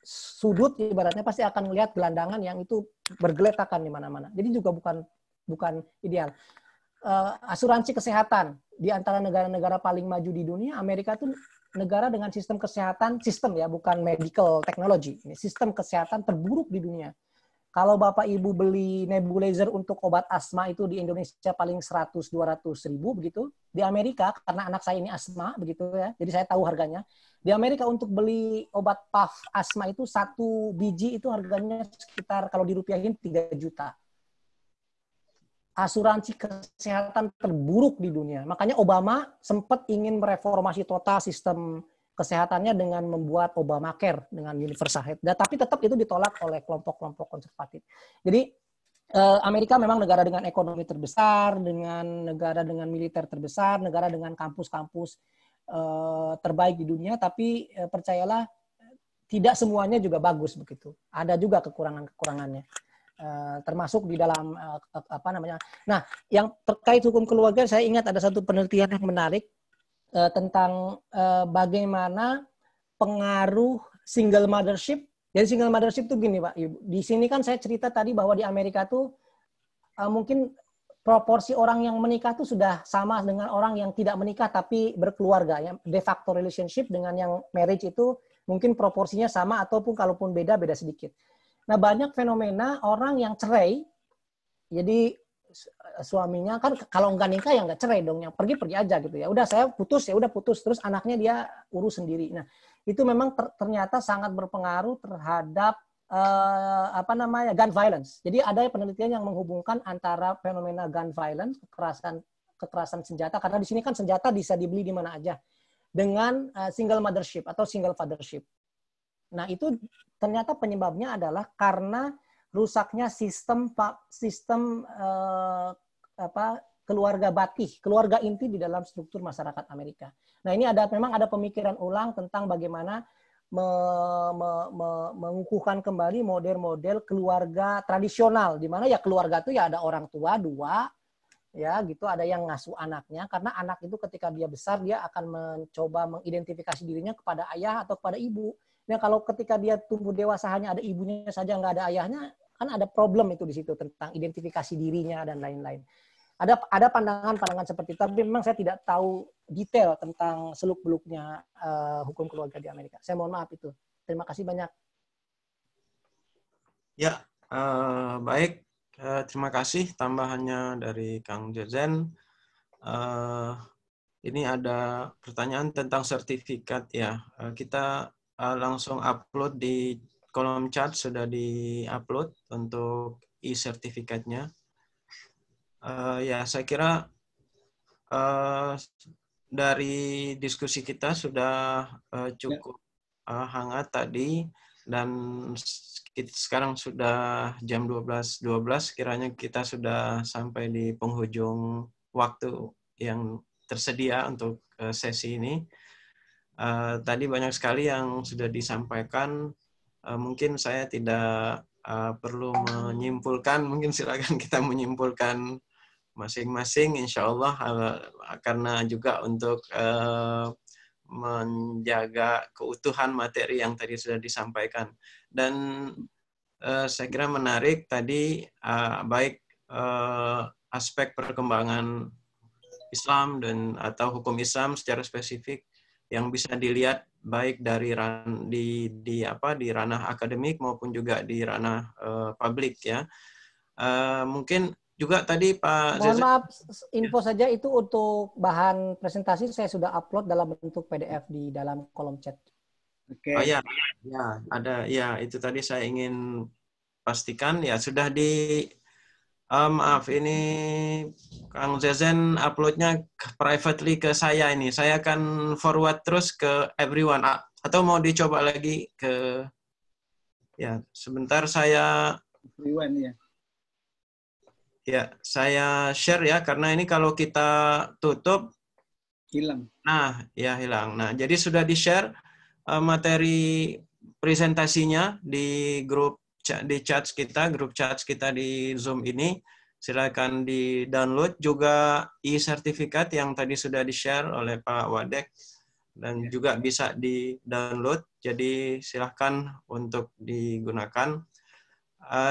sudut ibaratnya pasti akan melihat gelandangan yang itu bergeletakan di mana-mana. Jadi juga bukan ideal. Asuransi kesehatan di antara negara-negara paling maju di dunia, Amerika itu negara dengan sistem kesehatan, sistem ya, bukan medical technology. Ini sistem kesehatan terburuk di dunia. Kalau Bapak Ibu beli nebulizer untuk obat asma itu di Indonesia paling 100-200 ribu begitu. Di Amerika karena anak saya ini asma begitu ya. Jadi saya tahu harganya. Di Amerika untuk beli obat puff asma itu 1 biji itu harganya sekitar kalau dirupiahin 3 juta. Asuransi kesehatan terburuk di dunia. Makanya Obama sempat ingin mereformasi total sistem kesehatannya dengan membuat Obamacare dengan universal health. Tapi tetap itu ditolak oleh kelompok-kelompok konservatif. Jadi Amerika memang negara dengan ekonomi terbesar, negara dengan militer terbesar, negara dengan kampus-kampus terbaik di dunia, tapi percayalah tidak semuanya juga bagus begitu. Ada juga kekurangan-kekurangannya. Termasuk di dalam Nah, yang terkait hukum keluarga saya ingat ada satu penelitian yang menarik tentang bagaimana pengaruh single mothership. Jadi single mothership itu gini Pak Ibu. Di sini kan saya cerita tadi bahwa di Amerika tuh mungkin proporsi orang yang menikah tuh sudah sama dengan orang yang tidak menikah tapi berkeluarga. Yang de facto relationship dengan yang marriage itu mungkin proporsinya sama ataupun kalaupun beda sedikit. Nah, banyak fenomena orang yang cerai, jadi suaminya kan kalau nggak nikah ya nggak cerai dong, yang pergi aja gitu ya. Udah saya putus ya udah putus, terus anaknya dia urus sendiri. Nah, itu memang ternyata sangat berpengaruh terhadap gun violence. Jadi ada penelitian yang menghubungkan antara fenomena gun violence, kekerasan senjata, karena di sini kan senjata bisa dibeli di mana aja, dengan single mothership atau single fathership. Nah, itu ternyata penyebabnya adalah karena rusaknya sistem keluarga batih, keluarga inti di dalam struktur masyarakat Amerika. Nah, ini memang ada pemikiran ulang tentang bagaimana mengukuhkan kembali model-model keluarga tradisional, di mana ya keluarga itu ya ada orang tua 2, ya gitu, ada yang ngasuh anaknya, karena anak itu ketika dia besar dia akan mencoba mengidentifikasi dirinya kepada ayah atau kepada ibu. Nah, kalau ketika dia tumbuh dewasa hanya ada ibunya saja, nggak ada ayahnya, kan ada problem itu di situ tentang identifikasi dirinya dan lain-lain. Ada pandangan-pandangan seperti itu, tapi memang saya tidak tahu detail tentang seluk-beluknya hukum keluarga di Amerika. Saya mohon maaf itu. Terima kasih banyak. Ya, baik. Terima kasih tambahannya dari Kang Jezen. Ini ada pertanyaan tentang sertifikat ya. Kita langsung upload di kolom chat, sudah di-upload untuk e-sertifikatnya. Ya, saya kira dari diskusi kita sudah cukup hangat tadi, dan sekarang sudah jam 12.12, kiranya kita sudah sampai di penghujung waktu yang tersedia untuk sesi ini. Tadi banyak sekali yang sudah disampaikan. Mungkin saya tidak perlu menyimpulkan, mungkin silakan kita menyimpulkan masing-masing, insya Allah, karena juga untuk menjaga keutuhan materi yang tadi sudah disampaikan. Dan saya kira menarik tadi, baik aspek perkembangan Islam atau hukum Islam secara spesifik yang bisa dilihat baik dari di ranah akademik maupun juga di ranah publik ya. Mungkin juga tadi Pak Mohon maaf, info saja itu untuk bahan presentasi saya sudah upload dalam bentuk PDF di dalam kolom chat. Oke. Oh ya, ada ya, itu tadi saya ingin pastikan ya sudah maaf, ini Kang Zezen uploadnya privately ke saya ini. Saya akan forward terus ke everyone. Atau mau dicoba lagi ke... Ya, sebentar saya... Everyone ya. Ya, saya share ya, karena ini kalau kita tutup... Hilang. Nah, ya hilang. Nah, jadi sudah di-share materi presentasinya di grup chat kita, grup chat kita di Zoom ini. Silakan di-download juga e-sertifikat yang tadi sudah di-share oleh Pak Wadek, dan juga bisa di-download. Jadi silakan untuk digunakan.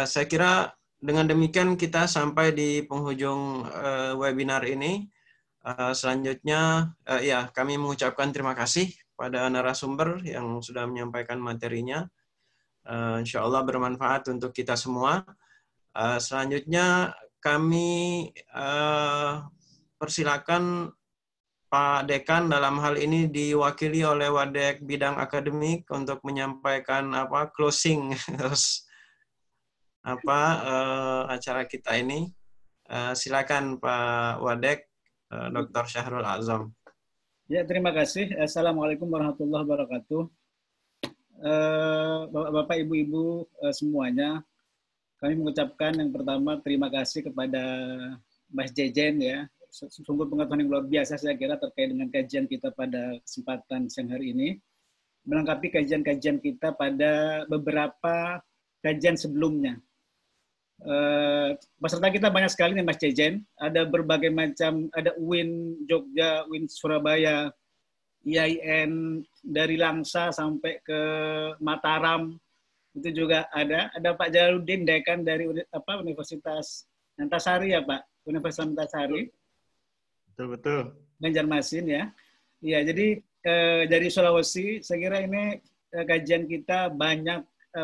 Saya kira dengan demikian kita sampai di penghujung webinar ini. Selanjutnya ya, kami mengucapkan terima kasih pada narasumber yang sudah menyampaikan materinya. Insya Allah bermanfaat untuk kita semua. Selanjutnya kami persilakan Pak Dekan dalam hal ini diwakili oleh Wadek Bidang Akademik untuk menyampaikan closing acara kita ini. Silakan Pak Wadek, Dr. Syahrul Azam. Ya, terima kasih. Assalamualaikum warahmatullahi wabarakatuh. Bapak, Ibu-Ibu semuanya, kami mengucapkan yang pertama terima kasih kepada Mas Jejen ya. Sungguh pengetahuan yang luar biasa saya kira terkait dengan kajian kita pada kesempatan siang hari ini. Melengkapi kajian-kajian kita pada beberapa kajian sebelumnya. Peserta kita banyak sekali nih Mas Jejen. Ada berbagai macam, ada UIN Jogja, UIN Surabaya, IAIN dari Langsa sampai ke Mataram, itu juga ada Pak Jaludin, dekan dari Universitas Antasari ya Pak, Universitas Antasari. Betul. Banjarmasin ya. Ya, jadi dari Sulawesi, saya kira ini kajian kita banyak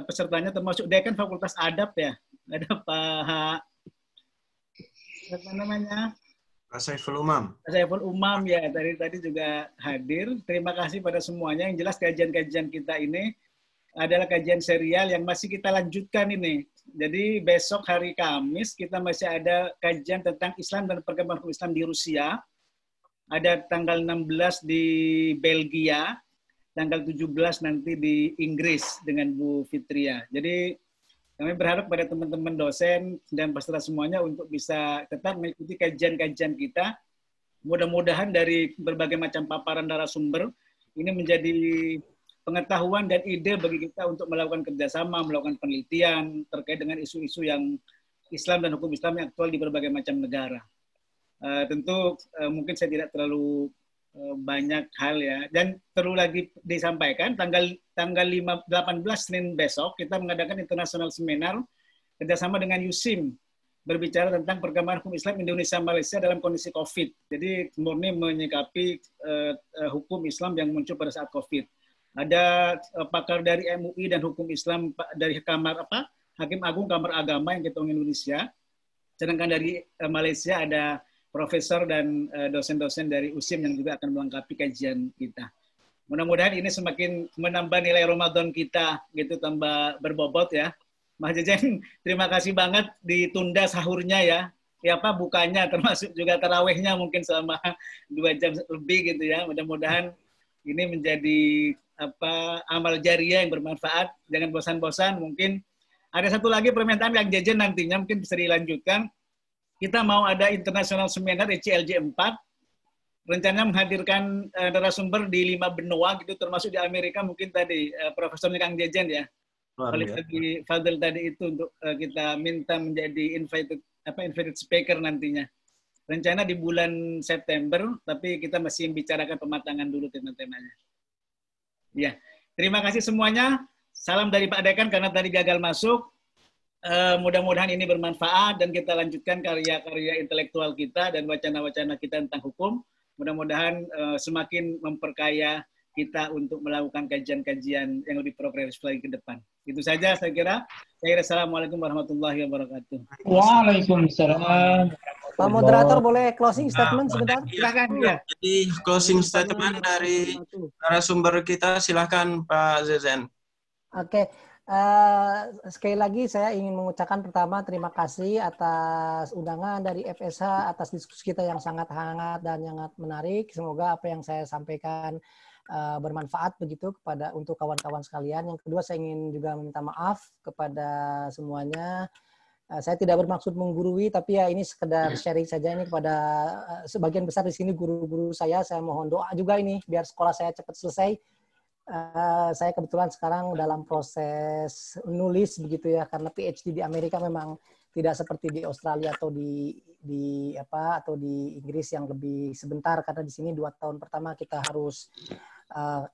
pesertanya termasuk dekan Fakultas Adab ya. Ada Pak apa namanya? Pak Saiful Umam. Pak Saiful Umam ya, tadi juga hadir. Terima kasih pada semuanya. Yang jelas kajian-kajian kita ini adalah kajian serial yang masih kita lanjutkan ini. Jadi besok hari Kamis kita masih ada kajian tentang Islam dan perkembangan Islam di Rusia. Ada tanggal 16 di Belgia, tanggal 17 nanti di Inggris dengan Bu Fitria. Jadi kami berharap pada teman-teman dosen dan peserta semuanya untuk bisa tetap mengikuti kajian-kajian kita. Mudah-mudahan dari berbagai macam paparan narasumber, ini menjadi pengetahuan dan ide bagi kita untuk melakukan kerjasama, melakukan penelitian terkait dengan isu-isu yang Islam dan hukum Islam yang aktual di berbagai macam negara. Tentu mungkin saya tidak terlalu banyak hal ya, dan perlu lagi disampaikan tanggal 18 Senin besok kita mengadakan international seminar kerjasama dengan USIM berbicara tentang perkembangan hukum Islam Indonesia Malaysia dalam kondisi COVID. Jadi murni menyikapi hukum Islam yang muncul pada saat COVID. Ada pakar dari MUI dan hukum Islam dari Hakim Agung Kamar Agama yang kita Indonesia. Sedangkan dari Malaysia ada profesor dan dosen-dosen dari USIM yang juga akan melengkapi kajian kita. Mudah-mudahan ini semakin menambah nilai Ramadan kita, gitu, tambah berbobot ya. Mas Jejen, terima kasih banget ditunda sahurnya ya. Ya apa bukanya, termasuk juga tarawehnya mungkin selama 2 jam lebih gitu ya. Mudah-mudahan ini menjadi amal jariah yang bermanfaat. Jangan bosan-bosan. Mungkin ada satu lagi permintaan Kang Jejen nantinya mungkin bisa dilanjutkan. Kita mau ada international seminar ECLJ 4, rencananya menghadirkan narasumber di 5 benua gitu, termasuk di Amerika mungkin tadi Profesornya Kang Jejen ya. Fadil tadi itu untuk kita minta menjadi invited speaker nantinya. Rencana di bulan September, tapi kita masih membicarakan pematangan dulu tema-temanya. Ya, terima kasih semuanya. Salam dari Pak Dekan karena tadi gagal masuk. Mudah-mudahan ini bermanfaat dan kita lanjutkan karya-karya intelektual kita dan wacana-wacana kita tentang hukum. Mudah-mudahan semakin memperkaya kita untuk melakukan kajian-kajian yang lebih progresif lagi ke depan. Itu saja saya kira. Assalamualaikum warahmatullahi wabarakatuh. Waalaikumsalam. Pak moderator boleh closing statement sebentar? Silakan ya. Jadi closing statement dari narasumber kita, silakan Pak Zezen. Oke. Sekali lagi saya ingin mengucapkan pertama terima kasih atas undangan dari FSH, atas diskusi kita yang sangat hangat dan sangat menarik. Semoga apa yang saya sampaikan bermanfaat begitu untuk kawan-kawan sekalian. Yang kedua saya ingin juga meminta maaf kepada semuanya. Saya tidak bermaksud menggurui, tapi ya ini sekedar sharing saja ini kepada sebagian besar di sini guru-guru saya. Saya mohon doa juga ini biar sekolah saya cepat selesai. Saya kebetulan sekarang dalam proses menulis begitu ya, karena PhD di Amerika memang tidak seperti di Australia atau di Inggris yang lebih sebentar, karena di sini 2 tahun pertama kita harus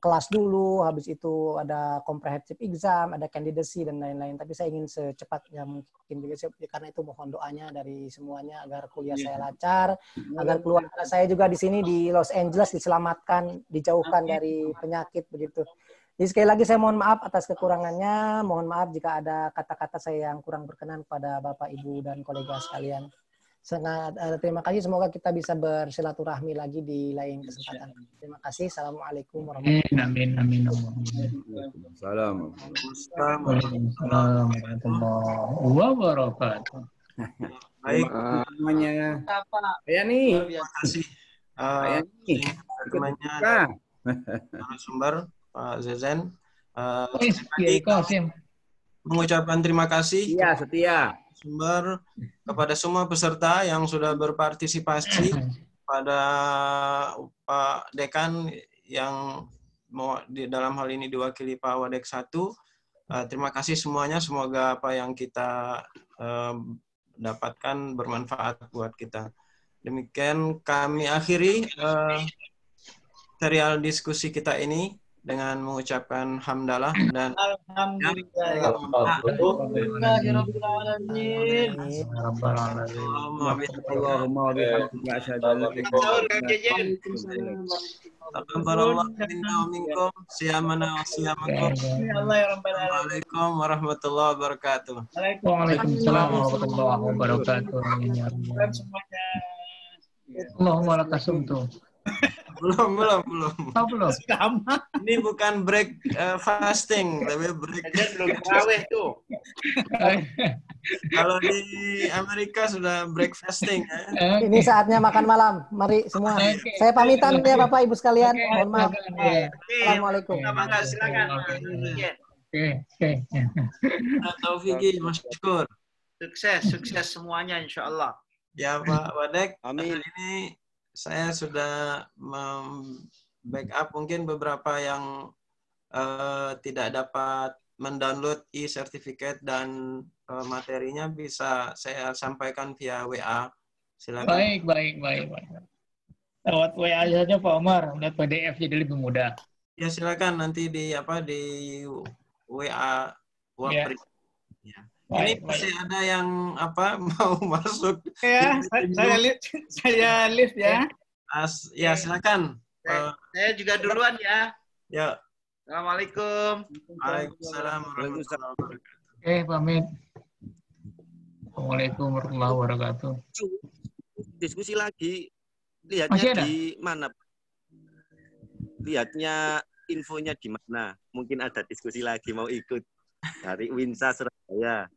kelas dulu, habis itu ada comprehensive exam, ada candidacy dan lain-lain. Tapi saya ingin secepatnya mungkin karena itu mohon doanya dari semuanya agar kuliah saya lancar, agar keluarga saya juga di sini di Los Angeles diselamatkan, dijauhkan dari penyakit begitu. Jadi sekali lagi saya mohon maaf atas kekurangannya, mohon maaf jika ada kata-kata saya yang kurang berkenan kepada Bapak, Ibu, dan kolega sekalian. Sangat terima kasih, semoga kita bisa bersilaturahmi lagi di lain kesempatan. Terima kasih. Assalamualaikum warahmatullahi wabarakatuh. Amin. Waalaikumsalam warahmatullahi wabarakatuh. Baik semuanya. Ya nih. Terima kasih. Temannya narasumber Pak Zezen. Mengucapkan terima kasih. Iya, setia. Sumber kepada semua peserta yang sudah berpartisipasi, pada Pak Dekan yang di dalam hal ini diwakili Pak Wadek 1. Terima kasih semuanya, semoga apa yang kita dapatkan bermanfaat buat kita. Demikian kami akhiri serial diskusi kita ini. dengan mengucapkan hamdalah dan Alhamdulillah. Alhamdulillahirrahmanirrahim. Allahumma Allahumma wa bihamdika asyhadu an la ilaha illa anta taqabbalallahu minna wa minkum siyamana wa siyamakum. Allah ya Rabbal Alamin. Assalamualaikum warahmatullahi wabarakatuh. Waalaikumsalam warahmatullahi wabarakatuh. Semuanya. Allahumma lakasumtu. Belum. Oh, belum. Sama. Ini bukan break fasting, lebih break. Belum terawih tuh. Kalau di Amerika sudah break fasting ya. Ini saatnya makan malam. Mari semua. Saya pamitan ya Bapak Ibu sekalian. Mohon maaf. Assalamualaikum. Silakan. Oke. Taufiki, masykur. Sukses semuanya insya Allah. Ya Pak Wadek, Amin. ini saya sudah backup mungkin beberapa yang tidak dapat mendownload e-certificate dan materinya bisa saya sampaikan via WA. Silakan. Baik. Lewat WA saja Pak Omar, lihat PDF jadi lebih mudah. Ya silakan nanti di WA Wapri. Ya. Ini masih ada yang mau masuk. Ya, saya lift ya. Ya silakan. Saya juga duluan ya. Ya. Assalamualaikum. Waalaikumsalam warahmatullahi wabarakatuh. Oke, pamit. Assalamualaikum warahmatullahi wabarakatuh. Diskusi lagi. Masih Lihatnya ada? di mana? Lihatnya infonya di mana? Mungkin ada diskusi lagi mau ikut dari Winsa Surabaya.